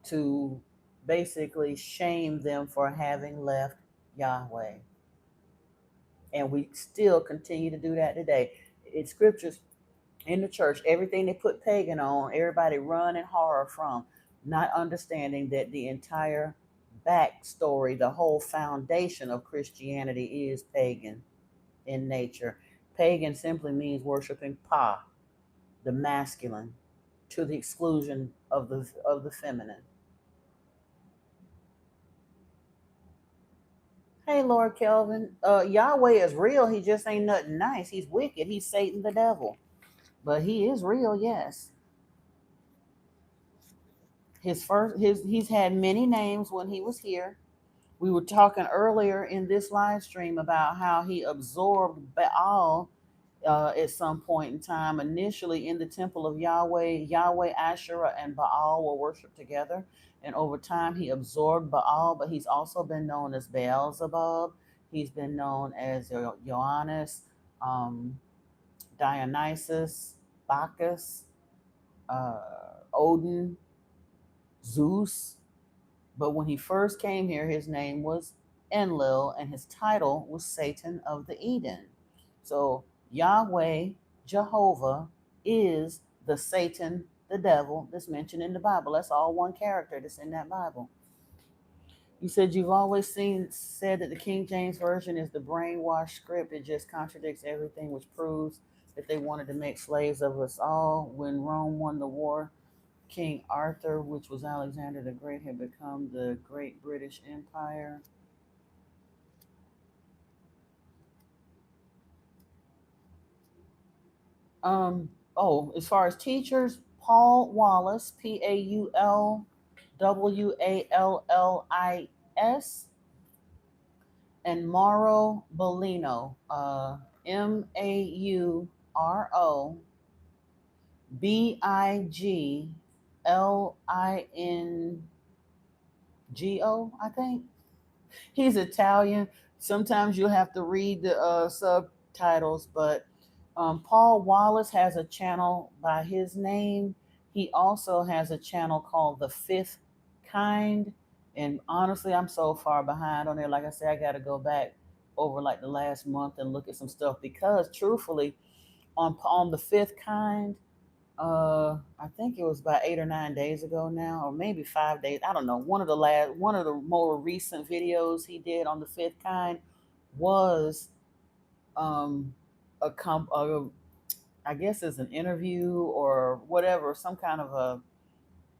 to basically shame them for having left Yahweh. And we still continue to do that today. In scriptures, in the church, everything they put pagan on, everybody run in horror from, not understanding that the entire backstory, the whole foundation of Christianity is pagan in nature. Pagan simply means worshiping Pa, the masculine, to the exclusion of the feminine. Hey, Lord Kelvin, Yahweh is real. He just ain't nothing nice. He's wicked. He's Satan, the devil, but he is real. Yes. He's had many names when he was here. We were talking earlier in this live stream about how he absorbed Baal at some point in time. Initially in the temple of Yahweh, Yahweh, Asherah, and Baal were worshipped together. And over time, he absorbed Baal, but he's also been known as Beelzebub. He's been known as Joannes, um, Dionysus, Bacchus, Odin, Zeus. But when he first came here, his name was Enlil, and his title was Satan of the Eden. So Yahweh, Jehovah, is the Satan, the devil, that's mentioned in the Bible. That's all one character that's in that Bible. You said you've always said that the King James Version is the brainwashed script. It just contradicts everything, which proves that they wanted to make slaves of us all. When Rome won the war, King Arthur, which was Alexander the Great, had become the Great British Empire. As far as teachers, Paul Wallis, Paulwallis, and Mauro Bellino, Mauro Biglingo, I think. He's Italian. Sometimes you'll have to read the subtitles, but Paul Wallace has a channel by his name. He also has a channel called The Fifth Kind. And honestly, I'm so far behind on there. Like I said, I got to go back over like the last month and look at some stuff, because truthfully, on The Fifth Kind, I think it was about 8 or 9 days ago now, or maybe 5 days. I don't know. One of the more recent videos he did on The Fifth Kind was um I guess it's an interview or whatever, some kind of a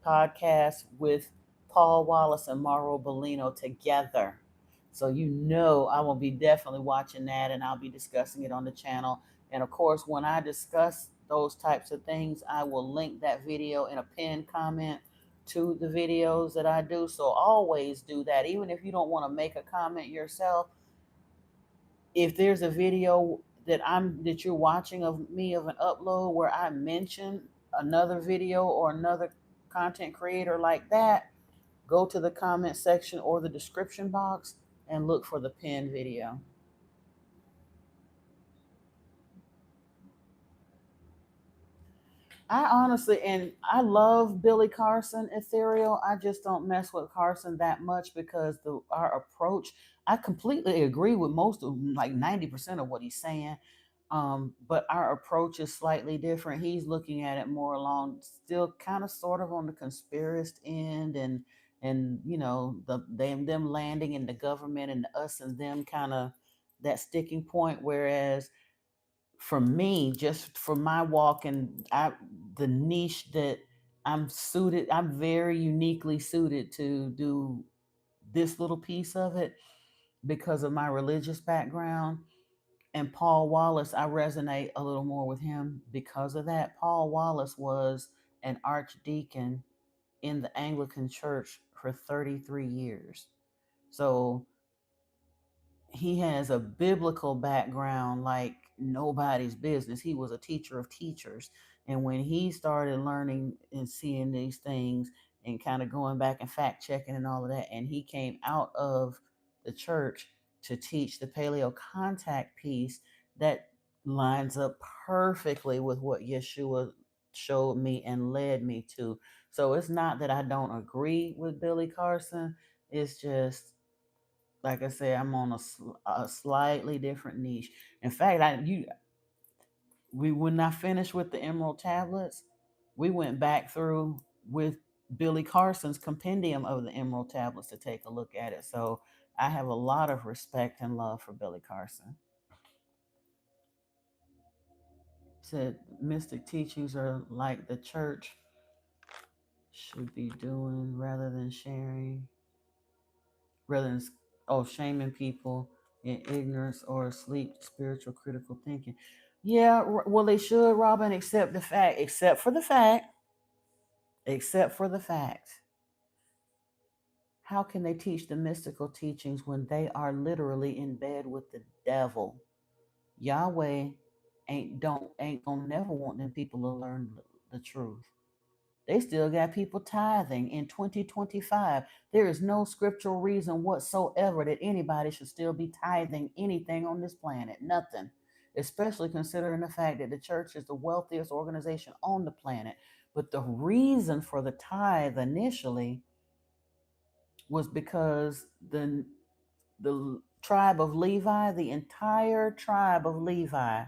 podcast with Paul Wallace and Mauro Bellino together. So I will be definitely watching that, and I'll be discussing it on the channel. And of course, when I discuss those types of things, I will link that video in a pinned comment to the videos that I do. So always do that. Even if you don't want to make a comment yourself, if there's a video that you're watching of me, of an upload where I mention another video or another content creator like that, go to the comment section or the description box and look for the pinned video. I honestly, and I love Billy Carson, Ethereal. I just don't mess with Carson that much because our approach. I completely agree with most of, like 90% of what he's saying, but our approach is slightly different. He's looking at it more along, still kind of sort of on the conspiracist end, and them landing in the government and the us and them kind of that sticking point. Whereas for me, just for my walk and the niche that I'm very uniquely suited to do this little piece of it because of my religious background. And Paul Wallace, I resonate a little more with him because of that. Paul Wallace was an archdeacon in the Anglican Church for 33 years. So he has a biblical background like nobody's business. He was a teacher of teachers. And when he started learning and seeing these things and kind of going back and fact checking and all of that, and he came out of the church to teach the paleo contact piece, that lines up perfectly with what Yeshua showed me and led me to. So it's not that I don't agree with Billy Carson. It's just, like I said, I'm on a slightly different niche. In fact, we when I finished with the Emerald Tablets, we went back through with Billy Carson's compendium of the Emerald Tablets to take a look at it. So I have a lot of respect and love for Billy Carson. Said mystic teachings are like the church should be doing rather than sharing, rather than shaming people in ignorance or asleep spiritual critical thinking. Yeah, well, they should, Robin, except for the fact, how can they teach the mystical teachings when they are literally in bed with the devil? Yahweh ain't gonna never want them people to learn the truth. They still got people tithing in 2025. There is no scriptural reason whatsoever that anybody should still be tithing anything on this planet. Nothing. Especially considering the fact that the church is the wealthiest organization on the planet. But the reason for the tithe initially was because the tribe of Levi, the entire tribe of Levi,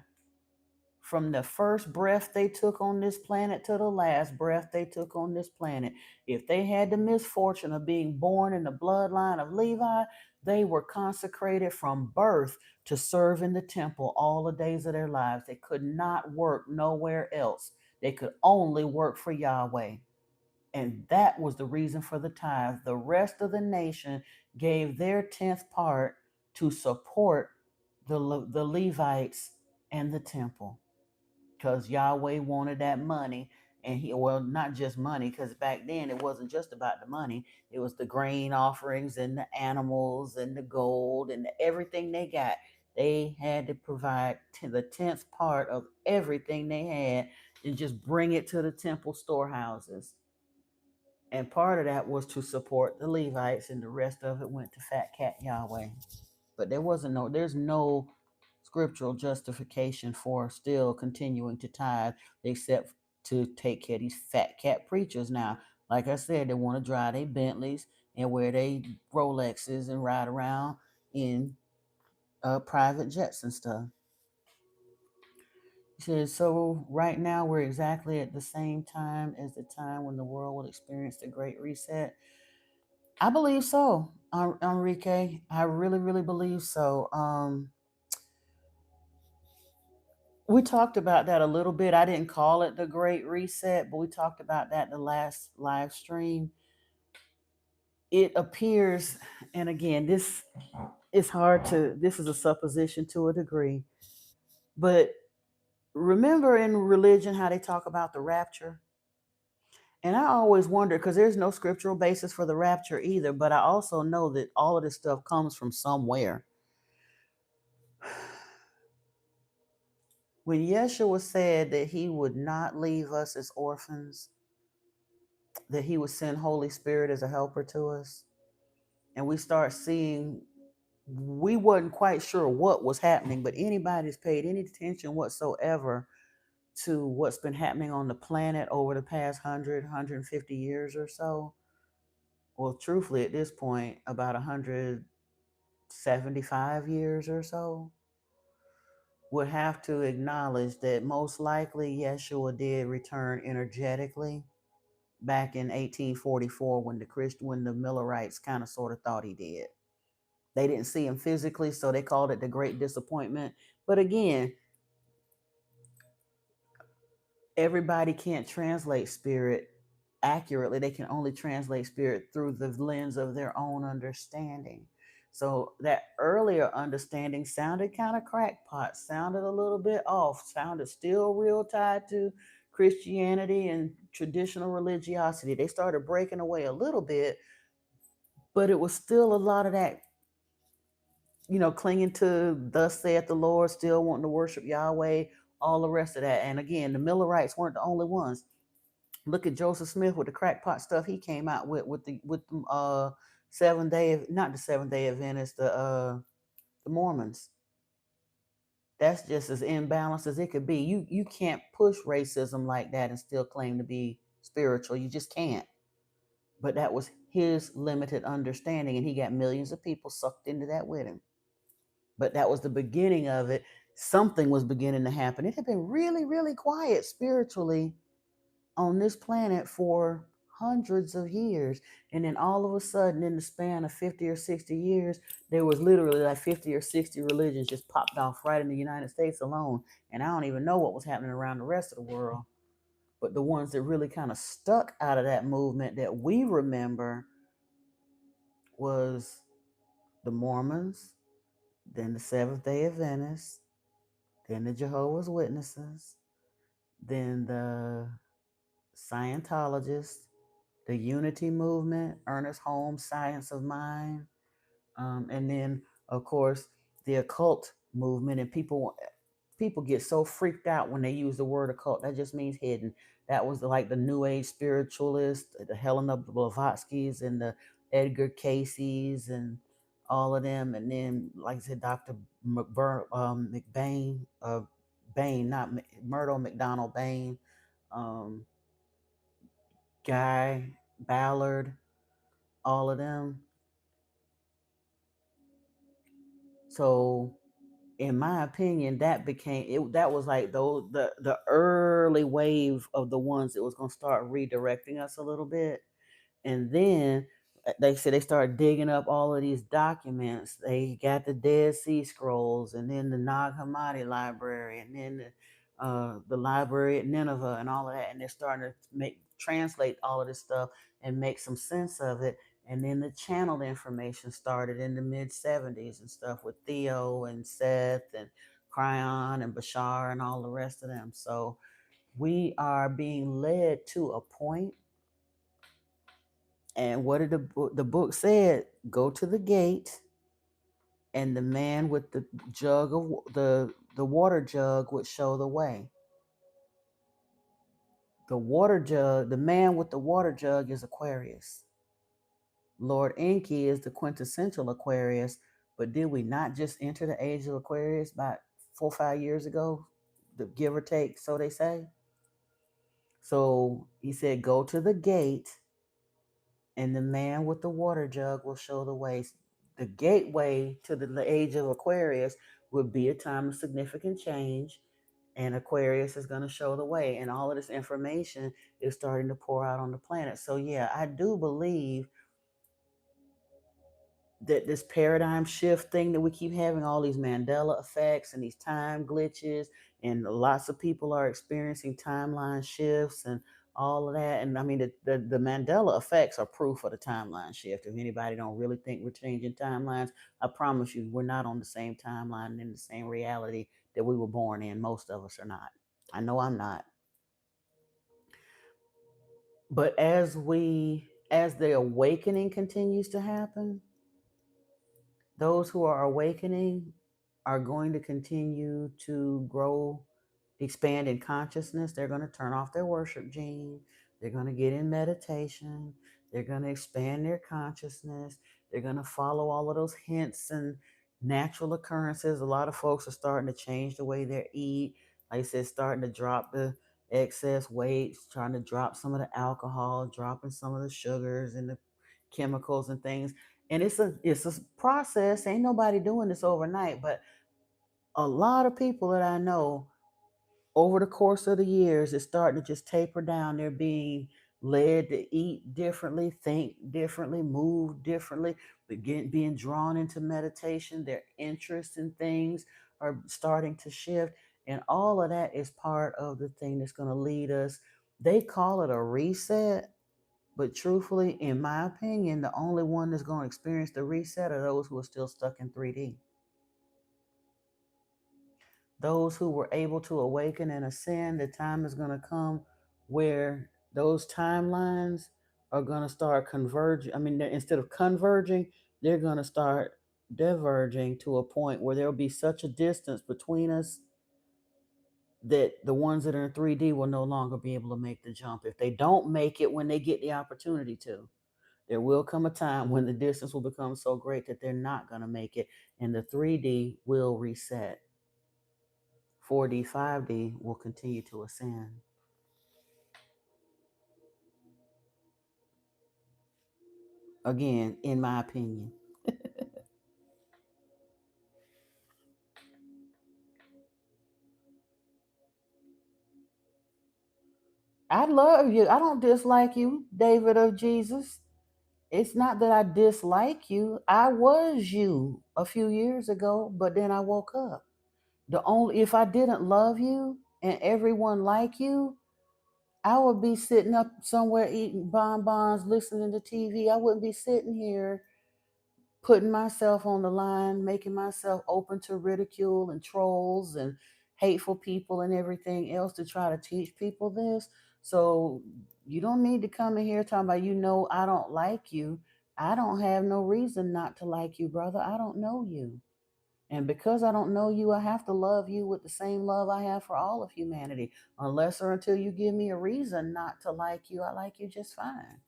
from the first breath they took on this planet to the last breath they took on this planet, if they had the misfortune of being born in the bloodline of Levi, they were consecrated from birth to serve in the temple all the days of their lives. They could not work nowhere else. They could only work for Yahweh. And that was the reason for the tithe. The rest of the nation gave their 10th part to support the Levites and the temple, because Yahweh wanted that money. And not just money, because back then it wasn't just about the money. It was the grain offerings and the animals and the gold and everything they got. They had to provide the 10th part of everything they had and just bring it to the temple storehouses. And part of that was to support the Levites, and the rest of it went to Fat Cat Yahweh. But there's no scriptural justification for still continuing to tithe, except to take care of these fat cat preachers now. Like I said, they want to drive their Bentleys and wear their Rolexes and ride around in private jets and stuff. He says, so right now we're exactly at the same time as the time when the world will experience the Great Reset. I believe so, Enrique. I really, really believe so. We talked about that a little bit. I didn't call it the Great Reset, but we talked about that in the last live stream. It appears, and again, this is this is a supposition to a degree, but remember in religion how they talk about the rapture? And I always wonder, because there's no scriptural basis for the rapture either, but I also know that all of this stuff comes from somewhere. When Yeshua said that he would not leave us as orphans, that he would send Holy Spirit as a helper to us, and we start seeing, we wasn't quite sure what was happening, but anybody who's paid any attention whatsoever to what's been happening on the planet over the past 150 years or so, well, truthfully, at this point, about 175 years or so, would have to acknowledge that most likely Yeshua did return energetically back in 1844 when the Millerites kind of sort of thought he did. They didn't see him physically, so they called it the Great Disappointment. But again, everybody can't translate spirit accurately. They can only translate spirit through the lens of their own understanding. So that earlier understanding sounded kind of crackpot, sounded a little bit off, sounded still real tied to Christianity and traditional religiosity. They started breaking away a little bit, but it was still a lot of that, clinging to thus saith the Lord, still wanting to worship Yahweh, all the rest of that. And again, the Millerites weren't the only ones. Look at Joseph Smith with the crackpot stuff he came out with 7 day, not the 7 day Adventists, the Mormons. That's just as imbalanced as it could be. You can't push racism like that and still claim to be spiritual. You just can't. But that was his limited understanding, and he got millions of people sucked into that with him. But that was the beginning of it. Something was beginning to happen. It had been really, really quiet spiritually on this planet for hundreds of years. And then all of a sudden, in the span of 50 or 60 years, there was literally like 50 or 60 religions just popped off right in the United States alone. And I don't even know what was happening around the rest of the world. But the ones that really kind of stuck out of that movement that we remember was the Mormons, then the Seventh-day Adventists, then the Jehovah's Witnesses, then the Scientologists, the Unity Movement, Ernest Holmes' Science of Mind, and then of course the occult movement. And people get so freaked out when they use the word occult. That just means hidden. That was like the New Age spiritualists, the Helena Blavatsky's and the Edgar Casey's and all of them. And then, like I said, Dr. McBain, Bain, not Myrtle McDonald Bain, Guy Ballard, all of them. So in my opinion, that became it. That was like the early wave of the ones that was going to start redirecting us a little bit. And then they said they started digging up all of these documents. They got the Dead Sea Scrolls, and then the Nag Hammadi Library, and then the library at Nineveh, and all of that. And they're starting to translate all of this stuff and make some sense of it. And then the channeled information started in the mid 70s and stuff with Theo and Seth and Cryon and Bashar and all the rest of them. So we are being led to a point. And what did the book said? Go to the gate, and the man with the jug of the water jug would show the way. The water jug, the man with the water jug is Aquarius. Lord Enki is the quintessential Aquarius, but did we not just enter the age of Aquarius about 4 or 5 years ago? Give or take, so they say. So he said, go to the gate, and the man with the water jug will show the way. The gateway to the age of Aquarius would be a time of significant change, and Aquarius is going to show the way. And all of this information is starting to pour out on the planet. So yeah, I do believe that this paradigm shift thing that we keep having, all these Mandela effects and these time glitches, and lots of people are experiencing timeline shifts and all of that. And I mean, the Mandela effects are proof of the timeline shift. If anybody don't really think we're changing timelines, I promise you, we're not on the same timeline and in the same reality that we were born in. Most of us are not. I know I'm not. But as the awakening continues to happen, those who are awakening are going to continue to grow, expand in consciousness. They're going to turn off their worship gene. They're going to get in meditation. They're going to expand their consciousness. They're going to follow all of those hints and natural occurrences. A lot of folks are starting to change the way they eat. Like I said, starting to drop the excess weights, trying to drop some of the alcohol, dropping some of the sugars and the chemicals and things. And it's a process. Ain't nobody doing this overnight, but a lot of people that I know over the course of the years is starting to just taper down. They're being led to eat differently, think differently, move differently, being drawn into meditation. Their interests in things are starting to shift. And all of that is part of the thing that's going to lead us. They call it a reset, but truthfully, in my opinion, the only one that's going to experience the reset are those who are still stuck in 3D. Those who were able to awaken and ascend, the time is going to come where those timelines are going to start converging. I mean, instead of converging, they're going to start diverging to a point where there'll be such a distance between us that the ones that are in 3D will no longer be able to make the jump. If they don't make it when they get the opportunity to, there will come a time when the distance will become so great that they're not going to make it, and the 3D will reset. 4D, 5D will continue to ascend. Again, in my opinion. I love you. I don't dislike you, David of Jesus. It's not that I dislike you. I was you a few years ago, but then I woke up. The only if I didn't love you and everyone like you, I would be sitting up somewhere eating bonbons, listening to TV. I wouldn't be sitting here putting myself on the line, making myself open to ridicule and trolls and hateful people and everything else to try to teach people this. So you don't need to come in here talking about, I don't like you. I don't have no reason not to like you, brother. I don't know you. And because I don't know you, I have to love you with the same love I have for all of humanity. Unless or until you give me a reason not to like you, I like you just fine.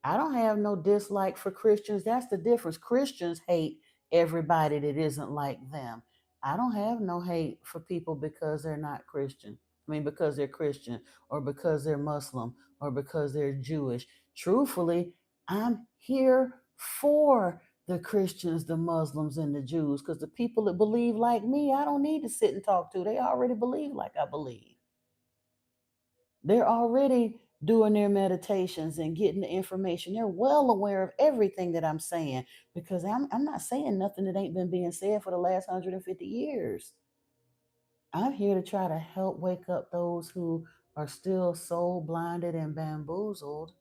I don't have no dislike for Christians. That's the difference. Christians hate everybody that isn't like them. I don't have no hate for people because they're not Christian. I mean, because they're Christian or because they're Muslim or because they're Jewish. Truthfully, I'm here for the Christians, the Muslims, and the Jews because the people that believe like me, I don't need to sit and talk to. They already believe like I believe. They're already doing their meditations and getting the information. They're well aware of everything that I'm saying because I'm not saying nothing that ain't been being said for the last 150 years. I'm here to try to help wake up those who are still soul blinded and bamboozled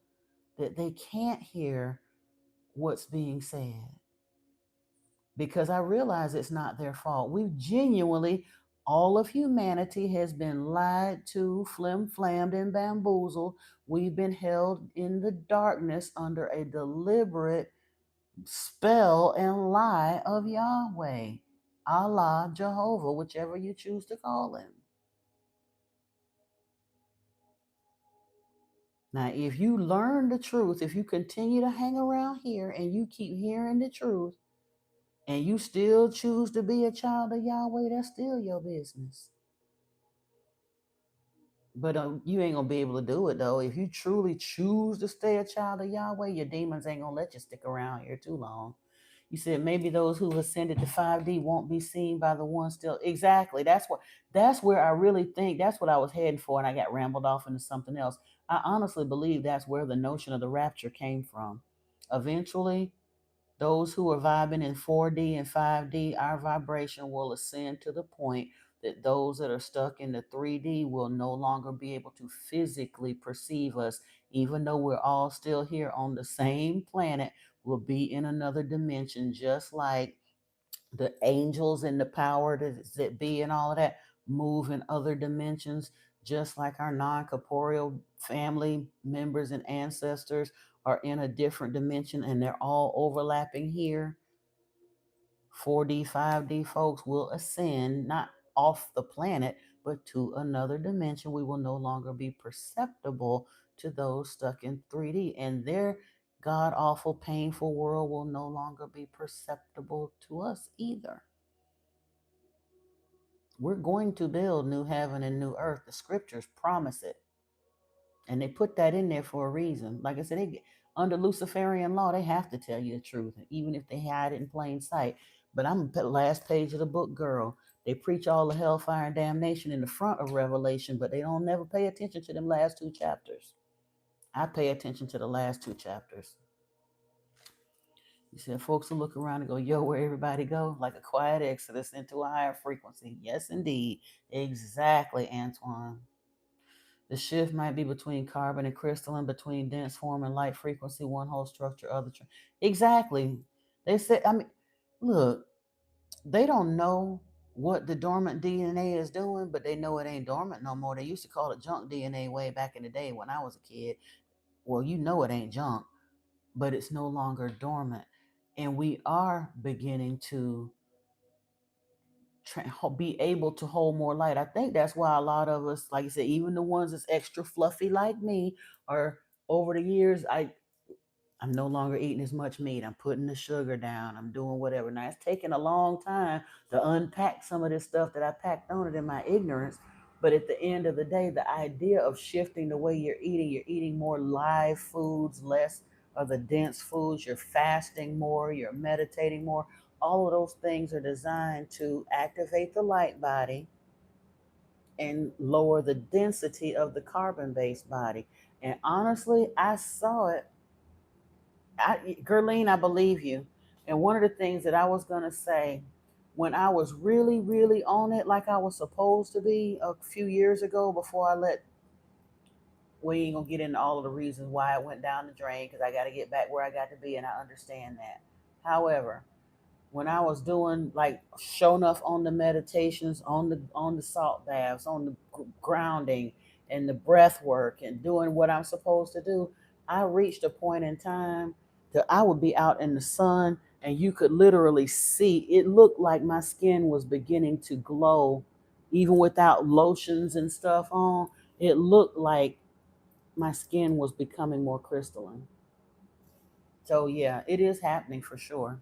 that they can't hear what's being said, because I realize it's not their fault. We've genuinely, all of humanity has been lied to, flim-flammed, and bamboozled. We've been held in the darkness under a deliberate spell and lie of Yahweh, Allah, Jehovah, whichever you choose to call him. Now, if you learn the truth, if you continue to hang around here and you keep hearing the truth, and you still choose to be a child of Yahweh, that's still your business. But you ain't gonna be able to do it though. If you truly choose to stay a child of Yahweh, your demons ain't gonna let you stick around here too long. You said maybe those who ascended to 5D won't be seen by the ones still. Exactly. That's where I really think that's what I was heading for, and I got rambled off into something else. I honestly believe that's where the notion of the rapture came from. Eventually, those who are vibing in 4D and 5D, our vibration will ascend to the point that those that are stuck in the 3D will no longer be able to physically perceive us, even though we're all still here on the same planet. We'll be in another dimension, just like the angels and the power that be and all of that move in other dimensions, just like our non-corporeal family members and ancestors are in a different dimension and they're all overlapping here. 4D, 5D folks will ascend, not off the planet, but to another dimension. We will no longer be perceptible to those stuck in 3D, and their god awful, painful world will no longer be perceptible to us either. We're going to build new heaven and new earth. The scriptures promise it. And they put that in there for a reason. Like I said, under Luciferian law, they have to tell you the truth, even if they hide it in plain sight. But I'm the last page of the book, girl. They preach all the hellfire and damnation in the front of Revelation, but they don't never pay attention to them last two chapters. I pay attention to the last two chapters. You said folks will look around and go, yo, where everybody go? Like a quiet exodus into a higher frequency. Yes, indeed. Exactly, Antoine. The shift might be between carbon and crystalline, between dense form and light frequency, one whole structure, other. Exactly. They said, I mean, look, they don't know what the dormant DNA is doing, but they know it ain't dormant no more. They used to call it junk DNA way back in the day when I was a kid. Well, you know it ain't junk, but it's no longer dormant. And we are beginning to be able to hold more light. I think that's why a lot of us, like I said, even the ones that's extra fluffy like me, are over the years, I'm no longer eating as much meat. I'm putting the sugar down. I'm doing whatever. Now it's taken a long time to unpack some of this stuff that I packed on it in my ignorance. But at the end of the day, the idea of shifting the way you're eating more live foods, less of the dense foods, you're fasting more, you're meditating more. All of those things are designed to activate the light body and lower the density of the carbon-based body. And honestly, I saw it. Gerline, I believe you. And one of the things that I was going to say, when I was really, really on it, like I was supposed to be a few years ago, before we ain't going to get into all of the reasons why it went down the drain, because I got to get back where I got to be, and I understand that. However, when I was doing like show enough on the meditations, on the salt baths, on the grounding and the breath work and doing what I'm supposed to do, I reached a point in time that I would be out in the sun and you could literally see it looked like my skin was beginning to glow even without lotions and stuff on. It looked like my skin was becoming more crystalline. So yeah, it is happening for sure.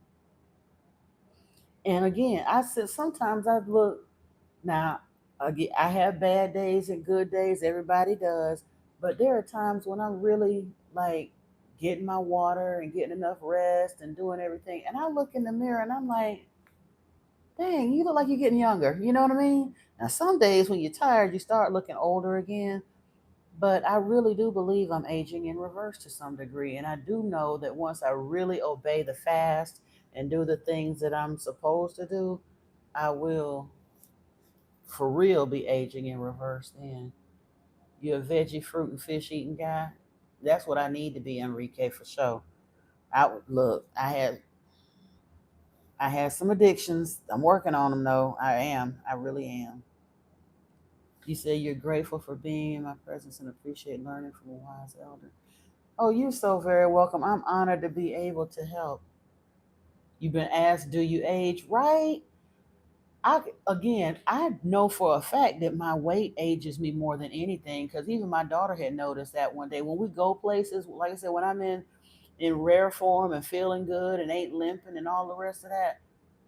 And again, I said sometimes I look now. Again, I have bad days and good days. Everybody does, but there are times when I'm really like getting my water and getting enough rest and doing everything. And I look in the mirror and I'm like, "Dang, you look like you're getting younger." You know what I mean? Now, some days when you're tired, you start looking older again. But I really do believe I'm aging in reverse to some degree. And I do know that once I really obey the fast and do the things that I'm supposed to do, I will for real be aging in reverse then. You're a veggie, fruit, and fish eating guy? That's what I need to be, Enrique, for sure. Look, I had some addictions. I'm working on them though. I am. I really am. You say you're grateful for being in my presence and appreciate learning from a wise elder. Oh, you're so very welcome. I'm honored to be able to help. You've been asked, do you age? Right? I know for a fact that my weight ages me more than anything, because even my daughter had noticed that one day when we go places. Like I said, when I'm in rare form and feeling good and ain't limping and all the rest of that,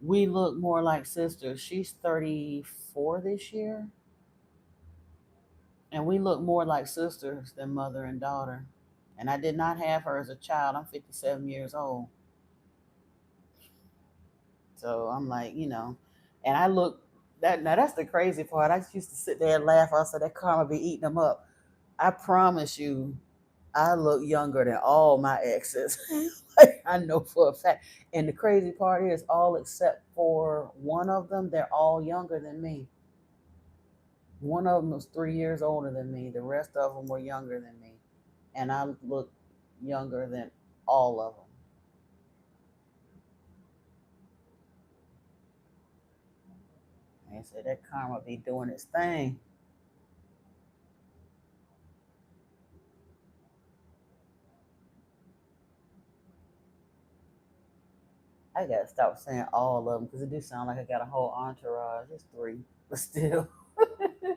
we look more like sisters. She's 34 this year, and we look more like sisters than mother and daughter. And I did not have her as a child. I'm 57 years old. So I'm like, and I look that now that's the crazy part. I used to sit there and laugh. I said that karma be eating them up. I promise you, I look younger than all my exes. Like, I know for a fact. And the crazy part is, all except for one of them, they're all younger than me. One of them was 3 years older than me. The rest of them were younger than me, and I look younger than all of them. And said that karma be doing its thing. I gotta stop saying all of them because it do sound like I got a whole entourage. It's three, but still. Yeah.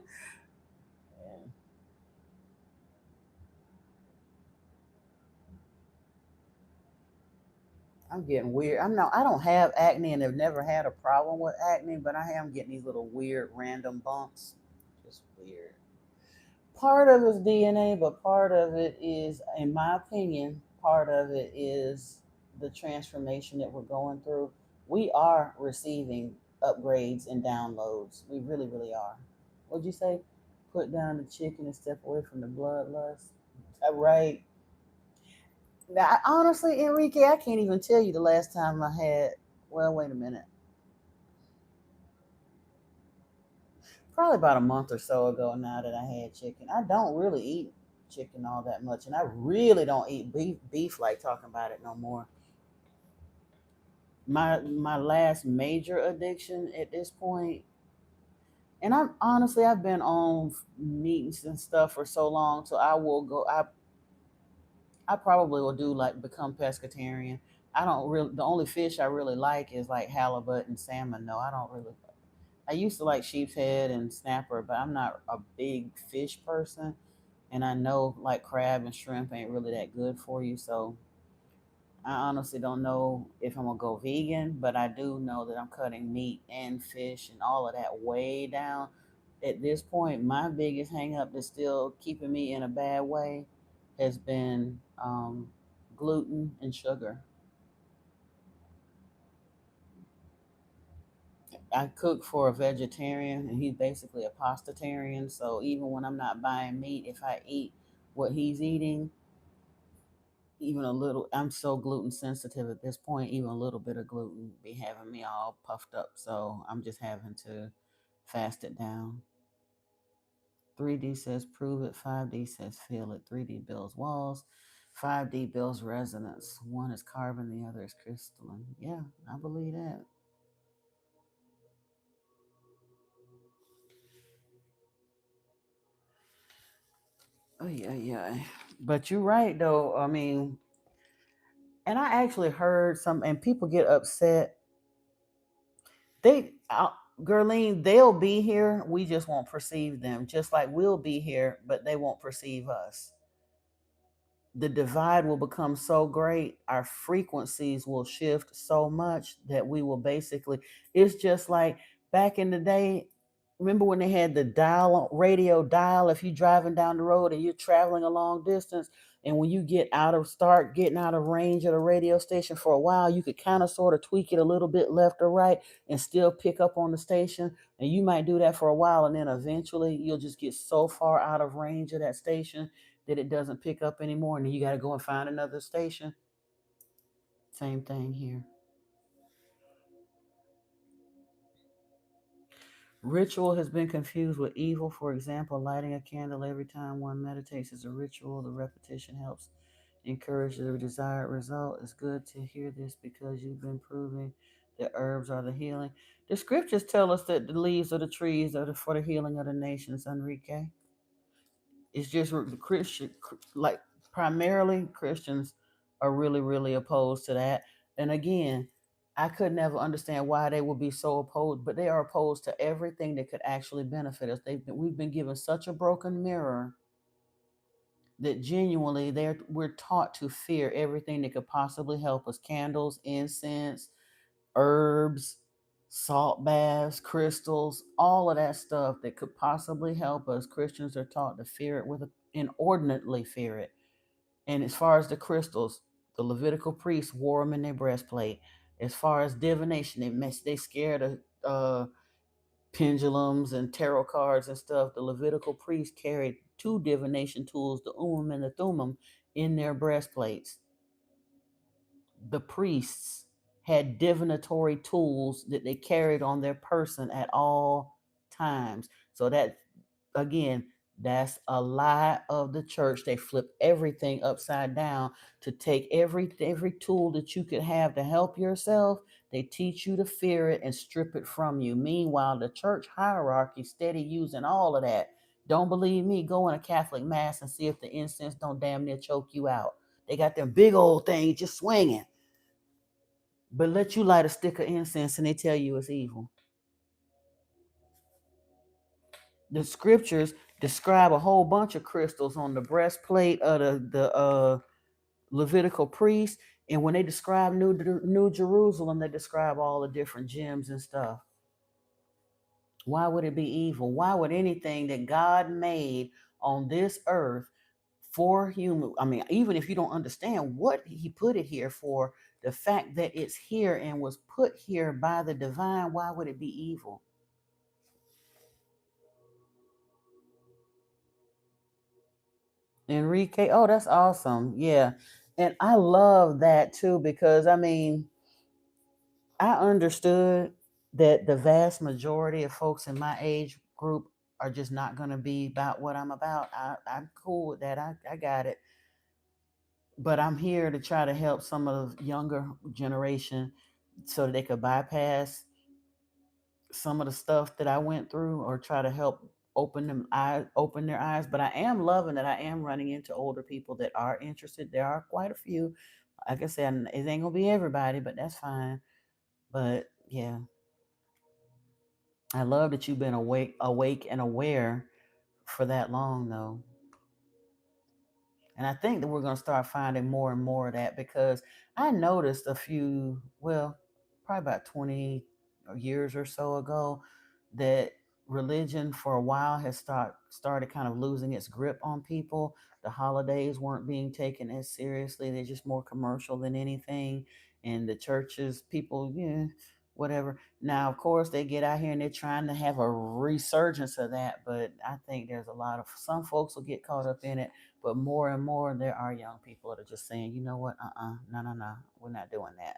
I'm getting weird. I don't have acne and have never had a problem with acne, but I am getting these little weird random bumps. Just weird. Part of it's DNA, but part of it is, in my opinion, part of it is the transformation that we're going through. We are receiving upgrades and downloads. We really, really are. What'd you say? Put down the chicken and step away from the bloodlust. Right. Now, honestly, Enrique, I can't even tell you the last time I had. Well, wait a minute. Probably about a month or so ago now that I had chicken. I don't really eat chicken all that much, and I really don't eat beef like talking about it no more. My last major addiction at this point, and I'm honestly I've been on meats and stuff for so long, so I probably will do like become pescatarian. I don't really the only fish I really like is like halibut and salmon. No, I don't really. I used to like sheep's head and snapper, but I'm not a big fish person, and I know like crab and shrimp ain't really that good for you. So I honestly don't know if I'm gonna go vegan, but I do know that I'm cutting meat and fish and all of that way down. At this point, my biggest hang up that's still keeping me in a bad way has been gluten and sugar. I cook for a vegetarian and he's basically a pastatarian. So even when I'm not buying meat, if I eat what he's eating, even a little, I'm so gluten sensitive at this point, even a little bit of gluten be having me all puffed up. So I'm just having to fast it down. 3D says prove it, 5D says feel it. 3D builds walls, 5D builds resonance. One is carbon, the other is crystalline. Yeah, I believe that. Oh yeah, yeah. But you're right though. I mean, and I actually heard some, and people get upset. They, Gerlene, they'll be here. We just won't perceive them. Just like we'll be here, but they won't perceive us. The divide will become so great, our frequencies will shift so much that we will basically, it's just like back in the day. Remember when they had the dial radio dial, if you're driving down the road and you're traveling a long distance, and when you start getting out of range of the radio station for a while, you could kind of sort of tweak it a little bit left or right and still pick up on the station. And you might do that for a while, and then eventually you'll just get so far out of range of that station that it doesn't pick up anymore, and then you got to go and find another station. Same thing here. Ritual has been confused with evil. For example, lighting a candle every time one meditates is a ritual. The repetition helps encourage the desired result. It's good to hear this because you've been proving that herbs are the healing. The scriptures tell us that the leaves of the trees are for the healing of the nations, Enrique. It's just the Christian, like primarily Christians are really, really opposed to that. And again, I could never understand why they would be so opposed, but they are opposed to everything that could actually benefit us. We've been given such a broken mirror that genuinely we're taught to fear everything that could possibly help us: candles, incense, herbs, salt baths, crystals, all of that stuff that could possibly help us. Christians are taught to fear it inordinately fear it. And as far as the crystals, the Levitical priests wore them in their breastplate. As far as divination, they scared of pendulums and tarot cards and stuff. The Levitical priests carried two divination tools, the and the thummim, in their breastplates. The priests had divinatory tools that they carried on their person at all times. So that, again, that's a lie of the church. They flip everything upside down to take every tool that you could have to help yourself. They teach you to fear it and strip it from you. Meanwhile, the church hierarchy steady using all of that. Don't believe me? Go in a Catholic mass and see if the incense don't damn near choke you out. They got them big old things just swinging, but let you light a stick of incense and they tell you it's evil. The scriptures describe a whole bunch of crystals on the breastplate of the Levitical priest, And when they describe New Jerusalem, they describe all the different gems and stuff. Why would it be evil? Why would anything that God made on this earth for human, I mean, even if you don't understand what he put it here for, the fact that it's here and was put here by the divine, why would it be evil? Enrique, oh, that's awesome. Yeah. And I love that too, because I mean, I understood that the vast majority of folks in my age group are just not going to be about what I'm about. I'm cool with that. I got it. But I'm here to try to help some of the younger generation so that they could bypass some of the stuff that I went through, or try to help open their eyes. But I am loving that I am running into older people that are interested. There are quite a few. Like I said, it ain't gonna be everybody, but that's fine. But yeah, I love that you've been awake and aware for that long though. And I think that we're going to start finding more and more of that, because I noticed a few, well, probably about 20 years or so ago, that religion for a while has started kind of losing its grip on people. The holidays weren't being taken as seriously. They're just more commercial than anything. And the churches, people, yeah, whatever. Now, of course, they get out here and they're trying to have a resurgence of that. But I think there's a lot of, some folks will get caught up in it, but more and more, there are young people that are just saying, you know what, no, no, no, we're not doing that.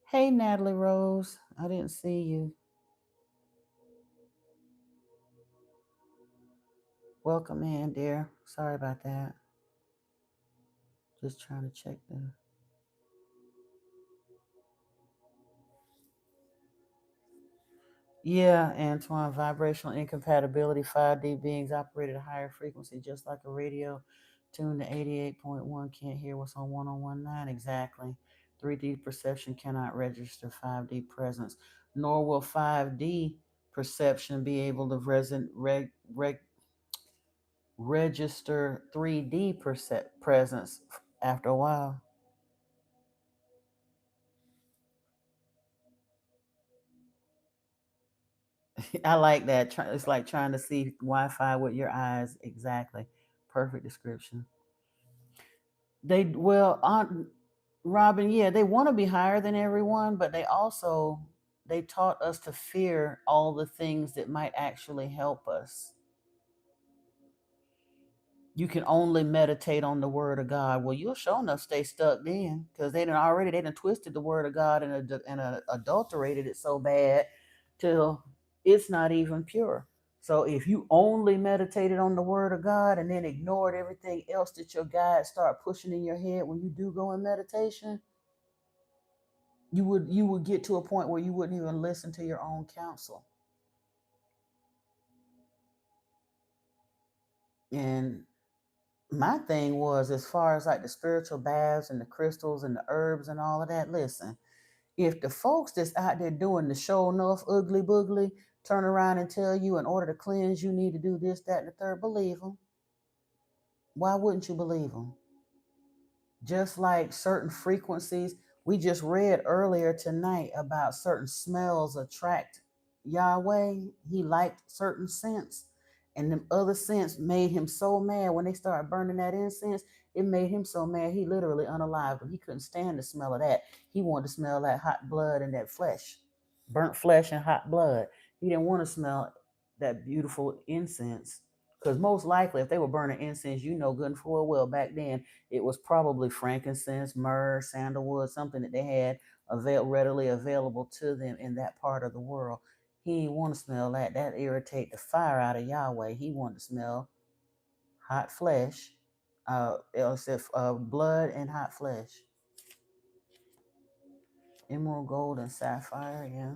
Hey, Natalie Rose, I didn't see you. Welcome in, dear. Sorry about that. Just trying to check the. Yeah, Antoine, vibrational incompatibility. 5D beings operate at a higher frequency, just like a radio tuned to 88.1 can't hear what's on 1019. Exactly. 3D perception cannot register 5D presence, nor will 5D perception be able to register 3D presence after a while. I like that. It's like trying to see Wi-Fi with your eyes. Exactly. Perfect description. They well, Aunt Robin, yeah, they want to be higher than everyone, but they taught us to fear all the things that might actually help us. You can only meditate on the word of God. Well, you'll sure enough stay stuck then, because they done twisted the word of God and adulterated it so bad till it's not even pure. So if you only meditated on the word of God and then ignored everything else that your guides start pushing in your head when you do go in meditation, you would get to a point where you wouldn't even listen to your own counsel. And my thing was, as far as like the spiritual baths and the crystals and the herbs and all of that, listen, if the folks that's out there doing the show enough ugly boogly turn around and tell you in order to cleanse you need to do this, that, and the third, believe them. Why wouldn't you believe them? Just like certain frequencies, we just read earlier tonight about certain smells attract Yahweh. He liked certain scents, and them other scents made him so mad. When they started burning that incense, it made him so mad he literally unalived him. He couldn't stand the smell of that. He wanted to smell that hot blood and that flesh, burnt flesh and hot blood. He didn't want to smell that beautiful incense, because most likely if they were burning incense, you know good and full well back then it was probably frankincense, myrrh, sandalwood, something that they had readily available to them in that part of the world. He didn't want to smell that. That irritate the fire out of Yahweh. He wanted to smell hot flesh, blood and hot flesh. Emerald, gold, and sapphire, yeah.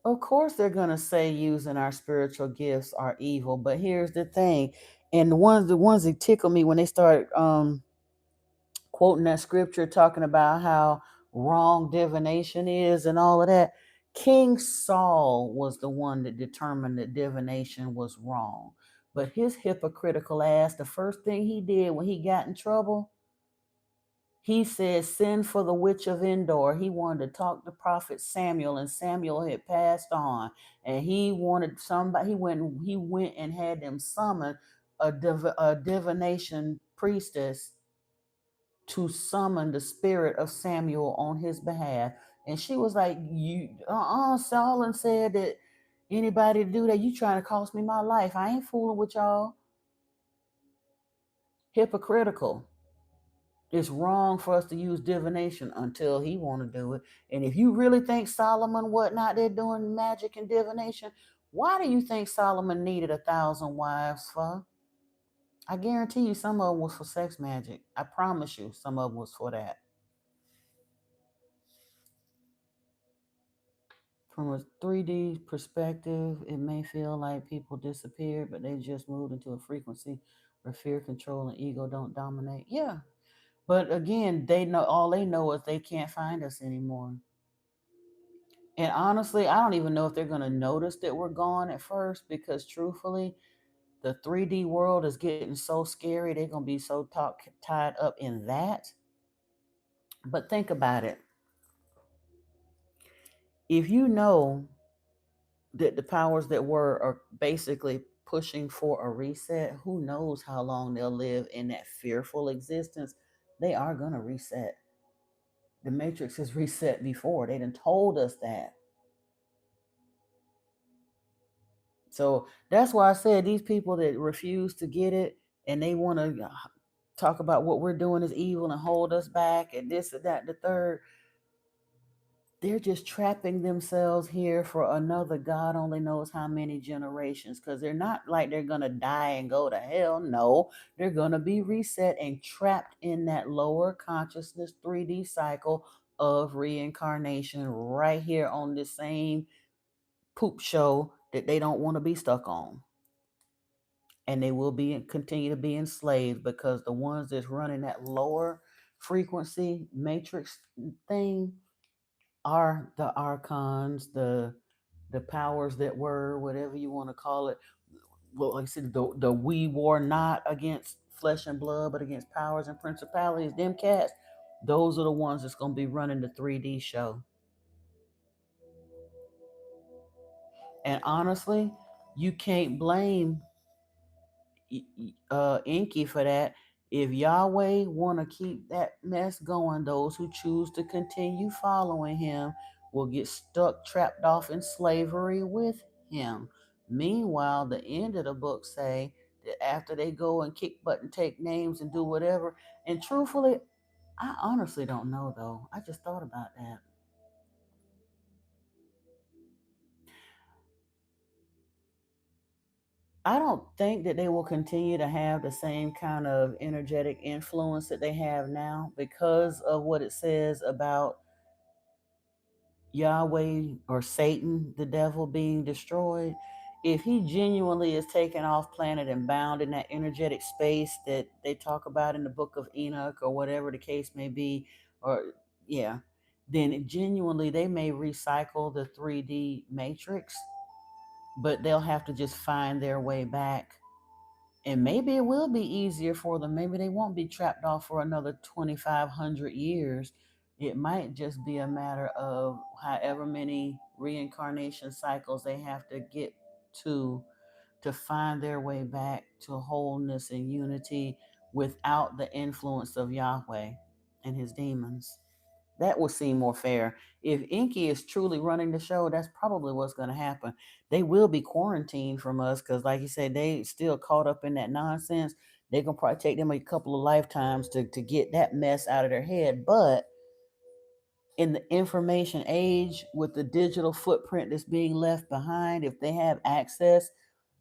Of course, they're going to say using our spiritual gifts are evil, but here's the thing. And the ones that tickle me when they start quoting that scripture talking about how wrong divination is and all of that. King Saul was the one that determined that divination was wrong. But his hypocritical ass, the first thing he did when he got in trouble, he said, "Send for the witch of Endor." He wanted to talk to Prophet Samuel, and Samuel had passed on. And he wanted somebody, he went and had them summon a divination priestess to summon the spirit of Samuel on his behalf. And she was like, Solomon said that anybody to do that, you trying to cost me my life. I ain't fooling with y'all. Hypocritical. It's wrong for us to use divination until he want to do it. And if you really think Solomon whatnot, they're doing magic and divination, why do you think Solomon needed 1,000 wives for? I guarantee you some of them was for sex magic. I promise you some of them was for that. From a 3D perspective, it may feel like people disappeared, but they just moved into a frequency where fear, control, and ego don't dominate. Yeah. But again, all they know is they can't find us anymore. And honestly, I don't even know if they're going to notice that we're gone at first, because truthfully, the 3D world is getting so scary. They're going to be so tied up in that. But think about it. If you know that the powers that were are basically pushing for a reset, who knows how long they'll live in that fearful existence? They are going to reset. The Matrix has reset before. They done told us that. So that's why I said these people that refuse to get it and they want to talk about what we're doing is evil and hold us back and this and that and the third, they're just trapping themselves here for another God only knows how many generations, because they're not like they're going to die and go to hell. No, they're going to be reset and trapped in that lower consciousness 3D cycle of reincarnation right here on this same poop show that they don't want to be stuck on. And they will continue to be enslaved, because the ones that's running that lower frequency matrix thing are the archons, the powers that were, whatever you want to call it. Well, like I said, the we war not against flesh and blood, but against powers and principalities. Them cats, those are the ones that's going to be running the 3D show. And honestly, you can't blame Inky for that. If Yahweh want to keep that mess going, those who choose to continue following him will get stuck, trapped off in slavery with him. Meanwhile, the end of the book say that after they go and kick butt and take names and do whatever, and truthfully, I honestly don't know though. I just thought about that. I don't think that they will continue to have the same kind of energetic influence that they have now, because of what it says about Yahweh or Satan, the devil, being destroyed. If he genuinely is taken off planet and bound in that energetic space that they talk about in the book of Enoch or whatever the case may be, or yeah, then genuinely they may recycle the 3D matrix, but they'll have to just find their way back. And maybe it will be easier for them. Maybe they won't be trapped off for another 2,500 years. It might just be a matter of however many reincarnation cycles they have to get to find their way back to wholeness and unity without the influence of Yahweh and his demons. That would seem more fair. If Inky is truly running the show, that's probably what's going to happen. They will be quarantined from us because, like you said, they still caught up in that nonsense. They're going to probably take them a couple of lifetimes to get that mess out of their head. But in the information age, with the digital footprint that's being left behind, if they have access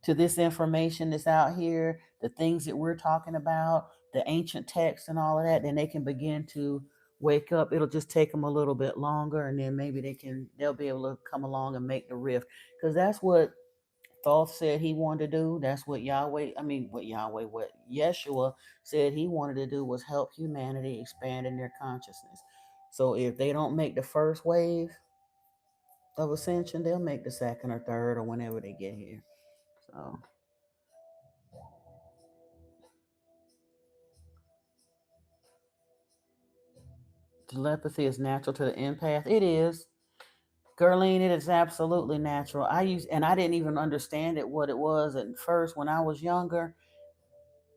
to this information that's out here, the things that we're talking about, the ancient texts and all of that, then they can begin to wake up. It'll just take them a little bit longer, and then maybe they'll be able to come along and make the rift, because that's what Thoth said he wanted to do. That's what what Yeshua said he wanted to do, was help humanity expand in their consciousness. So if they don't make the first wave, of ascension, they'll make the second or third or whenever they get here. So telepathy is natural to the empath. It is. Gerline, it is absolutely natural. I didn't even understand it what it was at first when I was younger.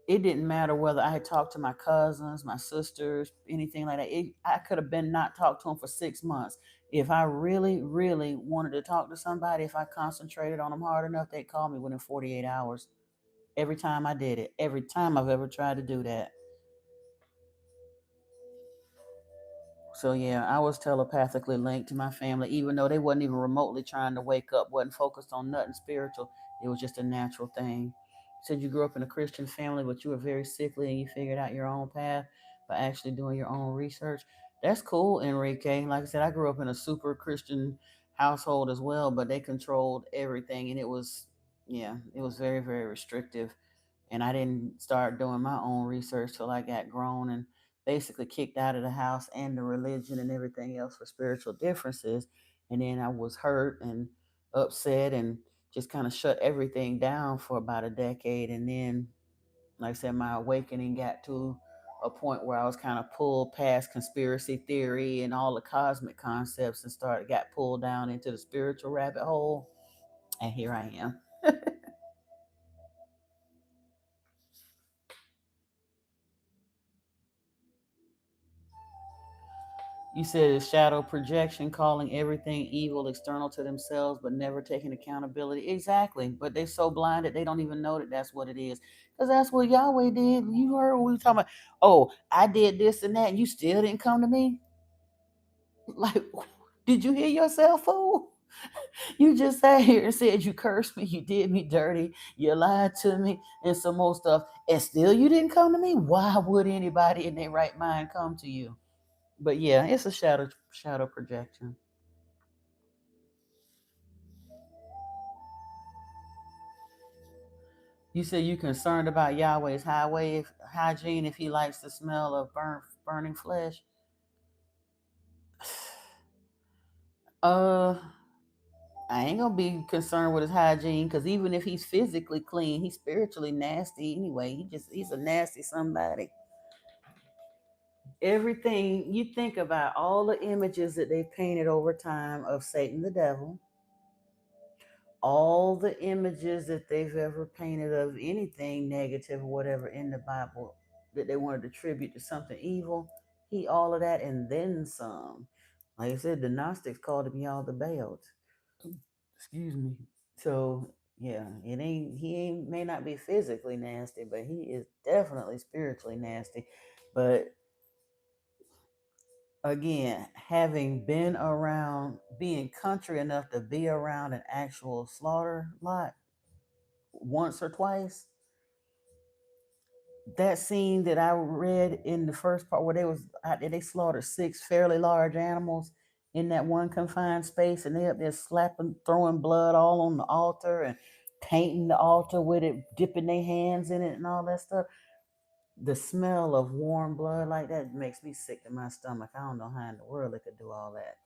It didn't matter whether I had talked to my cousins, my sisters, anything like that. I could have been not talked to them for 6 months. If I really, really wanted to talk to somebody, if I concentrated on them hard enough, they'd call me within 48 hours. Every time I did it, every time I've ever tried to do that. So yeah, I was telepathically linked to my family, even though they wasn't even remotely trying to wake up, wasn't focused on nothing spiritual. It was just a natural thing. You said you grew up in a Christian family, but you were very sickly and you figured out your own path by actually doing your own research. That's cool, Enrique. Like I said, I grew up in a super Christian household as well, but they controlled everything and it was, yeah, it was very, very restrictive, and I didn't start doing my own research till I got grown and basically kicked out of the house and the religion and everything else for spiritual differences. And then I was hurt and upset and just kind of shut everything down for about a decade. And then, like I said, my awakening got to a point where I was kind of pulled past conspiracy theory and all the cosmic concepts and got pulled down into the spiritual rabbit hole. And here I am. You said it's shadow projection, calling everything evil external to themselves, but never taking accountability. Exactly. But they're so blinded, they don't even know that that's what it is. Because that's what Yahweh did. You heard what we were talking about. Oh, I did this and that, and you still didn't come to me? Like, did you hear yourself, fool? You just sat here and said you cursed me, you did me dirty, you lied to me, and some more stuff, and still you didn't come to me? Why would anybody in their right mind come to you? But yeah, it's a shadow projection. You say you concerned about Yahweh's highway hygiene if he likes the smell of burning flesh. Uh, I ain't gonna be concerned with his hygiene because even if he's physically clean, he's spiritually nasty anyway. He's a nasty somebody. Everything you think about, all the images that they've painted over time of Satan the devil, all the images that they've ever painted of anything negative or whatever in the Bible that they wanted to attribute to something evil, he all of that and then some. Like I said, the Gnostics called him Yah the Baals. Excuse me. So yeah, he ain't may not be physically nasty, but he is definitely spiritually nasty. But again, having been around, being country enough to be around an actual slaughter lot once or twice, that scene that I read in the first part where they slaughtered six fairly large animals in that one confined space, and they up there slapping, throwing blood all on the altar and painting the altar with it, dipping their hands in it and all that stuff. The smell of warm blood like that makes me sick to my stomach. I don't know how in the world they could do all that,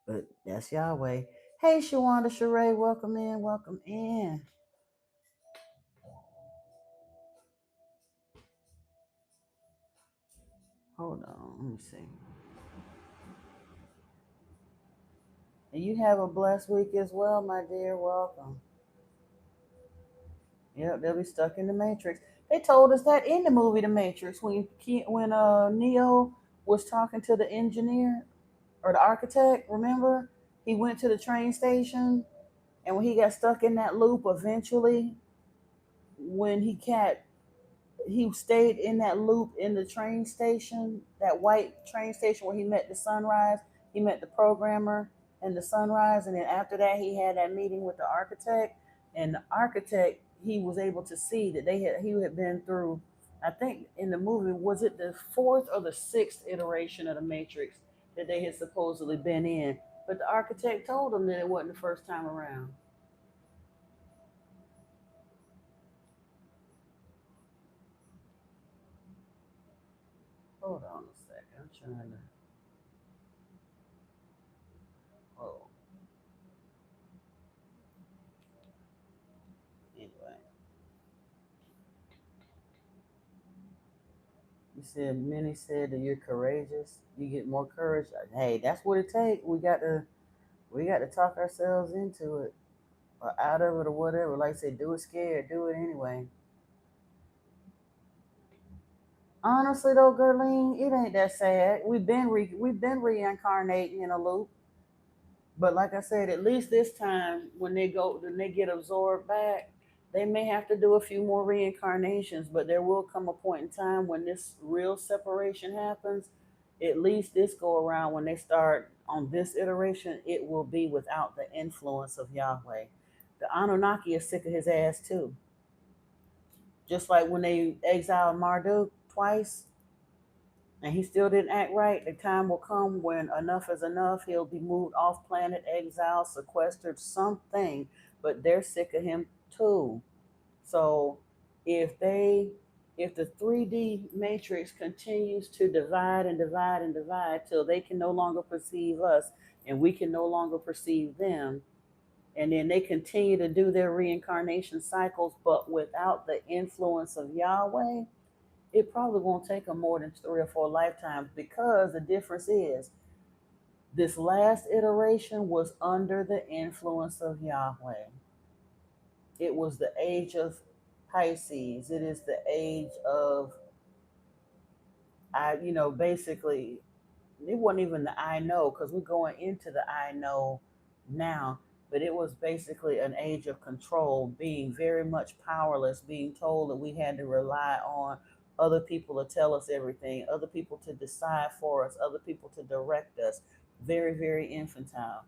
but that's Yahweh. Hey, Shawanda Sheree, welcome in, welcome in. Hold on, let me see. And you have a blessed week as well, my dear. Welcome. Yep, they'll be stuck in the Matrix. They told us that in the movie The Matrix when Neo was talking to the engineer or the architect. Remember, he went to the train station, and when he got stuck in that loop, eventually, when he stayed in that loop in the train station, that white train station where he met the sunrise. He met the programmer and the sunrise, and then after that, he had that meeting with the architect. And the architect, he was able to see that he had been through. I think in the movie, was it the fourth or the sixth iteration of the Matrix that they had supposedly been in? But the architect told him that it wasn't the first time around. Hold on a second, I'm trying to. Oh. You said many said that you're courageous. You get more courage. Hey, that's what it takes. We got to talk ourselves into it or out of it or whatever. Like I said, do it scared, do it anyway. Honestly though, Gerline, it ain't that sad. We've been reincarnating in a loop. But like I said, at least this time when they get absorbed back, they may have to do a few more reincarnations, but there will come a point in time when this real separation happens. At least this go around when they start on this iteration, it will be without the influence of Yahweh. The Anunnaki is sick of his ass too. Just like when they exiled Marduk twice, and he still didn't act right, the time will come when enough is enough. He'll be moved off planet, exiled, sequestered, something. But they're sick of him too. So if they if the 3D matrix continues to divide and divide and divide till they can no longer perceive us and we can no longer perceive them, and then they continue to do their reincarnation cycles but without the influence of Yahweh, it probably won't take them more than 3 or 4 lifetimes, because the difference is this last iteration was under the influence of Yahweh. It was the age of Pisces. It is the age of basically it wasn't even the I know, because we're going into the I know now, but it was basically an age of control, being very much powerless, being told that we had to rely on other people to tell us everything, other people to decide for us, other people to direct us. Very, very infantile.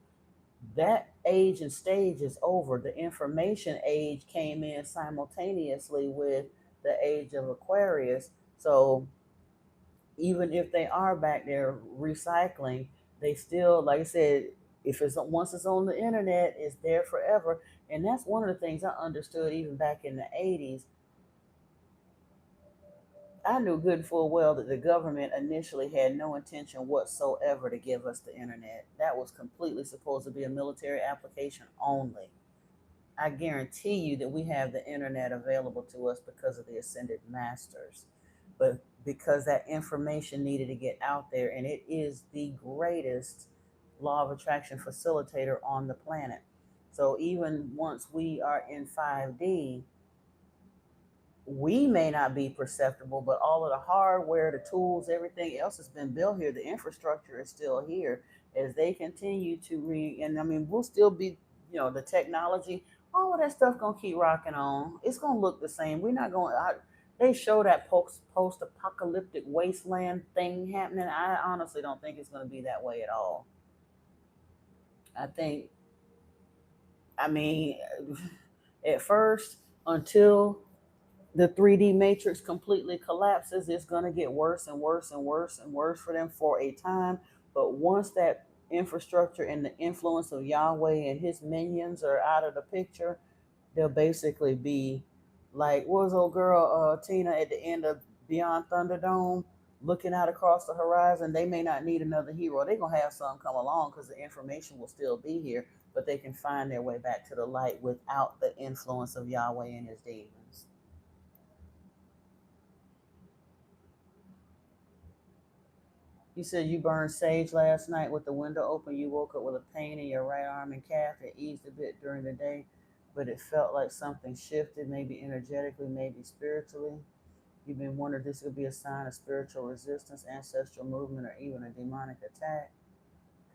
That age and stage is over. The information age came in simultaneously with the age of Aquarius. So even if they are back there recycling, they still, like I said, if it's once it's on the internet, it's there forever. And that's one of the things I understood even back in the 80s. I knew good full well that the government initially had no intention whatsoever to give us the internet. That was completely supposed to be a military application only. I guarantee you that we have the internet available to us because of the ascended masters. But because that information needed to get out there, and it is the greatest law of attraction facilitator on the planet. So even once we are in 5D, we may not be perceptible, but all of the hardware, the tools, everything else has been built here. The infrastructure is still here. As they continue to and I mean, we'll still be, the technology, all of that stuff gonna keep rocking on. It's gonna look the same. We're not going. They show that post apocalyptic wasteland thing happening. I honestly don't think it's gonna be that way at all. I think, I mean, at first, until the 3D matrix completely collapses, it's going to get worse and worse and worse and worse for them for a time. But once that infrastructure and the influence of Yahweh and his minions are out of the picture, they'll basically be like, what was old girl Tina at the end of Beyond Thunderdome, looking out across the horizon? They may not need another hero. They're going to have some come along because the information will still be here, but they can find their way back to the light without the influence of Yahweh and his demons. You said you burned sage last night with the window open. You woke up with a pain in your right arm and calf. It eased a bit during the day, but it felt like something shifted, maybe energetically, maybe spiritually. You've been wondering if this could be a sign of spiritual resistance, ancestral movement, or even a demonic attack.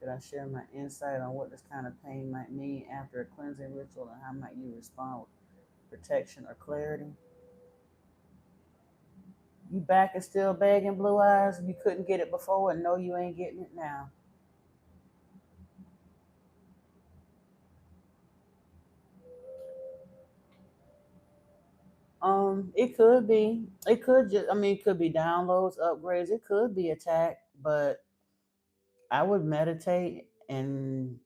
Could I share my insight on what this kind of pain might mean after a cleansing ritual, and how might you respond with protection or clarity? You back and still begging, blue eyes? You couldn't get it before, and no, you ain't getting it now. It could be. It could just. I mean, it could be downloads, upgrades. It could be attack, but I would meditate and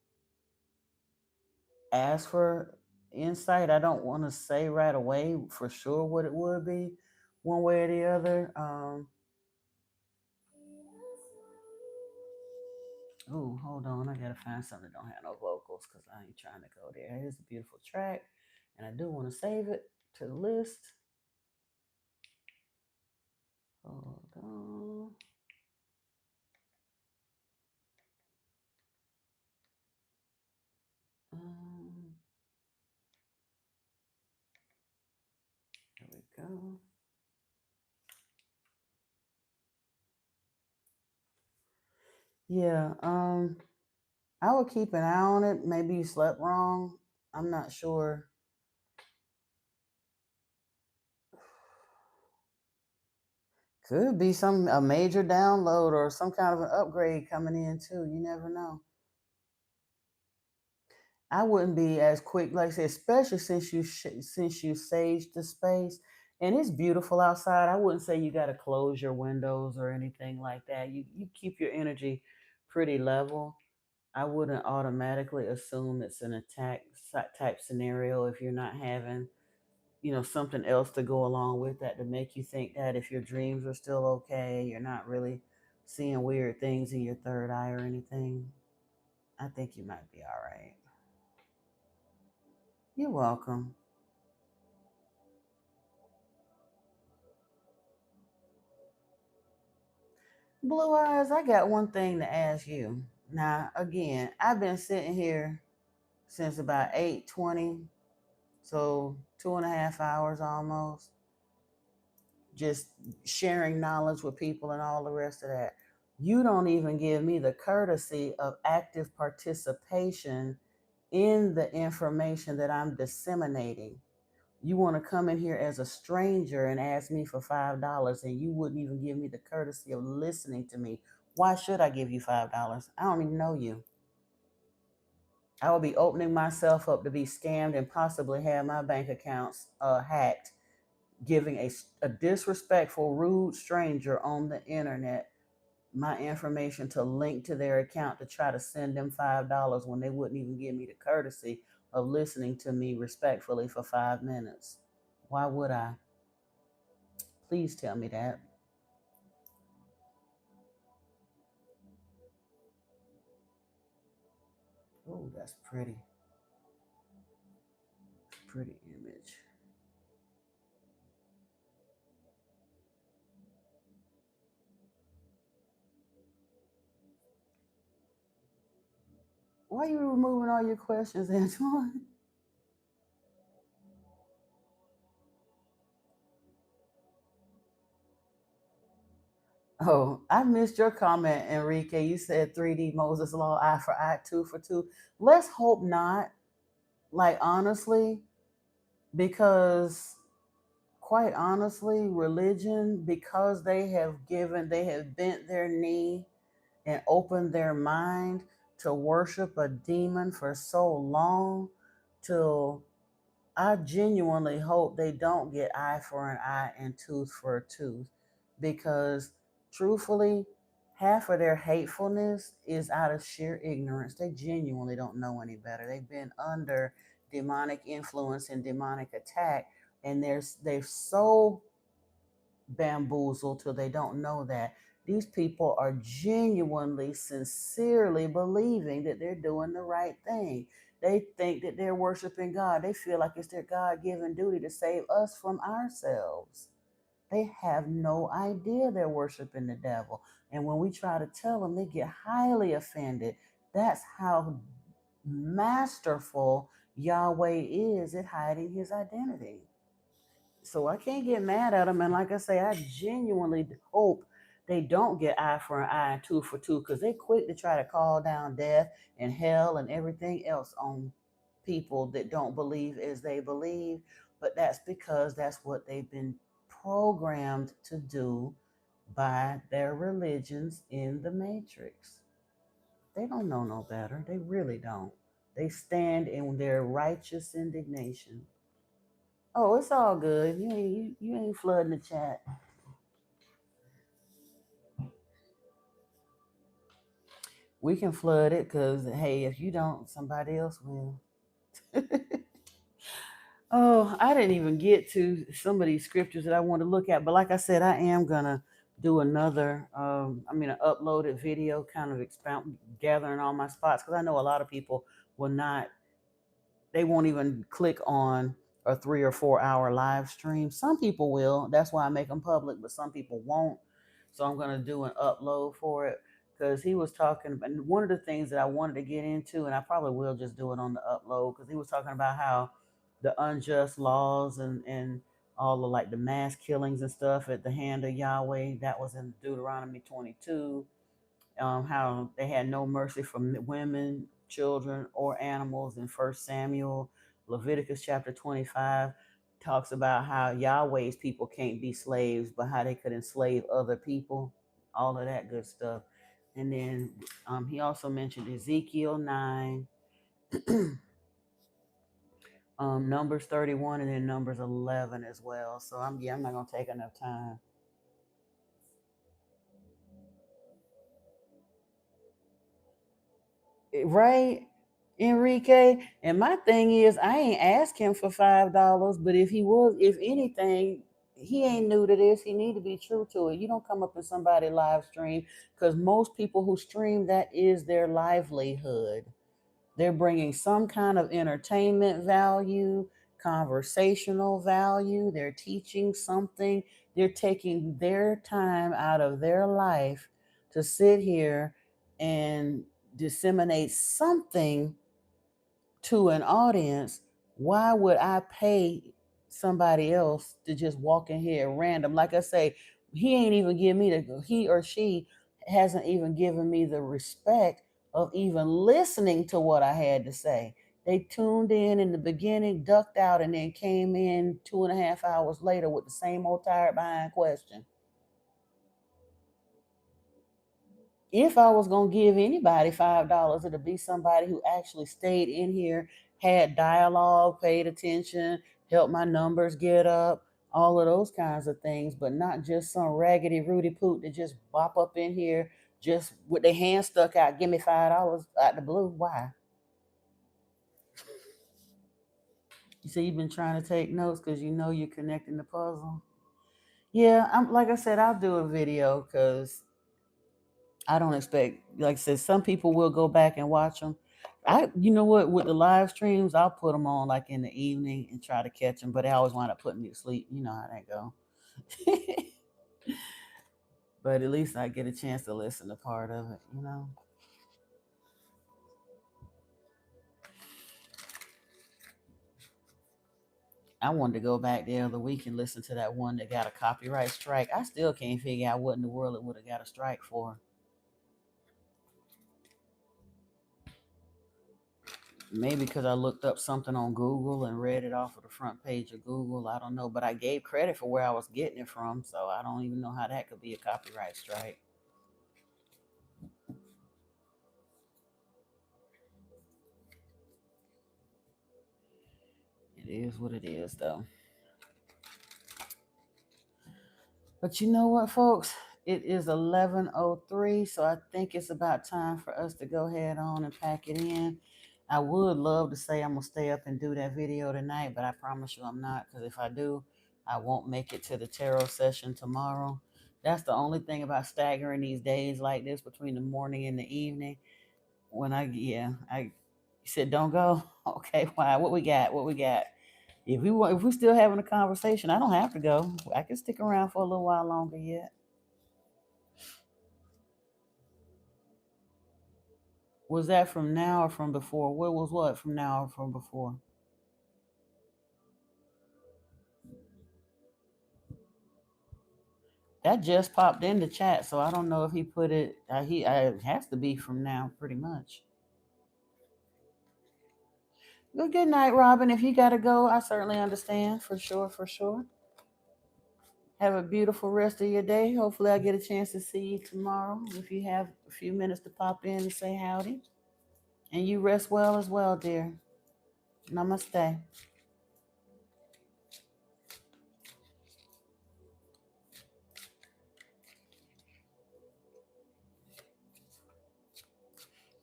ask for insight. I don't want to say right away for sure what it would be, one way or the other. Oh, hold on. I gotta find something that don't have no vocals because I ain't trying to go there. Here's a beautiful track, and I do want to save it to the list. Hold on. There we go. Yeah, I would keep an eye on it. Maybe you slept wrong. I'm not sure. Could be a major download or some kind of an upgrade coming in too. You never know. I wouldn't be as quick, like I said, especially since you saged the space and it's beautiful outside. I wouldn't say you got to close your windows or anything like that. You keep your energy pretty level. I wouldn't automatically assume it's an attack type scenario if you're not having, something else to go along with that to make you think that if your dreams are still okay, you're not really seeing weird things in your third eye or anything. I think you might be all right. You're welcome. Blue Eyes, I got one thing to ask you. Now, again, I've been sitting here since about 8:20, so 2.5 hours almost, just sharing knowledge with people and all the rest of that. You don't even give me the courtesy of active participation in the information that I'm disseminating. You want to come in here as a stranger and ask me for $5, and you wouldn't even give me the courtesy of listening to me. Why should I give you $5? I don't even know you. I will be opening myself up to be scammed and possibly have my bank accounts hacked, giving a disrespectful, rude stranger on the internet my information to link to their account to try to send them $5 when they wouldn't even give me the courtesy of listening to me respectfully for 5 minutes. Why would I? Please tell me that. Oh, that's pretty. Pretty image. Why are you removing all your questions, Antoine? Oh, I missed your comment, Enrique. You said 3D Moses Law, eye for eye, tooth for tooth. Let's hope not. Like, honestly, because quite honestly, religion, because they have bent their knee and opened their mind to worship a demon for so long, till I genuinely hope they don't get eye for an eye and tooth for a tooth, because truthfully, half of their hatefulness is out of sheer ignorance. They genuinely don't know any better. They've been under demonic influence and demonic attack, and they're so bamboozled till they don't know that. These people are genuinely, sincerely believing that they're doing the right thing. They think that they're worshiping God. They feel like it's their God given duty to save us from ourselves. They have no idea they're worshiping the devil. And when we try to tell them, they get highly offended. That's how masterful Yahweh is at hiding his identity. So I can't get mad at them. And like I say, I genuinely hope they don't get eye for an eye and tooth for tooth, because they quick to try to call down death and hell and everything else on people that don't believe as they believe. But that's because that's what they've been programmed to do by their religions in the matrix. They don't know no better. They really don't. They stand in their righteous indignation. Oh, it's all good. You ain't flooding the chat. We can flood it because hey, if you don't, somebody else will. Oh, I didn't even get to some of these scriptures that I want to look at, but like I said, I am gonna do another. An uploaded video, kind of expound, gathering all my spots, because I know a lot of people will not. They won't even click on a 3 or 4 hour live stream. Some people will. That's why I make them public, but some people won't. So I'm going to do an upload for it because he was talking. And one of the things that I wanted to get into, and I probably will just do it on the upload, because he was talking about how the unjust laws and all the like the mass killings and stuff at the hand of Yahweh. That was in Deuteronomy 22. How they had no mercy for women, children, or animals in 1 Samuel. Leviticus chapter 25 talks about how Yahweh's people can't be slaves, but how they could enslave other people, all of that good stuff. And then he also mentioned Ezekiel 9, Numbers 31, and then Numbers 11 as well. So I'm not going to take enough time. Right, Enrique? And my thing is, I ain't asked him for $5, but if anything, he ain't new to this. He need to be true to it. You don't come up in somebody live stream, because most people who stream, that is their livelihood. They're bringing some kind of entertainment value, conversational value. They're teaching something. They're taking their time out of their life to sit here and disseminate something to an audience. Why would I pay somebody else to just walk in here at random? Like I say, he or she hasn't even given me the respect of even listening to what I had to say. They tuned in the beginning, ducked out, and then came in 2.5 hours later with the same old tired behind question. If I was going to give anybody $5, it'd be somebody who actually stayed in here, had dialogue, paid attention, helped my numbers get up, all of those kinds of things, but not just some raggedy Rudy Poot that just bop up in here just with their hand stuck out, give me $5 out the blue. Why? You say you've been trying to take notes because you know you're connecting the puzzle. Yeah, I'm like I said, I'll do a video because I don't expect, like I said, some people will go back and watch them. You know what, with the live streams, I'll put them on like in the evening and try to catch them, but they always wind up putting me to sleep. You know how that go. But at least I get a chance to listen to part of it, you know. I wanted to go back the other week and listen to that one that got a copyright strike. I still can't figure out what in the world it would have got a strike for. Maybe because I looked up something on Google and read it off of the front page of Google. I don't know, but I gave credit for where I was getting it from, so I don't even know how that could be a copyright strike. It is what it is, though. But you know what, folks? It is 11:03, so I think it's about time for us to go ahead on and pack it in. I would love to say I'm going to stay up and do that video tonight, but I promise you I'm not, because if I do, I won't make it to the tarot session tomorrow. That's the only thing about staggering these days like this between the morning and the evening. I said, don't go. Okay, why? What we got? What we got? If we're still having a conversation, I don't have to go. I can stick around for a little while longer yet. Was that from now or from before? What was what from now or from before? That just popped in the chat, so I don't know if he put it. It has to be from now, pretty much. Well, good night, Robin. If you gotta go, I certainly understand. For sure, for sure. Have a beautiful rest of your day. Hopefully, I get a chance to see you tomorrow. If you have a few minutes to pop in and say howdy, and you rest well as well, dear. Namaste.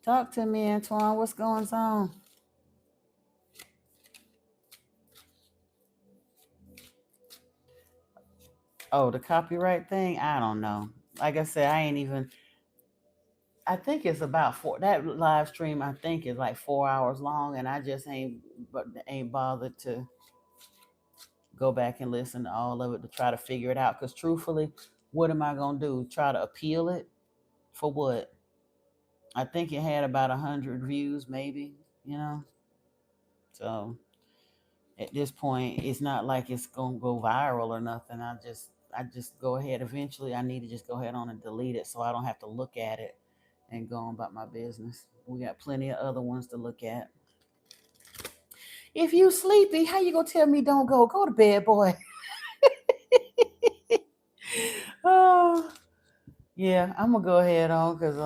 Talk to me, Antoine. What's going on? Oh, the copyright thing? I don't know. Like I said, I ain't even. I think it's about four. That live stream I think is like 4 hours long, and I just ain't bothered to go back and listen to all of it to try to figure it out. Because truthfully, what am I gonna do? Try to appeal it for what? I think it had about 100 views, maybe. You know, so at this point, it's not like it's gonna go viral or nothing. I just go ahead. Eventually, I need to just go ahead on and delete it so I don't have to look at it and go on about my business. We got plenty of other ones to look at. If you sleepy, how you gonna tell me don't go? Go to bed, boy. Oh, yeah, I'm gonna go ahead on because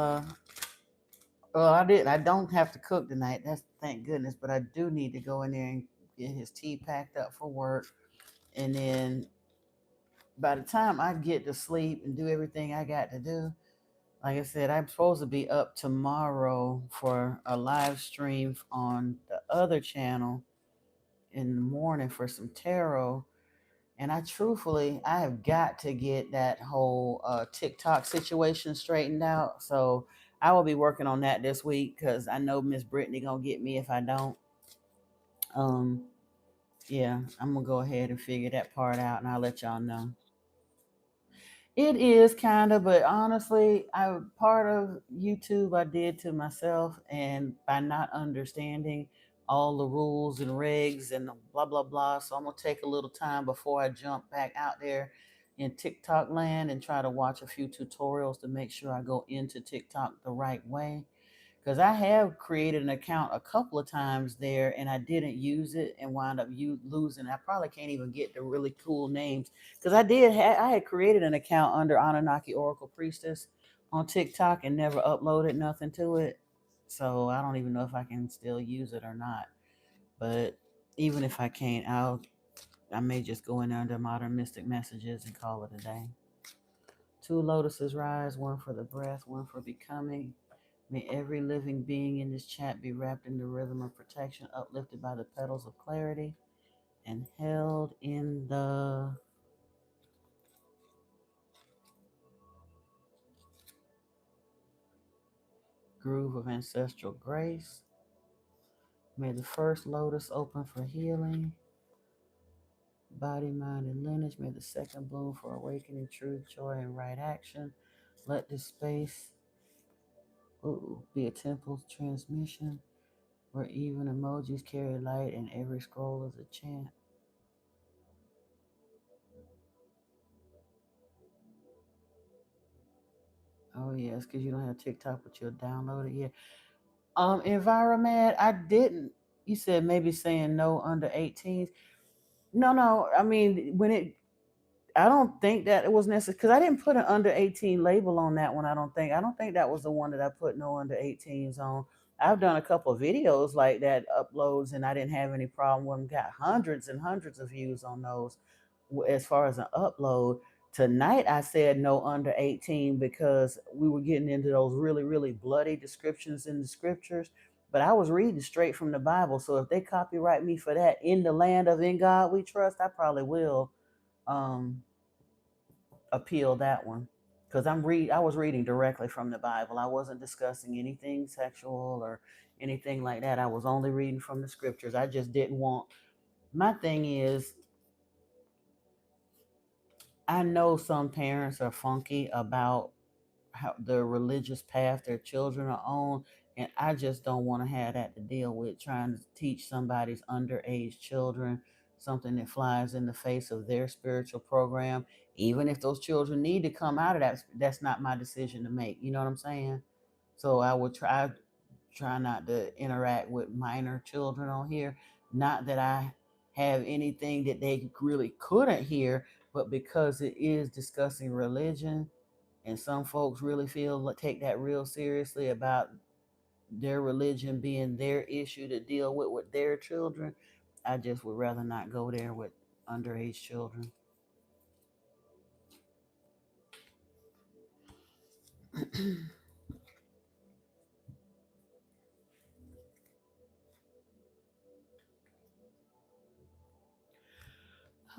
I don't have to cook tonight. That's thank goodness. But I do need to go in there and get his tea packed up for work, and then by the time I get to sleep and do everything I got to do, like I said, I'm supposed to be up tomorrow for a live stream on the other channel in the morning for some tarot. And I have got to get that whole TikTok situation straightened out. So I will be working on that this week because I know Miss Brittany gonna get me if I don't. Um, yeah, I'm gonna go ahead and figure that part out, and I'll let y'all know. It is kind of, but honestly, I part of YouTube I did to myself, and by not understanding all the rules and regs and blah blah blah. So I'm gonna take a little time before I jump back out there in TikTok land and try to watch a few tutorials to make sure I go into TikTok the right way. Because I have created an account a couple of times there and I didn't use it and wound up losing. I probably can't even get the really cool names because I had created an account under Anunnaki Oracle Priestess on TikTok and never uploaded nothing to it. So I don't even know if I can still use it or not. But even if I can't, I may just go in under Modern Mystic Messages and call it a day. Two lotuses rise, one for the breath, one for becoming. May every living being in this chat be wrapped in the rhythm of protection, uplifted by the petals of clarity, and held in the groove of ancestral grace. May the first lotus open for healing, body, mind, and lineage. May the second bloom for awakening, truth, joy, and right action. Let this space be a temple transmission where even emojis carry light and every scroll is a chant. Oh yes, because you don't have TikTok, but you'll download it. Yeah. Environment, I didn't. You said maybe saying no under 18s. No, no. I mean, I don't think that it was necessary because I didn't put an under 18 label on that one. I don't think that was the one that I put no under 18s on. I've done a couple of videos like that uploads, and I didn't have any problem with them. Got hundreds and hundreds of views on those. As far as an upload, tonight I said no under 18 because we were getting into those really, really bloody descriptions in the scriptures. But I was reading straight from the Bible. So if they copyright me for that in the land of in God we trust, I probably will um, appeal that one. Because I was reading directly from the Bible. I wasn't discussing anything sexual or anything like that. I was only reading from the scriptures. I just didn't want. My thing is, I know some parents are funky about how the religious path their children are on, and I just don't want to have that to deal with trying to teach somebody's underage children something that flies in the face of their spiritual program. Even if those children need to come out of that, that's not my decision to make. You know what I'm saying? So I would try not to interact with minor children on here. Not that I have anything that they really couldn't hear, but because it is discussing religion, and some folks really take that real seriously about their religion being their issue to deal with their children. I just would rather not go there with underage children.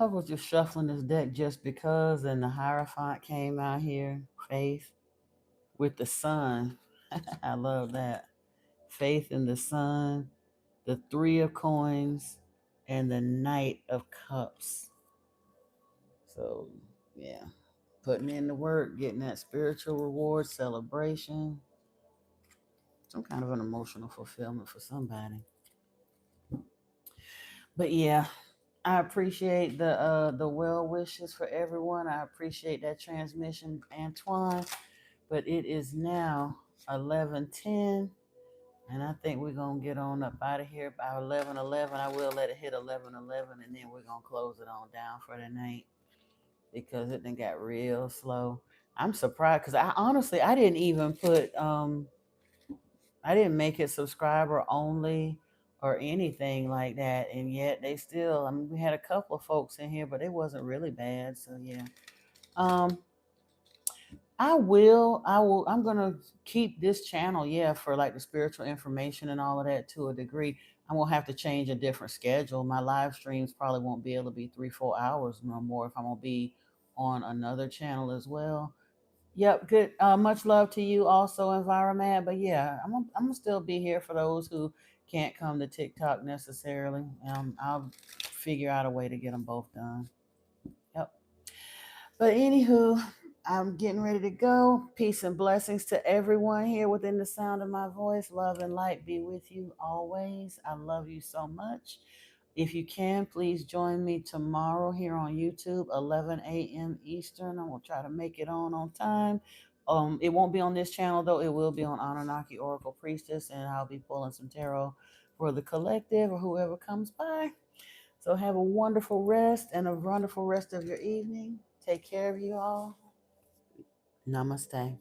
I was just shuffling this deck just because, and the Hierophant came out here, Faith, with the Sun. I love that. Faith in the Sun, the Three of Coins, and the Knight of Cups. So, yeah, putting in the work, getting that spiritual reward, celebration, some kind of an emotional fulfillment for somebody. But yeah, I appreciate the well wishes for everyone. I appreciate that transmission, Antoine. But it is now 11:10, and I think we're gonna get on up out of here by 11:11. I will let it hit 11:11, and then we're gonna close it on down for the night because it then got real slow. I'm surprised because I honestly I didn't even put I didn't make it subscriber only or anything like that, and yet they still. I mean, we had a couple of folks in here, but it wasn't really bad. So yeah, um, I'm gonna keep this channel, yeah, for like the spiritual information and all of that to a degree. I'm gonna have to change a different schedule. My live streams probably won't be able to be 3-4 hours no more if I'm gonna be on another channel as well. Yep, good. Much love to you also, Environment. But yeah, I'm gonna still be here for those who can't come to TikTok necessarily. I'll figure out a way to get them both done. Yep. But anywho, I'm getting ready to go. Peace and blessings to everyone here within the sound of my voice. Love and light be with you always. I love you so much. If you can, please join me tomorrow here on YouTube, 11 a.m. Eastern. I'm going to try to make it on time. It won't be on this channel, though. It will be on Anunnaki Oracle Priestess, and I'll be pulling some tarot for the collective or whoever comes by. So have a wonderful rest and a wonderful rest of your evening. Take care of you all. Namaste.